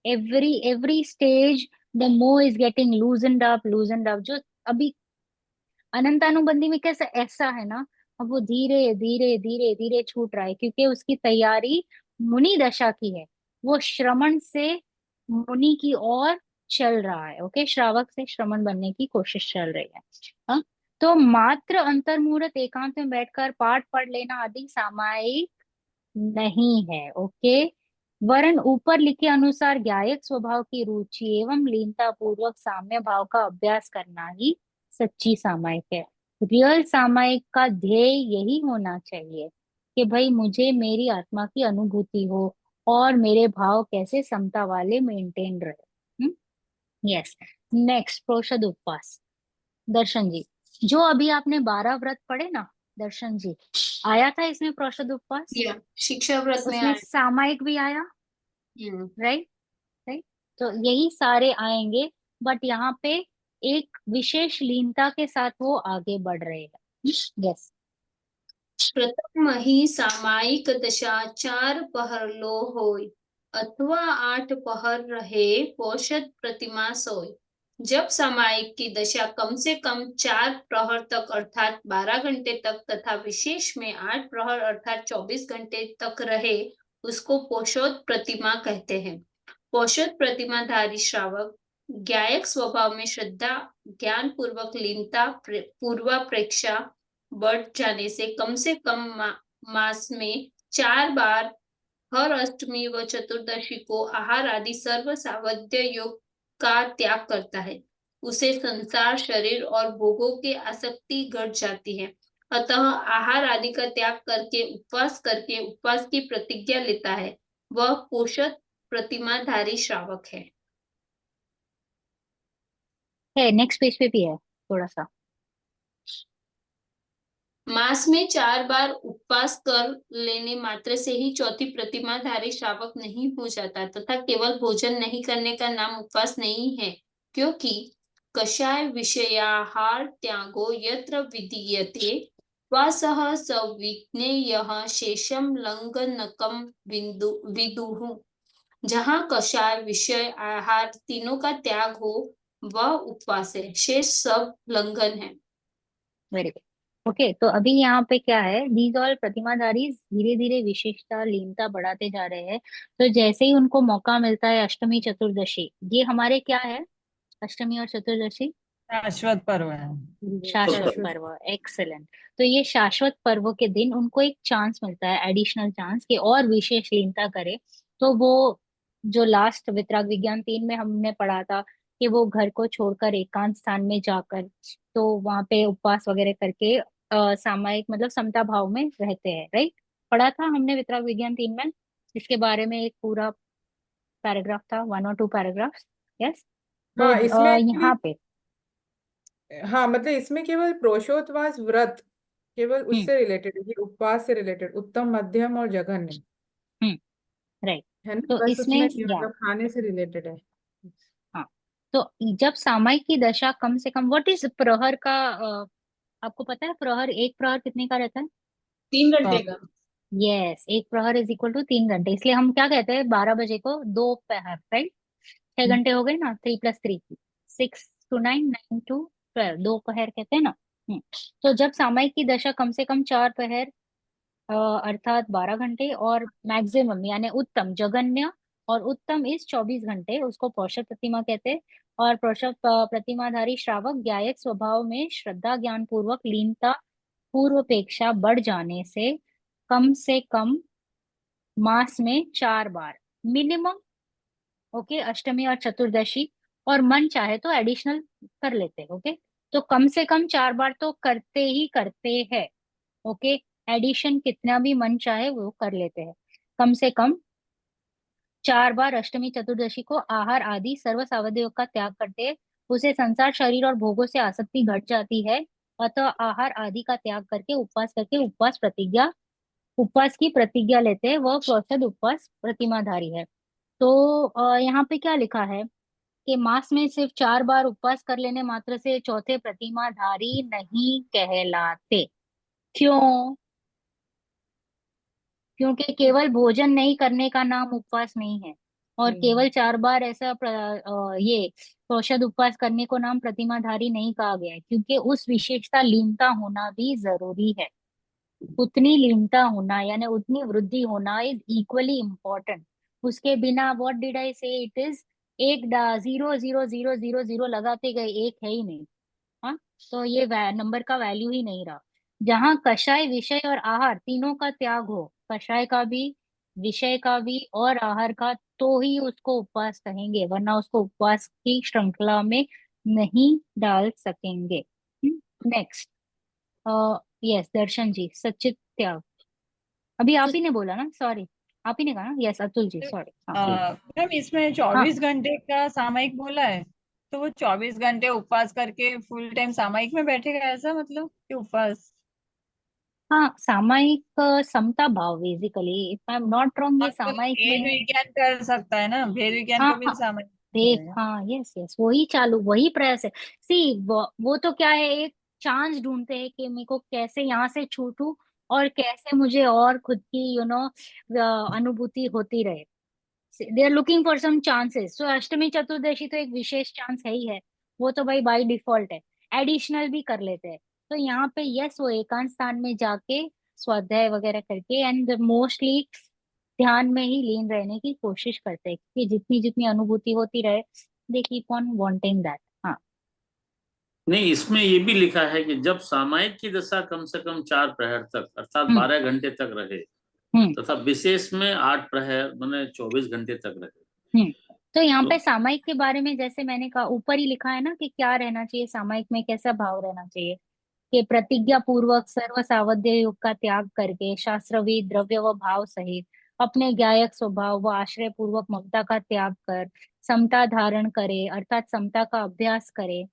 एवरी स्टेज द मोह इज गेटिंग लूजनड अप। जो अभी अनंतानुबंधी में कैसा ऐसा है ना, अब वो धीरे धीरे धीरे धीरे छूट रहा है, क्योंकि उसकी तैयारी मुनि दशा की है। वो श्रमण से मुनि की ओर चल रहा है। ओके, श्रावक से श्रमण बनने की कोशिश चल रही है। हाँ, तो मात्र अंतर्मुहूर्त एकांत में बैठकर पाठ पढ़ लेना आदि सामायिक नहीं है। ओके, वरन ऊपर लिखे अनुसार ज्ञायक स्वभाव की रुचि एवं लीनता पूर्वक साम्य भाव का अभ्यास करना ही सच्ची सामायिक है। रियल सामायिक का ध्येय यही होना चाहिए कि भाई मुझे मेरी आत्मा की अनुभूति हो और मेरे भाव कैसे समता वाले मेंटेन रहे। यस, नेक्स्ट प्रोषद उपवास। दर्शन जी, जो अभी आपने 12 व्रत पढ़े ना, दर्शन जी, आया था इसमें प्रोषद उपवास? या शिक्षा व्रत में उसमें आए। सामायिक भी आया, राइट? राइट, तो यही सारे आएंगे, बट यहाँ पे एक विशेष लीनता के साथ वो आगे बढ़ रहे हैं। यस, प्रथम ही सामायिक दशा 4 पहर लो होय अथवा 8 पहर रहे पोषद प्रतिमा सोय। जब सामायिक की दशा कम से कम 4 प्रहर तक अर्थात 12 घंटे तक तथा विशेष में 8 प्रहर अर्थात 24 घंटे तक रहे, उसको पोषोद प्रतिमा कहते हैं। पोषद प्रतिमाधारी श्रावक ज्ञायक स्वभाव में श्रद्धा ज्ञान पूर्वक लीनता पूर्वापेक्षा बढ़ जाने से कम मास में 4 बार हर अष्टमी व चतुर्दशी को आहार आदि सर्व सावध्य योग का त्याग करता है, उसे संसार शरीर और भोगों के आसक्ति घट जाती है। अतः आहार आदि का त्याग करके उपवास की प्रतिज्ञा लेता है, वह पोषद प्रतिमाधारी श्रावक है। नेक्स्ट पेज पे भी है थोड़ा सा। मास में 4 बार उपवास कर लेने मात्र से ही चौथी प्रतिमाधारी श्रावक नहीं हो जाता तथा केवल भोजन नहीं करने का नाम उपवास नहीं है, क्योंकि कषाय विषयाहार त्यागो यत्र विधीयते वासः सविज्ञेयः शेषम लंघनकम विदुः। जहाँ कषाय विषय आहार तीनों का त्याग हो वह उपवास है, शेष सब लंघन है। Very good. ओके, तो अभी यहाँ पे क्या है, दीज ऑल प्रतिमाधारी धीरे धीरे विशेषता लीनता बढ़ाते जा रहे हैं। तो जैसे ही उनको मौका मिलता है, अष्टमी चतुर्दशी, ये हमारे क्या है, अष्टमी और चतुर्दशी शाश्वत पर्व है। शाश्वत पर्व। एक्सेलेंट। तो ये शाश्वत पर्व के दिन उनको एक चांस मिलता है, एडिशनल चांस, कि और विशेष लीनता करे। तो वो जो लास्ट वितराग विज्ञान 3 में हमने पढ़ा था कि वो घर को छोड़कर एकांत स्थान में जाकर तो वहां पे उपवास वगैरह करके सामायिक मतलब समता भाव में रहते हैं, राइट? पढ़ा था हमने वितराग विज्ञान 3 में, इसके बारे में एक पूरा पैराग्राफ था, 1 और 2 पैराग्राफ। यस, तो हाँ इसमें यहाँ पे हाँ मतलब इसमें केवल प्रोषोत्वास व्रत केवल हम्म उससे रिलेटेड है, ये उपवास से रिलेटेड, उत्तम मध्यम और जघन्य राइट, है ना, तो बस इसमें उसमें या मतलब खाने से रिलेटेड है। हाँ, तो जब सामायिक की दशा कम से कम, व्हाट इज प्रहर का, आपको पता है प्रहर, एक प्रहर कितने का रहता है? 3 घंटे का। यस, एक प्रहर इज इक्वल टू 3 घंटे, इसलिए हम क्या कहते हैं, 12 बजे को 2 प्रहर, राइट? 6 घंटे हो गए ना, 3 + 3 6 to 9, 9 to 12, 2 प्रहर कहते हैं ना। तो जब सामायिक की दशा कम से कम 4 प्रहर अर्थात 12 घंटे, और मैक्सिमम यानी उत्तम जगन्य और उत्तम इस 24 घंटे, उसको पौषध प्रतिमा कहते हैं। और पौषध प्रतिमाधारी श्रावक गायक स्वभाव में श्रद्धा ज्ञान पूर्वक लीनता पूर्वापेक्षा बढ़ जाने से कम मास में 4 बार मिनिमम, ओके, अष्टमी और चतुर्दशी, और मन चाहे तो एडिशनल कर लेते हैं, ओके। तो कम से कम 4 बार तो करते ही करते हैं, ओके। एडिशन कितना भी मन चाहे वो कर लेते हैं। कम से कम 4 बार अष्टमी चतुर्दशी को आहार आदि सर्व सावधि योग का त्याग करते हैं। उसे संसार शरीर और भोगों से आसक्ति घट जाती है, अतः आहार आदि का त्याग करके उपवास करके उपवास की प्रतिज्ञा लेते हैं, वह प्रोषद उपवास प्रतिमाधारी है। तो यहाँ पे क्या लिखा है कि मास में सिर्फ 4 बार उपवास कर लेने मात्र से चौथे प्रतिमाधारी नहीं कहलाते। क्यों? क्योंकि केवल भोजन नहीं करने का नाम उपवास नहीं है, और केवल 4 बार ऐसा ये औषध उपवास करने को नाम प्रतिमाधारी नहीं कहा गया है, क्योंकि उस विशेषता लीनता होना भी जरूरी है। उतनी लीनता होना यानी उतनी वृद्धि होना इज इक्वली इम्पोर्टेंट। उसके बिना व्हाट डिड आई से, इट इज एक 0 0 0 0 0 लगाते गए, एक है ही नहीं। हाँ, तो ये नंबर का वैल्यू ही नहीं रहा। जहाँ कषाय विषय और आहार तीनों का त्याग हो, कषाय का भी, विषय का भी और आहार का, तो ही उसको उपवास कहेंगे, वरना उसको उपवास की श्रृंखला में नहीं डाल सकेंगे। नेक्स्ट, यस दर्शन जी, सचित त्याग। अभी आप ही ने बोला ना, सॉरी, आप ही ने कहा ना, यस अतुल जी, सॉरी। हाँ मैम इसमें 24 घंटे का सामयिक बोला है, तो वो 24 घंटे उपवास करके फुल टाइम सामयिक में बैठेगा, ऐसा मतलब कि उपवास? हाँ, सामायिक समता भाव basically, if I am not wrong, ये हाँ, तो सामायिक में भेद है। विज्ञान कर सकता है ना, भेद विज्ञान हाँ को भी हाँ, सामयिक देख, करेगा। हाँ, यस यस, वही चालू, वही प्रयास है। सी वो तो क्या है, एक चांस ढूंढते हैं कि मेरे को कैसे यहाँ से छूटूं, और कैसे मुझे और खुद की अनुभूति होती रहे। They are looking for some chances. So अष्टमी चतुर्दशी तो एक विशेष चांस है ही है, वो तो भाई बाय डिफॉल्ट है। एडिशनल भी कर लेते हैं, तो यहाँ पे यस, वो एकांत स्थान में जाके स्वाध्याय वगैरह करके एंड मोस्टली ध्यान में ही लीन रहने की कोशिश करते हैं, कि जितनी जितनी अनुभूति होती रहे, they keep on wanting that. हाँ, नहीं, इसमें ये भी लिखा है कि जब सामायिक की दशा कम से कम 4 प्रहर तक अर्थात 12 घंटे तक रहे, हम्म तथा विशेष में 8 प्रहर माने 24 घंटे तक रहे। हम्म तो यहाँ तो पे सामायिक के बारे में जैसे मैंने कहा, ऊपर ही लिखा है ना कि क्या रहना चाहिए सामायिक में, कैसा भाव रहना चाहिए, कि प्रतिज्ञा पूर्वक सर्व सावध्य युग का त्याग करके शास्त्रविद द्रव्य व भाव सहित अपने गायक स्वभाव व आश्रय पूर्वक ममता का त्याग कर समता धारण करे, अर्थात समता का अभ्यास करे।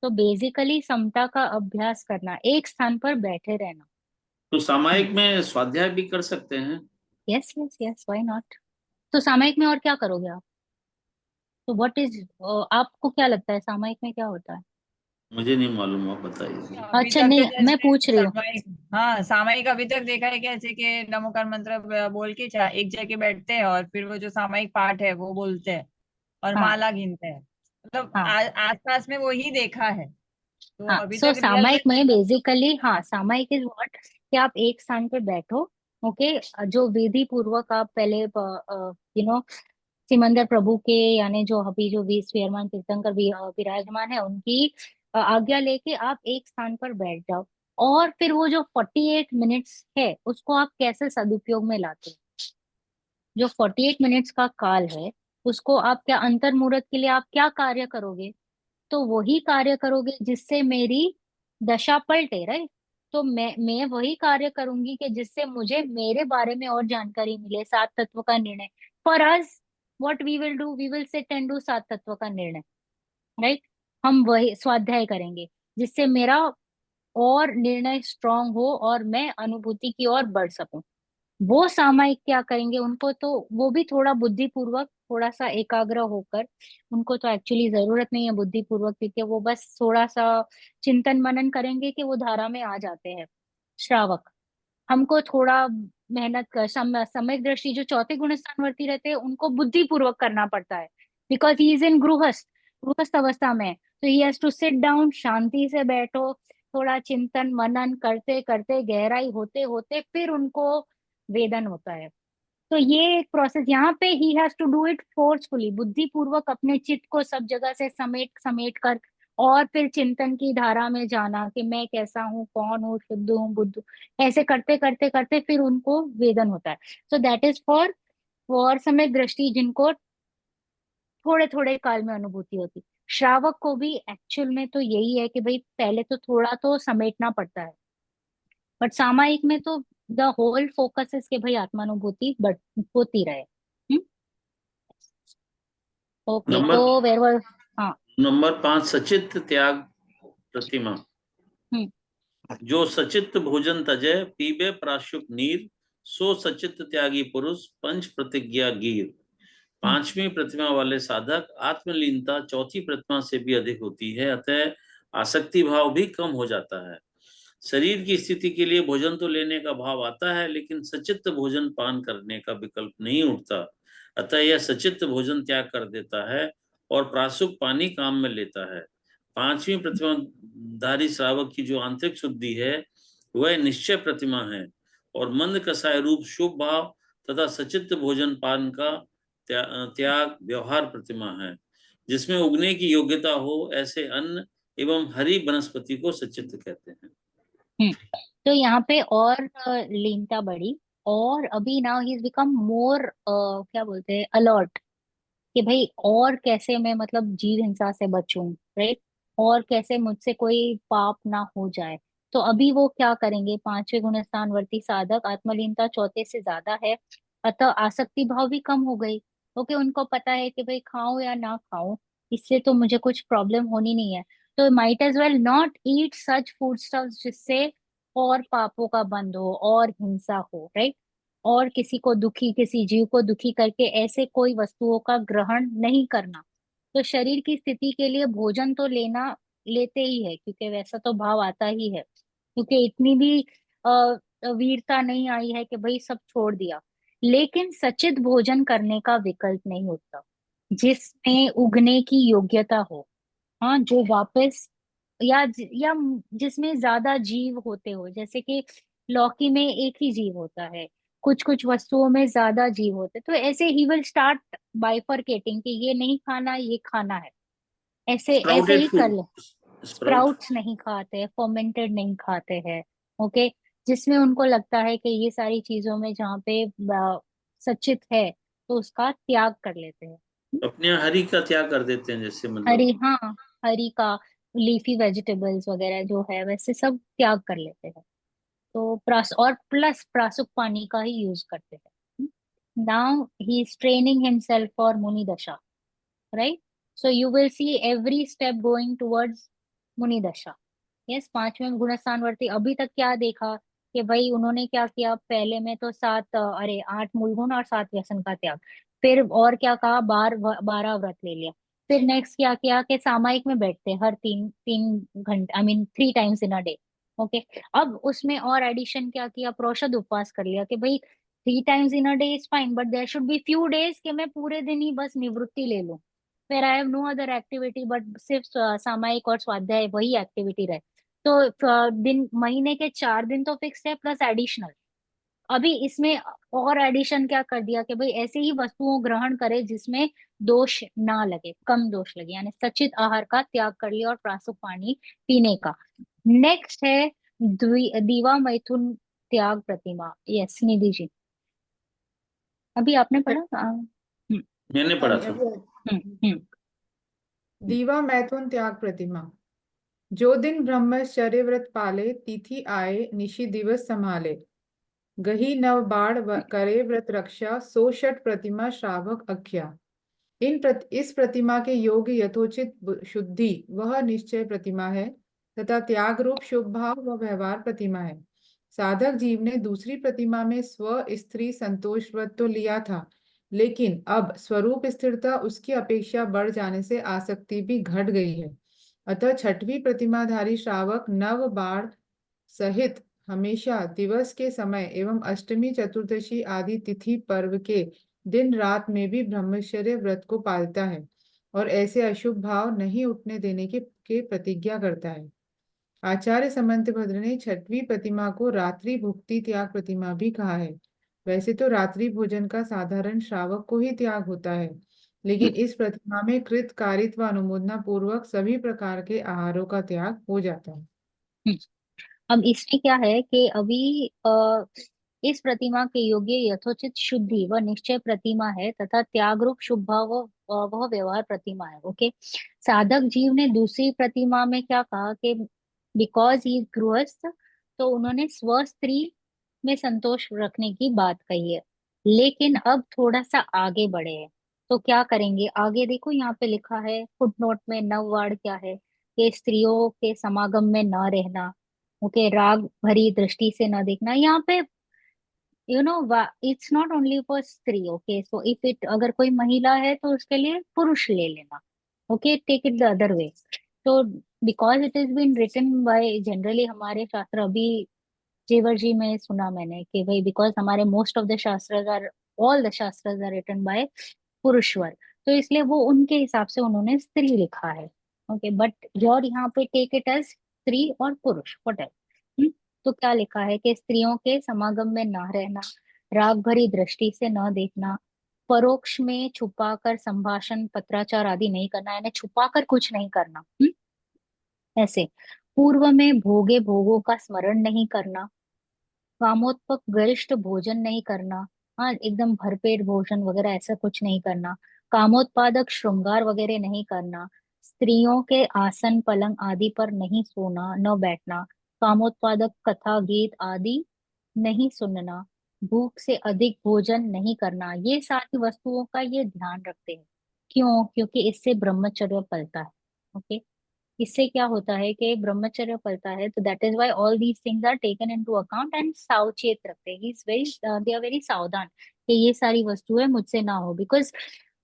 तो बेसिकली समता का अभ्यास करना, एक स्थान पर बैठे रहना। सामायिक में स्वाध्याय भी कर सकते हैं। Yes yes yes, why not. तो सामायिक में और क्या करोगे आप? तो व्हाट इज, आपको क्या लगता है सामायिक में क्या होता है? मुझे नहीं मालूम, आप बताइए। अभी अच्छा, तक तो नहीं, मैं जैसे पूछ रही हूँ। सामयिक, हाँ सामयिक अभी तक देखा है कैसे कि नमोकार मंत्र बोल के एक जगह बैठते हैं और फिर वो जो सामयिक पाठ है वो बोलते हैं और हाँ माला गिनते हैं, मतलब हाँ आसपास में वो ही देखा है, तो हाँ, अभी सो तक रियल में सामायिक में देखा। बेसिकली, हाँ, सामायिक इज व्हाट, कि आप एक स्थान पे बैठो, ओके, जो विधि पूर्वक आप पहले सिमंदर प्रभु के, यानी जो अभी जो 20 वियरमान तीर्थंकर विराजमान है, उनकी आज्ञा लेके आप एक स्थान पर बैठ जाओ, और फिर वो जो 48 मिनट्स है उसको आप कैसे सदुपयोग में लाते हो। जो 48 मिनट्स का काल है, उसको आप क्या अंतर मुहूर्त के लिए आप क्या कार्य करोगे? तो वही कार्य करोगे जिससे मेरी दशा पलटे, राइट। तो मैं वही कार्य करूंगी कि जिससे मुझे मेरे बारे में और जानकारी मिले, 7 तत्व का निर्णय। For us what we will do, we will sit and do 7 तत्व का निर्णय, राइट। हम वही स्वाध्याय करेंगे जिससे मेरा और निर्णय स्ट्रांग हो और मैं अनुभूति की ओर बढ़ सकूं। वो सामायिक क्या करेंगे, उनको तो वो भी थोड़ा बुद्धिपूर्वक, थोड़ा सा एकाग्र होकर, उनको तो एक्चुअली जरूरत नहीं है बुद्धिपूर्वक, क्योंकि वो बस थोड़ा सा चिंतन मनन करेंगे कि वो धारा में आ जाते हैं श्रावक। हमको थोड़ा मेहनत कर, समय दृष्टि जो चौथे गुण स्थानवर्ती रहते हैं उनको बुद्धिपूर्वक करना पड़ता है, बिकॉज ही इज इन गृहस्थ, गृहस्थ अवस्था में है। तो he has to sit down, शांति से बैठो, थोड़ा चिंतन मनन करते करते गहराई होते होते फिर उनको वेदन होता है। तो ये एक प्रोसेस यहाँ पे he has to do it forcefully, बुद्धि पूर्वक अपने चित्त को सब जगह से समेट समेट कर, और फिर चिंतन की धारा में जाना कि मैं कैसा हूँ, कौन हूँ, शुद्ध हूँ, बुद्ध हूँ। ऐसे करते करते करते फिर उनको वेदन होता है। सो दैट इज फॉर समय दृष्टि, जिनको थोड़े थोड़े काल में अनुभूति होती। श्रावक को भी एक्चुअल में तो यही है कि भाई पहले तो थोड़ा तो समेटना पड़ता है, बट सामायिक में तो द होल फोकस इज के भाई आत्मानुभूति बट होती रहे। ओके, नंबर तो वेर वर, हाँ, नंबर 5 सचित्त त्याग प्रतिमा। जो सचित्त भोजन तजय पीबे प्राशुक नीर, सो सचित्त त्यागी पुरुष पंच प्रतिज्ञा गीर। 5वीं प्रतिमा वाले साधक आत्मलीनता 4थी प्रतिमा से भी अधिक होती है, अतः आसक्ति भाव भी कम हो जाता है। शरीर की स्थिति के लिए भोजन तो लेने का भाव आता है, लेकिन सचित्त भोजन पान करने का विकल्प नहीं उठता, अतः यह सचित्त भोजन त्याग कर देता है और प्रासुक पानी काम में लेता है। 5वीं प्रतिमाधारी श्रावक की जो आंतरिक शुद्धि है वह निश्चय प्रतिमा है और मंद कसाय रूप शुभ भाव तथा सचित्त भोजन पान का त्याग व्यवहार प्रतिमा है, जिसमें उगने की योग्यता हो ऐसे अन्न एवं हरी वनस्पति को सचित्त कहते हैं। तो यहाँ पे और लीनता बढ़ी, और अभी now he is become more क्या बोलते हैं, अलर्ट, कि भाई और कैसे मैं मतलब जीव हिंसा से बचूं, राइट, और कैसे मुझसे कोई पाप ना हो जाए। तो अभी वो क्या करेंगे, 5वें गुणस्थान वर्ती साधक, आत्मलीनता 4थे से ज्यादा है, अतः आसक्ति भाव भी कम हो गई, क्योंकि उनको पता है कि भाई खाऊं या ना खाऊं, इससे तो मुझे कुछ प्रॉब्लम होनी नहीं है। तो might as well not eat such food stuffs जिससे और पापों का बंध हो और हिंसा हो, राइट, और किसी को दुखी, किसी जीव को दुखी करके ऐसे कोई वस्तुओं का ग्रहण नहीं करना। तो शरीर की स्थिति के लिए भोजन तो लेते ही है, क्योंकि वैसा तो भाव आता ही है, क्योंकि इतनी भी वीरता नहीं आई है कि भाई सब छोड़ दिया। लेकिन सचित भोजन करने का विकल्प नहीं होता जिसमें उगने की योग्यता हो, हाँ, जो वापस या जिसमें ज्यादा जीव होते हो, जैसे कि लौकी में एक ही जीव होता है, कुछ कुछ वस्तुओं में ज्यादा जीव होते, तो ऐसे ही विल स्टार्ट बाइफरकेटिंग कि ये नहीं खाना, ये खाना है, ऐसे ऐसे स्प्राउटेड ही कर फूड, ले। स्प्राउट स्प्राउट्स नहीं खाते, फर्मेंटेड नहीं खाते हैं, ओके, जिसमें उनको लगता है कि ये सारी चीजों में जहाँ पे सचित है तो उसका त्याग कर लेते हैं। अपने यहाँ हरी का त्याग कर देते हैं, जैसे मतलब हरी, हाँ, हरी का, लीफी वेजिटेबल्स वगैरह जो है वैसे सब त्याग कर लेते हैं। तो और प्लस प्रासुक पानी का ही यूज करते हैं। Now he is training himself for मुनि दशा, right, so you will see every step going towards मुनि दशा। यस, 5वें गुणस्थानवर्ती अभी तक क्या देखा कि भाई उन्होंने क्या किया, पहले में तो 8 मूल गुण और 7 व्यसन का त्याग, फिर और क्या कहा, 12 व्रत ले लिया, फिर नेक्स्ट क्या किया कि सामायिक में बैठते हर 3 3 घंटे, I mean 3 times in a day, okay. अब उसमें और एडिशन क्या किया, प्रोषद उपवास कर लिया कि भाई 3 times in a day is fine, but there should be few days कि मैं पूरे दिन ही बस निवृत्ति ले लूं, फिर I have no other activity, but सिर्फ सामायिक और स्वाध्याय वही एक्टिविटी रहे। तो दिन, महीने के 4 दिन तो फिक्स है, प्लस एडिशनल। अभी इसमें और एडिशन क्या कर दिया कि भाई ऐसे ही वस्तुओं ग्रहण करे जिसमें दोष ना लगे, कम दोष लगे, यानी सचित आहार का त्याग कर लिया और प्रासुक पानी पीने का। नेक्स्ट है दीवा मैथुन त्याग प्रतिमा। यस, निधि जी, अभी आपने पढ़ा। मैंने पढ़ा था। हम्म। दीवा मैथुन त्याग प्रतिमा। जो दिन ब्रह्मचर्य व्रत पाले, तिथि आए निशि दिवस संभाले, गही नव बाढ़ करे व्रत रक्षा, सो षट प्रतिमा श्रावक अख्या। इस प्रतिमा के योग यथोचित शुद्धि वह निश्चय प्रतिमा है तथा त्याग रूप शुभ भाव व व्यवहार प्रतिमा है। साधक जीव ने दूसरी प्रतिमा में स्व स्त्री संतोष व्रत तो लिया था, लेकिन अब स्वरूप स्थिरता उसकी अपेक्षा बढ़ जाने से आसक्ति भी घट गई है। अतः 6वीं प्रतिमाधारी श्रावक नव बाढ़ सहित हमेशा दिवस के समय एवं अष्टमी चतुर्दशी आदि तिथि पर्व के दिन रात में भी ब्रह्मचर्य व्रत को पालता है और ऐसे अशुभ भाव नहीं उठने देने के प्रतिज्ञा करता है। आचार्य समंतभद्र ने छठवीं प्रतिमा को रात्रि भुक्ति त्याग प्रतिमा भी कहा है। वैसे तो रात्रि भोजन का साधारण श्रावक को ही त्याग होता है, लेकिन इस प्रतिमा में कृत कारित्व अनुमोदना पूर्वक सभी प्रकार के आहारों का त्याग हो जाता है। हम्म, अब इसमें क्या है कि अभी इस प्रतिमा के योग्य यथोचित शुद्धि व निश्चय प्रतिमा है तथा त्याग रूप शुभ भाव वह व्यवहार प्रतिमा है। ओके, साधक जीव ने दूसरी प्रतिमा में क्या कहा कि बिकॉज ही गृहस्थ, तो उन्होंने स्व स्त्री में संतोष रखने की बात कही है। लेकिन अब थोड़ा सा आगे बढ़े हैं, तो क्या करेंगे आगे देखो, यहाँ पे लिखा है फुटनोट में नववाड़ क्या है कि स्त्रियों के समागम में न रहना, ओके, राग भरी दृष्टि से न देखना। यहाँ पे इट्स नॉट ओनली फॉर स्त्री, ओके, सो इफ इट अगर कोई महिला है तो उसके लिए पुरुष ले लेना, okay, take it the other way. तो because it is been written by generally हमारे शास्त्र, अभी जेवर जी में सुना मैंने कि भाई बिकॉज हमारे मोस्ट ऑफ द शास्त्र आर, ऑल द शास्त्र आर रिटन बाय पुरुषवर, तो इसलिए वो उनके हिसाब से उन्होंने स्त्री लिखा है। ओके, बट योर यहाँ पे टेक इट एज स्त्री और पुरुष व्हाटएवर। तो क्या लिखा है कि स्त्रियों के समागम में ना रहना, राग भरी दृष्टि से न देखना, परोक्ष में छुपाकर संभाषण पत्राचार आदि नहीं करना, यानी छुपाकर कुछ नहीं करना। ऐसे पूर्व में भोगे भोगों का स्मरण नहीं करना, कामोत्पक गरिष्ठ भोजन नहीं करना, हाँ एकदम भरपेट भोजन वगैरह ऐसा कुछ नहीं करना, कामोत्पादक श्रृंगार वगैरह नहीं करना, स्त्रियों के आसन पलंग आदि पर नहीं सोना न बैठना, कामोत्पादक कथा गीत आदि नहीं सुनना, भूख से अधिक भोजन नहीं करना। ये सारी वस्तुओं का ये ध्यान रखते हैं। क्यों? क्योंकि इससे ब्रह्मचर्य पलता है। ओके, इससे क्या होता है कि ब्रह्मचर्य पलता है, तो that is why all these things are taken into account and सावचेत रखते हैं, दे आर वेरी सावधान कि ये सारी वस्तुएं मुझसे ना हो, बिकॉज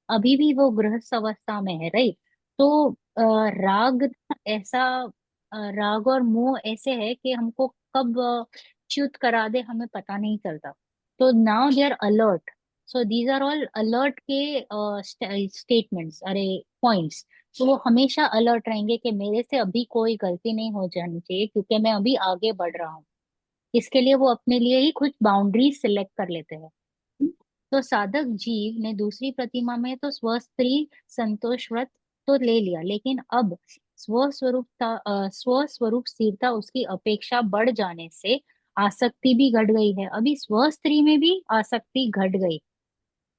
अभी भी वो गृहस्थ अवस्था में है, राइट। तो राग ऐसा, राग और मोह ऐसे है कि हमको कब च्युत करा दे हमें पता नहीं चलता। तो now they are alert, so these are all alert के स्टेटमेंट्स, अरे पॉइंट्स। तो वो हमेशा अलर्ट रहेंगे कि मेरे से अभी कोई गलती नहीं हो जानी चाहिए क्योंकि मैं अभी आगे बढ़ रहा हूँ। इसके लिए वो अपने लिए ही कुछ बाउंड्री सिलेक्ट कर लेते हैं। तो साधक जीव ने दूसरी प्रतिमा में तो स्वस्त्री संतोष व्रत तो ले लिया, लेकिन अब स्वस्वरूप स्थिरता उसकी अपेक्षा बढ़ जाने से आसक्ति भी घट गई है। अभी स्वस्थ्री में भी आसक्ति घट गई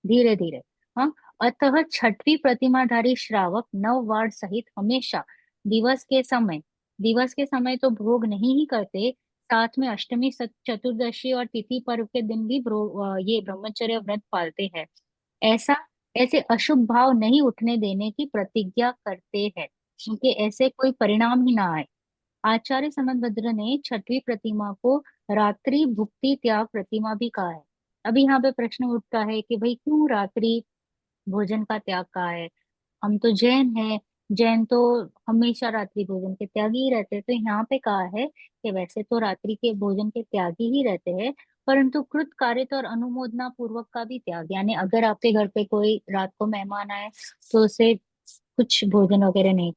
धीरे धीरे। हाँ, अतः छठवीं प्रतिमाधारी श्रावक नव वार सहित हमेशा दिवस के समय तो भोग नहीं ही करते, साथ में अष्टमी चतुर्दशी और तिथि पर्व के दिन भी ये ब्रह्मचर्य व्रत पालते हैं। ऐसा ऐसे अशुभ भाव नहीं उठने देने की प्रतिज्ञा करते हैं, क्योंकि ऐसे कोई परिणाम ही ना आए। आचार्य समंतभद्र ने छठवीं प्रतिमा को रात्रि भुक्ति त्याग प्रतिमा भी कहा है। अभी यहाँ पे प्रश्न उठता है कि भाई क्यों रात्रि भोजन का त्याग कहा है? हम तो जैन हैं, जैन तो हमेशा रात्रि भोजन के त्यागी ही रहते हैं। तो यहाँ पे कहा है कि वैसे तो रात्रि के भोजन के त्यागी ही रहते हैं, परंतु कृत कार्य और अनुमोदना पूर्वक का भी त्याग, यानी अगर आपके घर पे कोई रात को मेहमान आए तो उसे कुछ भोजन वगैरह नहीं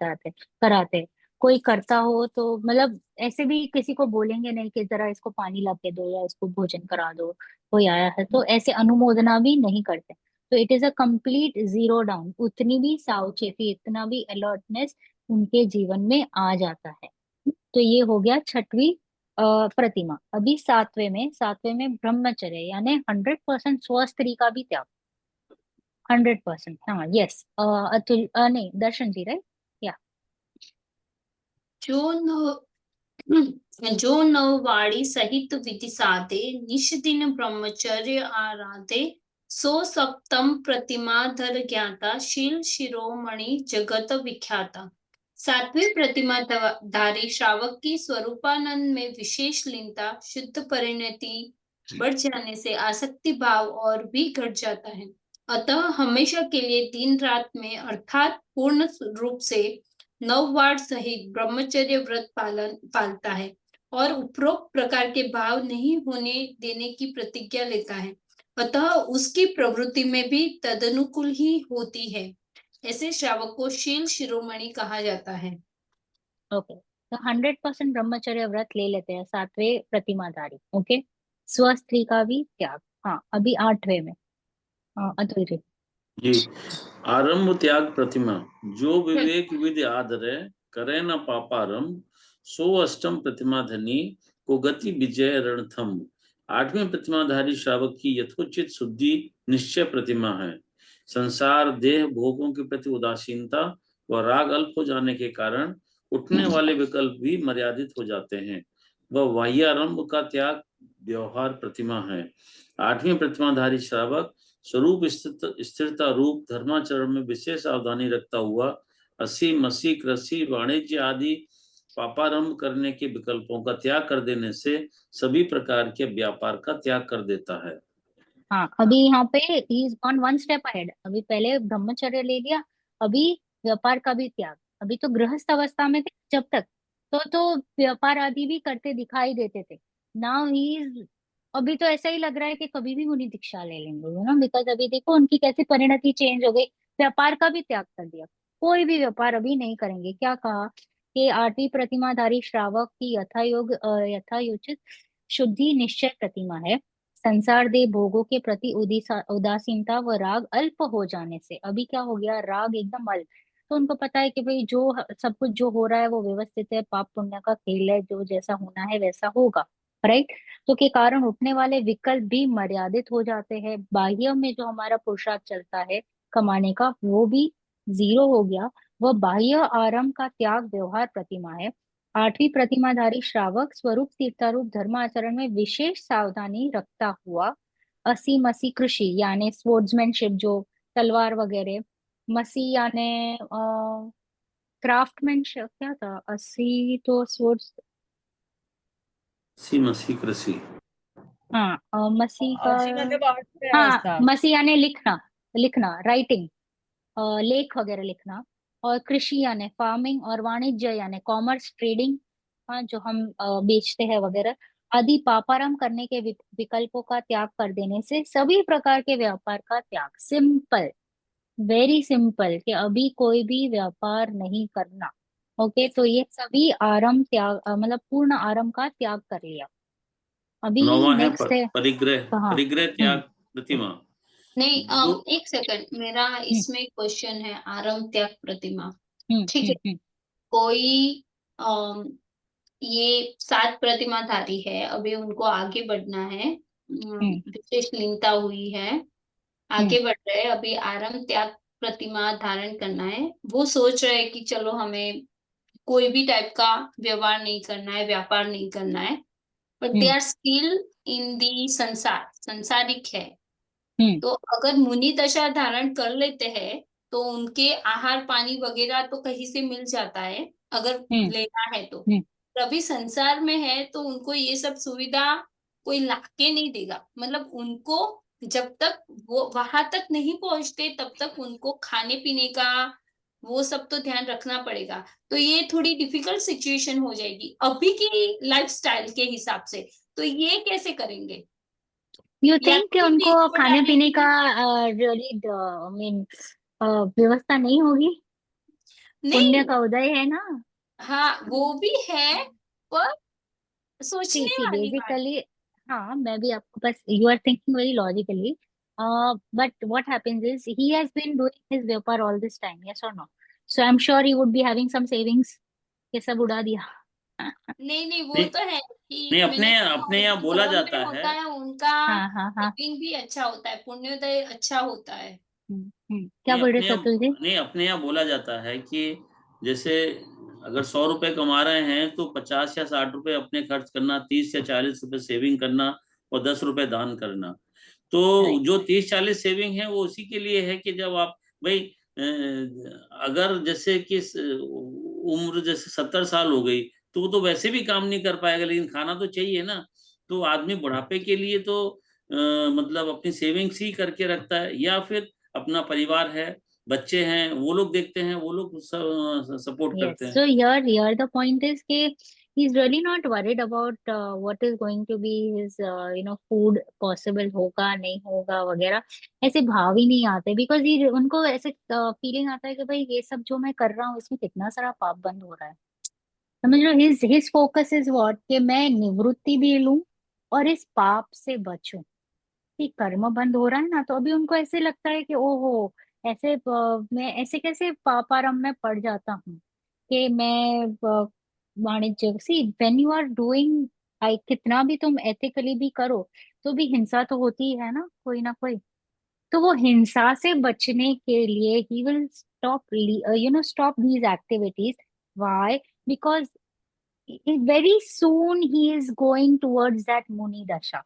कराते। कोई करता हो तो मतलब ऐसे भी किसी को बोलेंगे नहीं कि जरा इसको पानी ला के दो या इसको भोजन करा दो, कोई आया है, तो ऐसे अनुमोदना भी नहीं करते। तो it is a complete zero down, उतनी भी सावचेती, इतना भी अलर्टनेस उनके जीवन में आ जाता है। तो ये हो गया छठवीं प्रतिमा। अभी सातवें में ब्रह्मचर्य यानी 100% स्वस्थ का भी त्याग। 100%, हाँ, यस, अतुल नहीं, दर्शन जी, राइट, या जो नववाड़ी सहित विधि साधे निश दिन ब्रह्मचर्य आराधे, सो सप्तम प्रतिमाधर ज्ञाता शील शिरोमणि जगत विख्याता। सातवीं प्रतिमा धारी श्रावक की स्वरूपानंद में विशेष लीनता, शुद्ध परिणति बढ़ जाने से आसक्ति भाव और भी घट जाता है। अतः हमेशा के लिए दिन रात में अर्थात पूर्ण रूप से नववार सहित ब्रह्मचर्य व्रत पालता है और उपरोक्त प्रकार के भाव नहीं होने देने की प्रतिज्ञा लेता है। अतः उसकी प्रवृत्ति में भी तदनुकूल ही होती है। ऐसे श्रावक को शील शिरोमणि कहा जाता है। ओके, तो 100% ब्रह्मचर्य व्रत ले लेते हैं 7वें प्रतिमाधारी। ओके, स्वस्थी का भी त्याग। हाँ, अभी 8वें में अतुल जी। जी, आरंभ त्याग प्रतिमा, जो विवेक विधि आदरे करे न पापारंभ, सो अष्टम प्रतिमा धनी को गति विजय रणथम। 8वें प्रतिमाधारी श्रावक की यथोचित शुद्धि निश्चय प्रतिमा है। संसार देह भोगों के प्रति उदासीनता व राग अल्प हो जाने के कारण उठने वाले विकल्प भी मर्यादित हो जाते हैं। वह बाह्यारंभ का त्याग व्यवहार प्रतिमा है। 8वें प्रतिमाधारी श्रावक स्वरूप स्थिरता रूप धर्माचरण में विशेष सावधानी रखता हुआ असी मसी कृषि वाणिज्य आदि पापारंभ करने के विकल्पों का त्याग कर देने से सभी प्रकार के व्यापार का त्याग कर देता है। हाँ, अभी यहाँ पे he is on 1 step ahead. अभी पहले ब्रह्मचर्य ले लिया, अभी व्यापार का भी त्याग। अभी तो गृहस्थ अवस्था में थे जब तक, तो व्यापार आदि भी करते दिखाई देते थे। नाउ ही इज, अभी तो ऐसा ही लग रहा है कि कभी भी मुनि दीक्षा ले लेंगे, यू नो, बिकॉज अभी देखो उनकी कैसी परिणति चेंज हो गई। व्यापार का भी त्याग कर दिया, कोई भी व्यापार अभी नहीं करेंगे। क्या कहा कि 8वीं प्रतिमाधारी श्रावक की यथायोचित शुद्धि निश्चय प्रतिमा है। संसार दे भोगों के प्रति उदासीनता व राग अल्प हो जाने से, अभी क्या हो गया, राग एकदम अल्प। तो उनको पता है कि भाई जो सब कुछ जो हो रहा है वो व्यवस्थित है, पाप पुण्य का खेल है, जो जैसा होना है वैसा होगा, राइट। तो के कारण उठने वाले विकल्प भी मर्यादित हो जाते हैं। बाह्य में जो हमारा पुरुषार्थ चलता है कमाने का, वो भी जीरो हो गया। वह बाह्य आरंभ का त्याग व्यवहार प्रतिमा है। 8वीं प्रतिमाधारी श्रावक स्वरूप तीर्थारूप धर्म आचरण में विशेष सावधानी रखता हुआ असी मसी कृषि यानी स्पोर्ट्समैनशिप, जो तलवार वगैरह, मसी यानी क्राफ्टमैनशिप, क्या था असी तो स्पोर्ट्स। सी मसी कृषि, हाँ, मसी का, असी मतलब हाँ अर्थव्यवस्था। मसी यानी लिखना, लिखना राइटिंग, लेख वगैरह लिखना। और कृषि यानी फार्मिंग, और वाणिज्य यानी कॉमर्स ट्रेडिंग, हाँ जो हम बेचते हैं वगैरह आदि। पापाराम करने के विकल्पों का त्याग कर देने से सभी प्रकार के व्यापार का त्याग। सिंपल, वेरी सिंपल, कि अभी कोई भी व्यापार नहीं करना। ओके, तो ये सभी आरंभ त्याग, मतलब पूर्ण आरंभ का त्याग कर लिया। अभी 9वां है नेक्स्ट है परिग्रह, कहाँ। परिग्रह त्याग प्रतिमा। नहीं, जो एक सेकंड, मेरा इसमें क्वेश्चन है। आरंभ त्याग प्रतिमा, ठीक है, हम्म कोई ये 7 प्रतिमाधारी है, अभी उनको आगे बढ़ना है, विशेष लीनता हुई है, आगे बढ़ रहे हैं, अभी आरंभ त्याग प्रतिमा धारण करना है। वो सोच रहे हैं कि चलो हमें कोई भी टाइप का व्यवहार नहीं करना है, व्यापार नहीं करना है, but they are still in the संसार, संसारिक है। तो अगर मुनि दशा धारण कर लेते हैं तो उनके आहार पानी वगैरह तो कहीं से मिल जाता है, अगर लेना है तो। अभी संसार में है तो उनको ये सब सुविधा कोई लाके नहीं देगा। मतलब उनको जब तक वो वहां तक नहीं पहुंचते तब तक उनको खाने पीने का वो सब तो ध्यान रखना पड़ेगा। तो ये थोड़ी डिफिकल्ट सिचुएशन हो जाएगी अभी की लाइफस्टाइल के हिसाब से। तो ये कैसे करेंगे? यू या थिंक कि तो उनको वो खाने डालेंगे पीने का रियली मीन व्यवस्था नहीं होगी? पुण्य नहीं, का उदय है ना। हाँ वो भी है, पर सी सोचने सी वाली बात। बेसिकली, हाँ मैं भी आपको, बस you are thinking very logically, but what happens is he has been doing his व्यापार ऑल दिस टाइम, यस और no? So I am sure he would be having some savings, ये सब उड़ा दिया। नहीं नहीं, वो नहीं, तो है कि नहीं मैंने अपने देखा अपने है यहाँ जो बोला धर्म में जाता है। होता है उनका हाँ हाँ हाँ। सेविंग भी अच्छा होता है, पुण्योदय अच्छा होता है। क्या बोल रहे थे अतुल जी? नहीं अपने यहाँ बोला जाता है कि जैसे अगर 100 रुपए कमा रहे हैं तो 50 या 60 रुपए अपने खर्च करना, 30 या 40 रुपए सेविंग करना और 10 रुपए दान करना। तो राइट। जो 30-40 सेविंग है वो उसी के लिए है कि जब आप भाई अगर जैसे कि उम्र जैसे 70 साल हो गई तो वो तो वैसे भी काम नहीं कर पाएगा, लेकिन खाना तो चाहिए ना। तो आदमी बुढ़ापे के लिए तो मतलब अपनी सेविंग्स ही करके रखता है, या फिर अपना परिवार है, बच्चे हैं, वो लोग देखते हैं, वो लोग सपोर्ट Yes. करते हैं। So here the point is कि he's really not worried about what is going to be his food possible होगा नहीं होगा वगैरह, ऐसे भाव ही नहीं आते। बिकॉज ये उनको ऐसे फीलिंग आता है कि भाई ये सब जो मैं कर रहा हूँ इसमें कितना सारा पाप बंद हो रहा है। समझ लो, हिज फोकस इज व्हाट, कि मैं निवृत्ति भी लूं और इस पाप से बचूं। कि कर्म बंद हो रहा है ना, तो अभी उनको ऐसे लगता है कि ओहो, ऐसे मैं ऐसे कैसे पापारम में पड़ जाता हूँ कि मैं वाणिज्य, see when you are doing, I कितना भी तुम एथिकली भी करो तो भी हिंसा तो होती है ना कोई। तो वो हिंसा से बचने के लिए he will stop, stop these activities. Why? Because very soon he is going towards that Muni Dasha.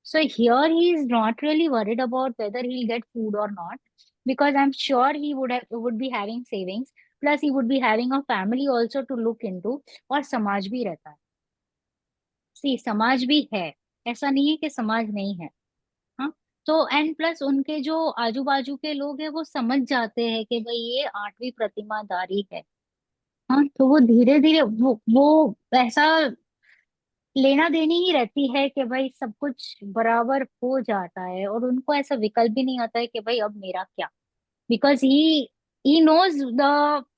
So here he is not really worried about whether he'll get food or not, because I'm sure he would be having savings, plus he would be having a family also to look into, और समाज भी रहता है। सी समाज भी है, ऐसा नहीं है कि समाज नहीं है। हाँ, तो एंड प्लस उनके जो आजू बाजू के लोग हैं वो समझ जाते हैं कि भाई ये 8वीं प्रतिमाधारी है। हाँ, तो वो धीरे धीरे वो ऐसा लेना देनी ही रहती है कि भाई सब कुछ बराबर हो जाता है, और उनको ऐसा विकल्प भी नहीं आता है कि भाई अब मेरा क्या। Because he knows the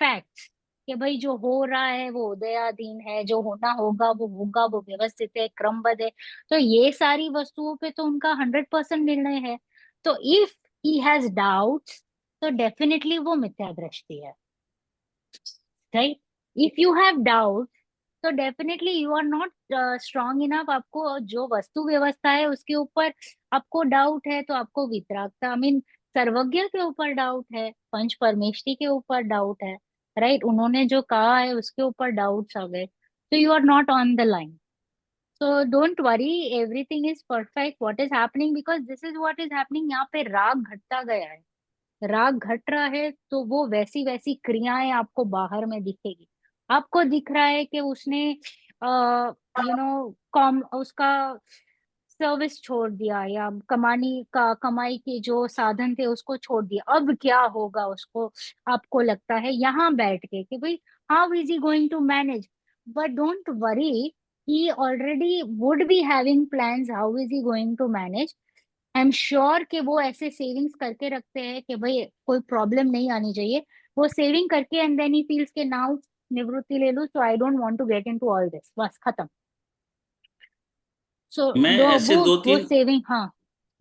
facts कि भाई जो हो रहा है वो उदयाधीन है, जो होगा वो व्यवस्थित है, क्रमबद्ध है। तो ये सारी वस्तुओं पे तो उनका 100% निर्णय है। तो इफ ही हैज डाउट्स, तो डेफिनेटली वो मिथ्या दृष्टि है, right? If you have doubt, तो definitely you are not strong enough. आपको जो वस्तु व्यवस्था है उसके ऊपर आपको डाउट है, तो आपको वितरागता, आई मीन सर्वज्ञ के ऊपर डाउट है, पंच परमेष्टि के ऊपर डाउट है, राइट? उन्होंने जो कहा है उसके ऊपर डाउट्स आ गए, तो you are not on the line. So don't worry, everything is perfect what is happening, because this is what is happening. यहाँ पे राग घटता गया है, राग घट रहा है, तो वो वैसी वैसी क्रियाएं आपको बाहर में दिखेगी। आपको दिख रहा है कि उसने कॉम उसका सर्विस छोड़ दिया, या कमाई के जो साधन थे उसको छोड़ दिया, अब क्या होगा उसको, आपको लगता है यहाँ बैठ के कि भाई how is he going to manage. But don't worry, he already would be having plans how is he going to manage. I am sure कि वो ऐसे सेविंग्स करके रखते हैं कि भाई कोई प्रॉब्लम नहीं आनी चाहिए। वो सेविंग करके एंड देन ही फील्स के नाउ निवृत्ति ले लूं, so I don't want to get into all this, बस खत्म। सो मैं ऐसे दो वो तीन सेविंग, हाँ।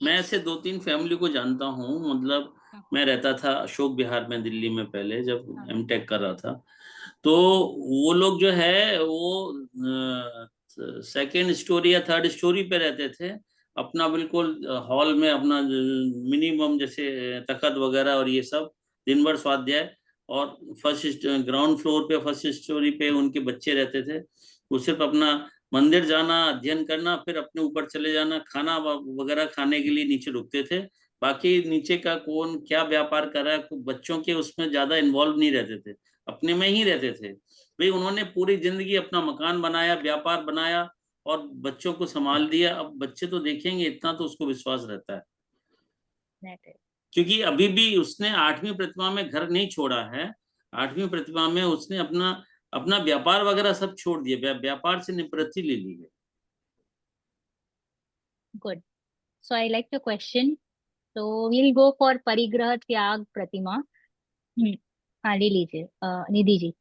मैं ऐसे 2-3 फैमिली को जानता हूँ। मतलब हाँ, मैं रहता था अशोक विहार में दिल्ली में पहले, जब हाँ, एमटेक कर रहा था। तो वो लोग जो है वो सेकेंड स्टोरी या थर्ड स्टोरी पे रहते थे। अपना बिल्कुल हॉल में अपना मिनिमम जैसे तखत वगैरह और ये सब, दिन भर स्वाध्याय। और फर्स्ट ग्राउंड फ्लोर पे फर्स्ट स्टोरी पे उनके बच्चे रहते थे। वो सिर्फ अपना मंदिर जाना, अध्ययन करना, फिर अपने ऊपर चले जाना, खाना वगैरह खाने के लिए नीचे रुकते थे। बाकी नीचे का कौन क्या व्यापार कर रहा है, बच्चों के उसमें ज्यादा इन्वॉल्व नहीं रहते थे, अपने में ही रहते थे। भाई उन्होंने पूरी जिंदगी अपना मकान बनाया, व्यापार बनाया और बच्चों को संभाल दिया। अब बच्चे तो देखेंगे, इतना तो उसको विश्वास रहता है। that is- क्योंकि अभी भी उसने 8वीं प्रतिमा में घर नहीं छोड़ा है। 8वीं प्रतिमा में उसने अपना अपना व्यापार वगैरह सब छोड़ दिया, व्यापार से निवृत्ति ले ली है। good. So I like the question. So we'll go for परिग्रह त्याग प्रतिमा। हाँ, ले लीजिए निधि जी।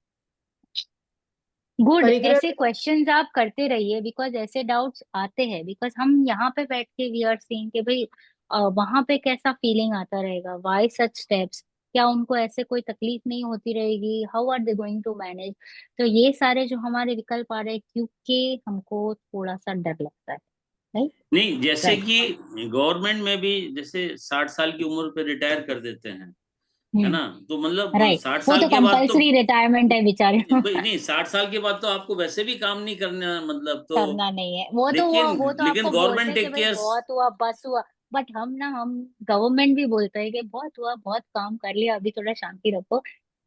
गुड, परिग्रह ऐसे क्वेश्चंस आप करते रहिए, बिकॉज ऐसे डाउट्स आते हैं। बिकॉज हम यहाँ पे बैठ के वी आर सीइंग कि भाई वहां पे कैसा फीलिंग आता रहेगा, व्हाई सच स्टेप्स, क्या उनको ऐसे कोई तकलीफ नहीं होती रहेगी, how are they going to manage. तो ये सारे जो हमारे विकल्प आ रहे हैं, क्योंकि हमको थोड़ा सा डर लगता है, राइट? नहीं, जैसे राइट। कि गवर्नमेंट में भी जैसे 60 साल की उम्र पे रिटायर कर देते हैं, है ना? तो मतलब राइट, 60 वो साल तो के बाद तो कंपल्सरी रिटायरमेंट है बेचारे भाई नहीं, 60 साल के बाद तो आपको वैसे भी काम नहीं करना, मतलब तो। करना नहीं है, वो तो लेकिन वो तो लेकिन आपको बोलते गवर्नमेंट हैं कि टेक भाई केयर। बहुत हुआ, बस हुआ। बट हम गवर्नमेंट भी बोलता है कि बहुत हुआ, बहुत काम कर लिया, अभी थोड़ा शांति रखो।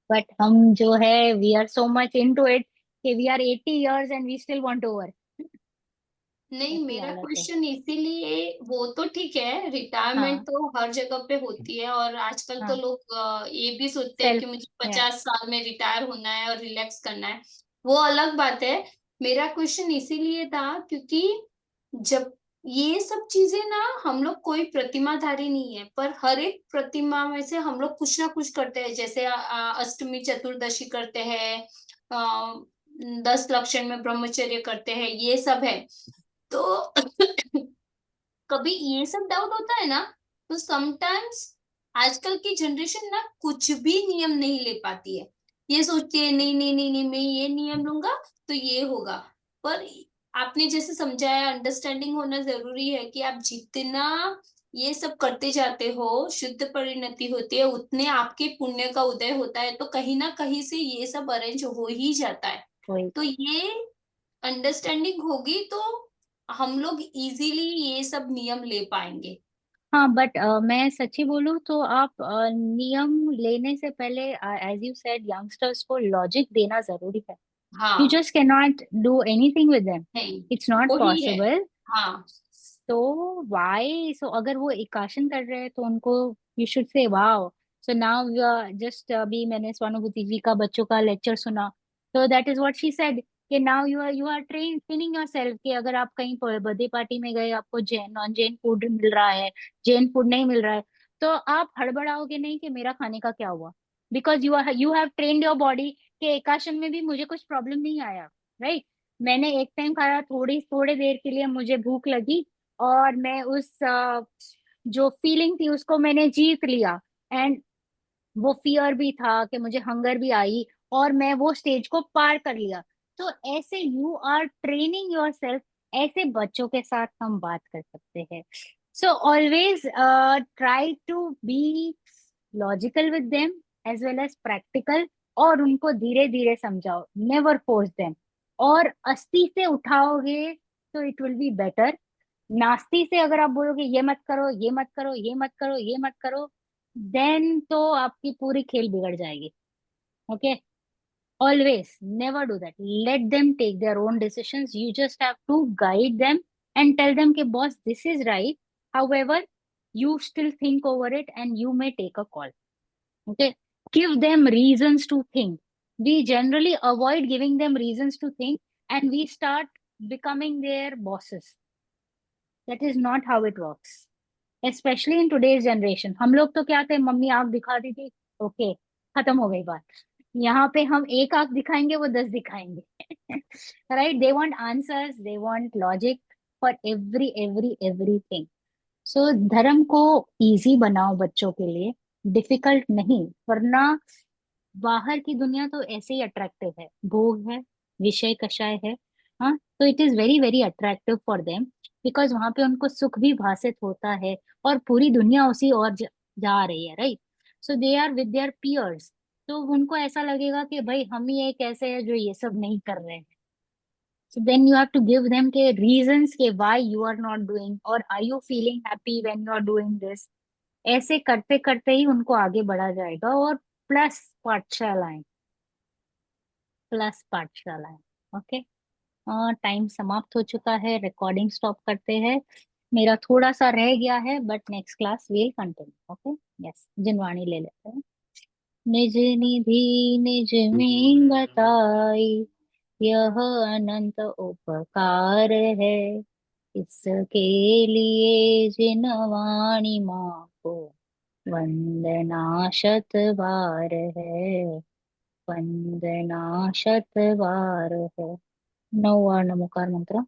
बट हम जो है we are so much into it कि we are 80 years and we still want over. नहीं, ऐसी मेरा हालत है। क्वेश्चन इसीलिए, वो तो ठीक है, रिटायरमेंट हाँ, तो हर जगह पे होती है और आजकल तो हाँ, लोग ये भी सोचते हैं कि सेल्फ, मुझे या 50 साल में रिटायर होना है और रिलैक्स करना है। वो अलग बात है। मेरा क्वेश्चन इसीलिए था क्योंकि जब ये सब चीजें ना, हम लोग कोई प्रतिमाधारी नहीं है, पर हर एक प्रतिमा में से हम लोग कुछ ना कुछ करते हैं। जैसे अष्टमी चतुर्दशी करते हैं, 10 लक्षण में ब्रह्मचर्य करते हैं, ये सब है। तो कभी ये सब डाउट होता है ना, तो समटाइम्स आजकल की जनरेशन ना कुछ भी नियम नहीं ले पाती है। ये सोचती है नहीं नहीं नहीं नहीं, मैं ये नियम लूंगा तो ये होगा। पर आपने जैसे समझाया, अंडरस्टैंडिंग होना जरूरी है कि आप जितना ये सब करते जाते हो, शुद्ध परिणति होती है, उतने आपके पुण्य का उदय होता है, तो कहीं ना कहीं से ये सब अरेंज हो ही जाता है। वही। तो ये अंडरस्टैंडिंग होगी तो हम लोग इजीली ये सब नियम ले पाएंगे। हाँ, बट मैं सच्ची बोलूँ तो आप नियम लेने से पहले, एज यू सेड, यंगस्टर्स को लॉजिक देना जरूरी है। यू हाँ, just can not do anything with them, नहीं, इट्स नॉट वही है। पॉसिबल। हाँ, तो वाई, सो अगर वो एकाशन कर रहे हैं तो उनको you should say wow. So now just अभी मैंने स्वानुभूति जी का बच्चों का लेक्चर सुना, तो that is what she said कि now you are training yourself कि अगर आप कहीं बर्थडे पार्टी में गए, आपको जैन नॉन जैन फूड मिल रहा है, जैन फूड नहीं मिल रहा है, तो आप हड़बड़ाओगे नहीं कि मेरा खाने का क्या हुआ, because you have trained your body कि एकाशन में भी मुझे कुछ प्रॉब्लम नहीं आया, राइट। मैंने एक टाइम खाया, थोड़े देर के लिए मुझे भूख लगी, और मैं उस जो फीलिंग थी उसको मैंने जीत लिया, एंड वो फियर भी था कि मुझे हंगर भी आई, और मैं वो स्टेज को पार कर लिया। तो ऐसे you are training yourself, ऐसे बच्चों के साथ हम बात कर सकते हैं। So always try to be logical with them as well as practical, और उनको धीरे धीरे समझाओ, नेवर फोर्स देम। और अस्ती से उठाओगे तो इट विल बी बेटर। नास्ती से अगर आप बोलोगे ये मत करो, ये मत करो, ये मत करो, ये मत करो, देन तो आपकी पूरी खेल बिगड़ जाएगी। Okay, always never do that, let them take their own decisions, you just have to guide them and tell them कि boss this is right, however you still think over it and you may take a call. Okay, give them reasons to think. We generally avoid giving them reasons to think, and we start becoming their bosses. That is not how it works. Specially in today's generation. हम लोग तो क्या थे, mummy आंख दिखाती थी, okay, खत्म हो गई बात। यहाँ पे हम एक आंख दिखाएंगे, वो 10 दिखाएंगे। Right, they want answers, they want logic for everything. So धर्म को इजी बनाओ बच्चों के लिए, डिफिकल्ट नहीं, वरना बाहर की दुनिया तो ऐसे ही अट्रैक्टिव है, भोग है, विषय कषाय है। हाँ, तो it is very very attractive for them, because वहां पे उनको सुख भी भासित होता है, और पूरी दुनिया उसी और जा रही है, right. So they are with their peers, तो उनको ऐसा लगेगा कि भाई हम ही एक ऐसे हैं जो ये सब नहीं कर रहे हैं। So then you have to give them के रीजंस के why you are not doing, और are you feeling happy when you are doing this. ऐसे करते करते ही उनको आगे बढ़ा जाएगा। और प्लस पाठशालाएं, प्लस पाठशालाएं। ओके, टाइम समाप्त हो चुका है, रिकॉर्डिंग स्टॉप करते हैं। मेरा थोड़ा सा रह गया है, but next class will continue. Okay, yes, जिनवाणी ले लेते हैं। निज निधि निज में बताई, यह अनंत उपकार है, इसके लिए जिनवाणी माँ को वंदना शत बार है, वंदना शत बार है। 9 नमोकार मंत्र।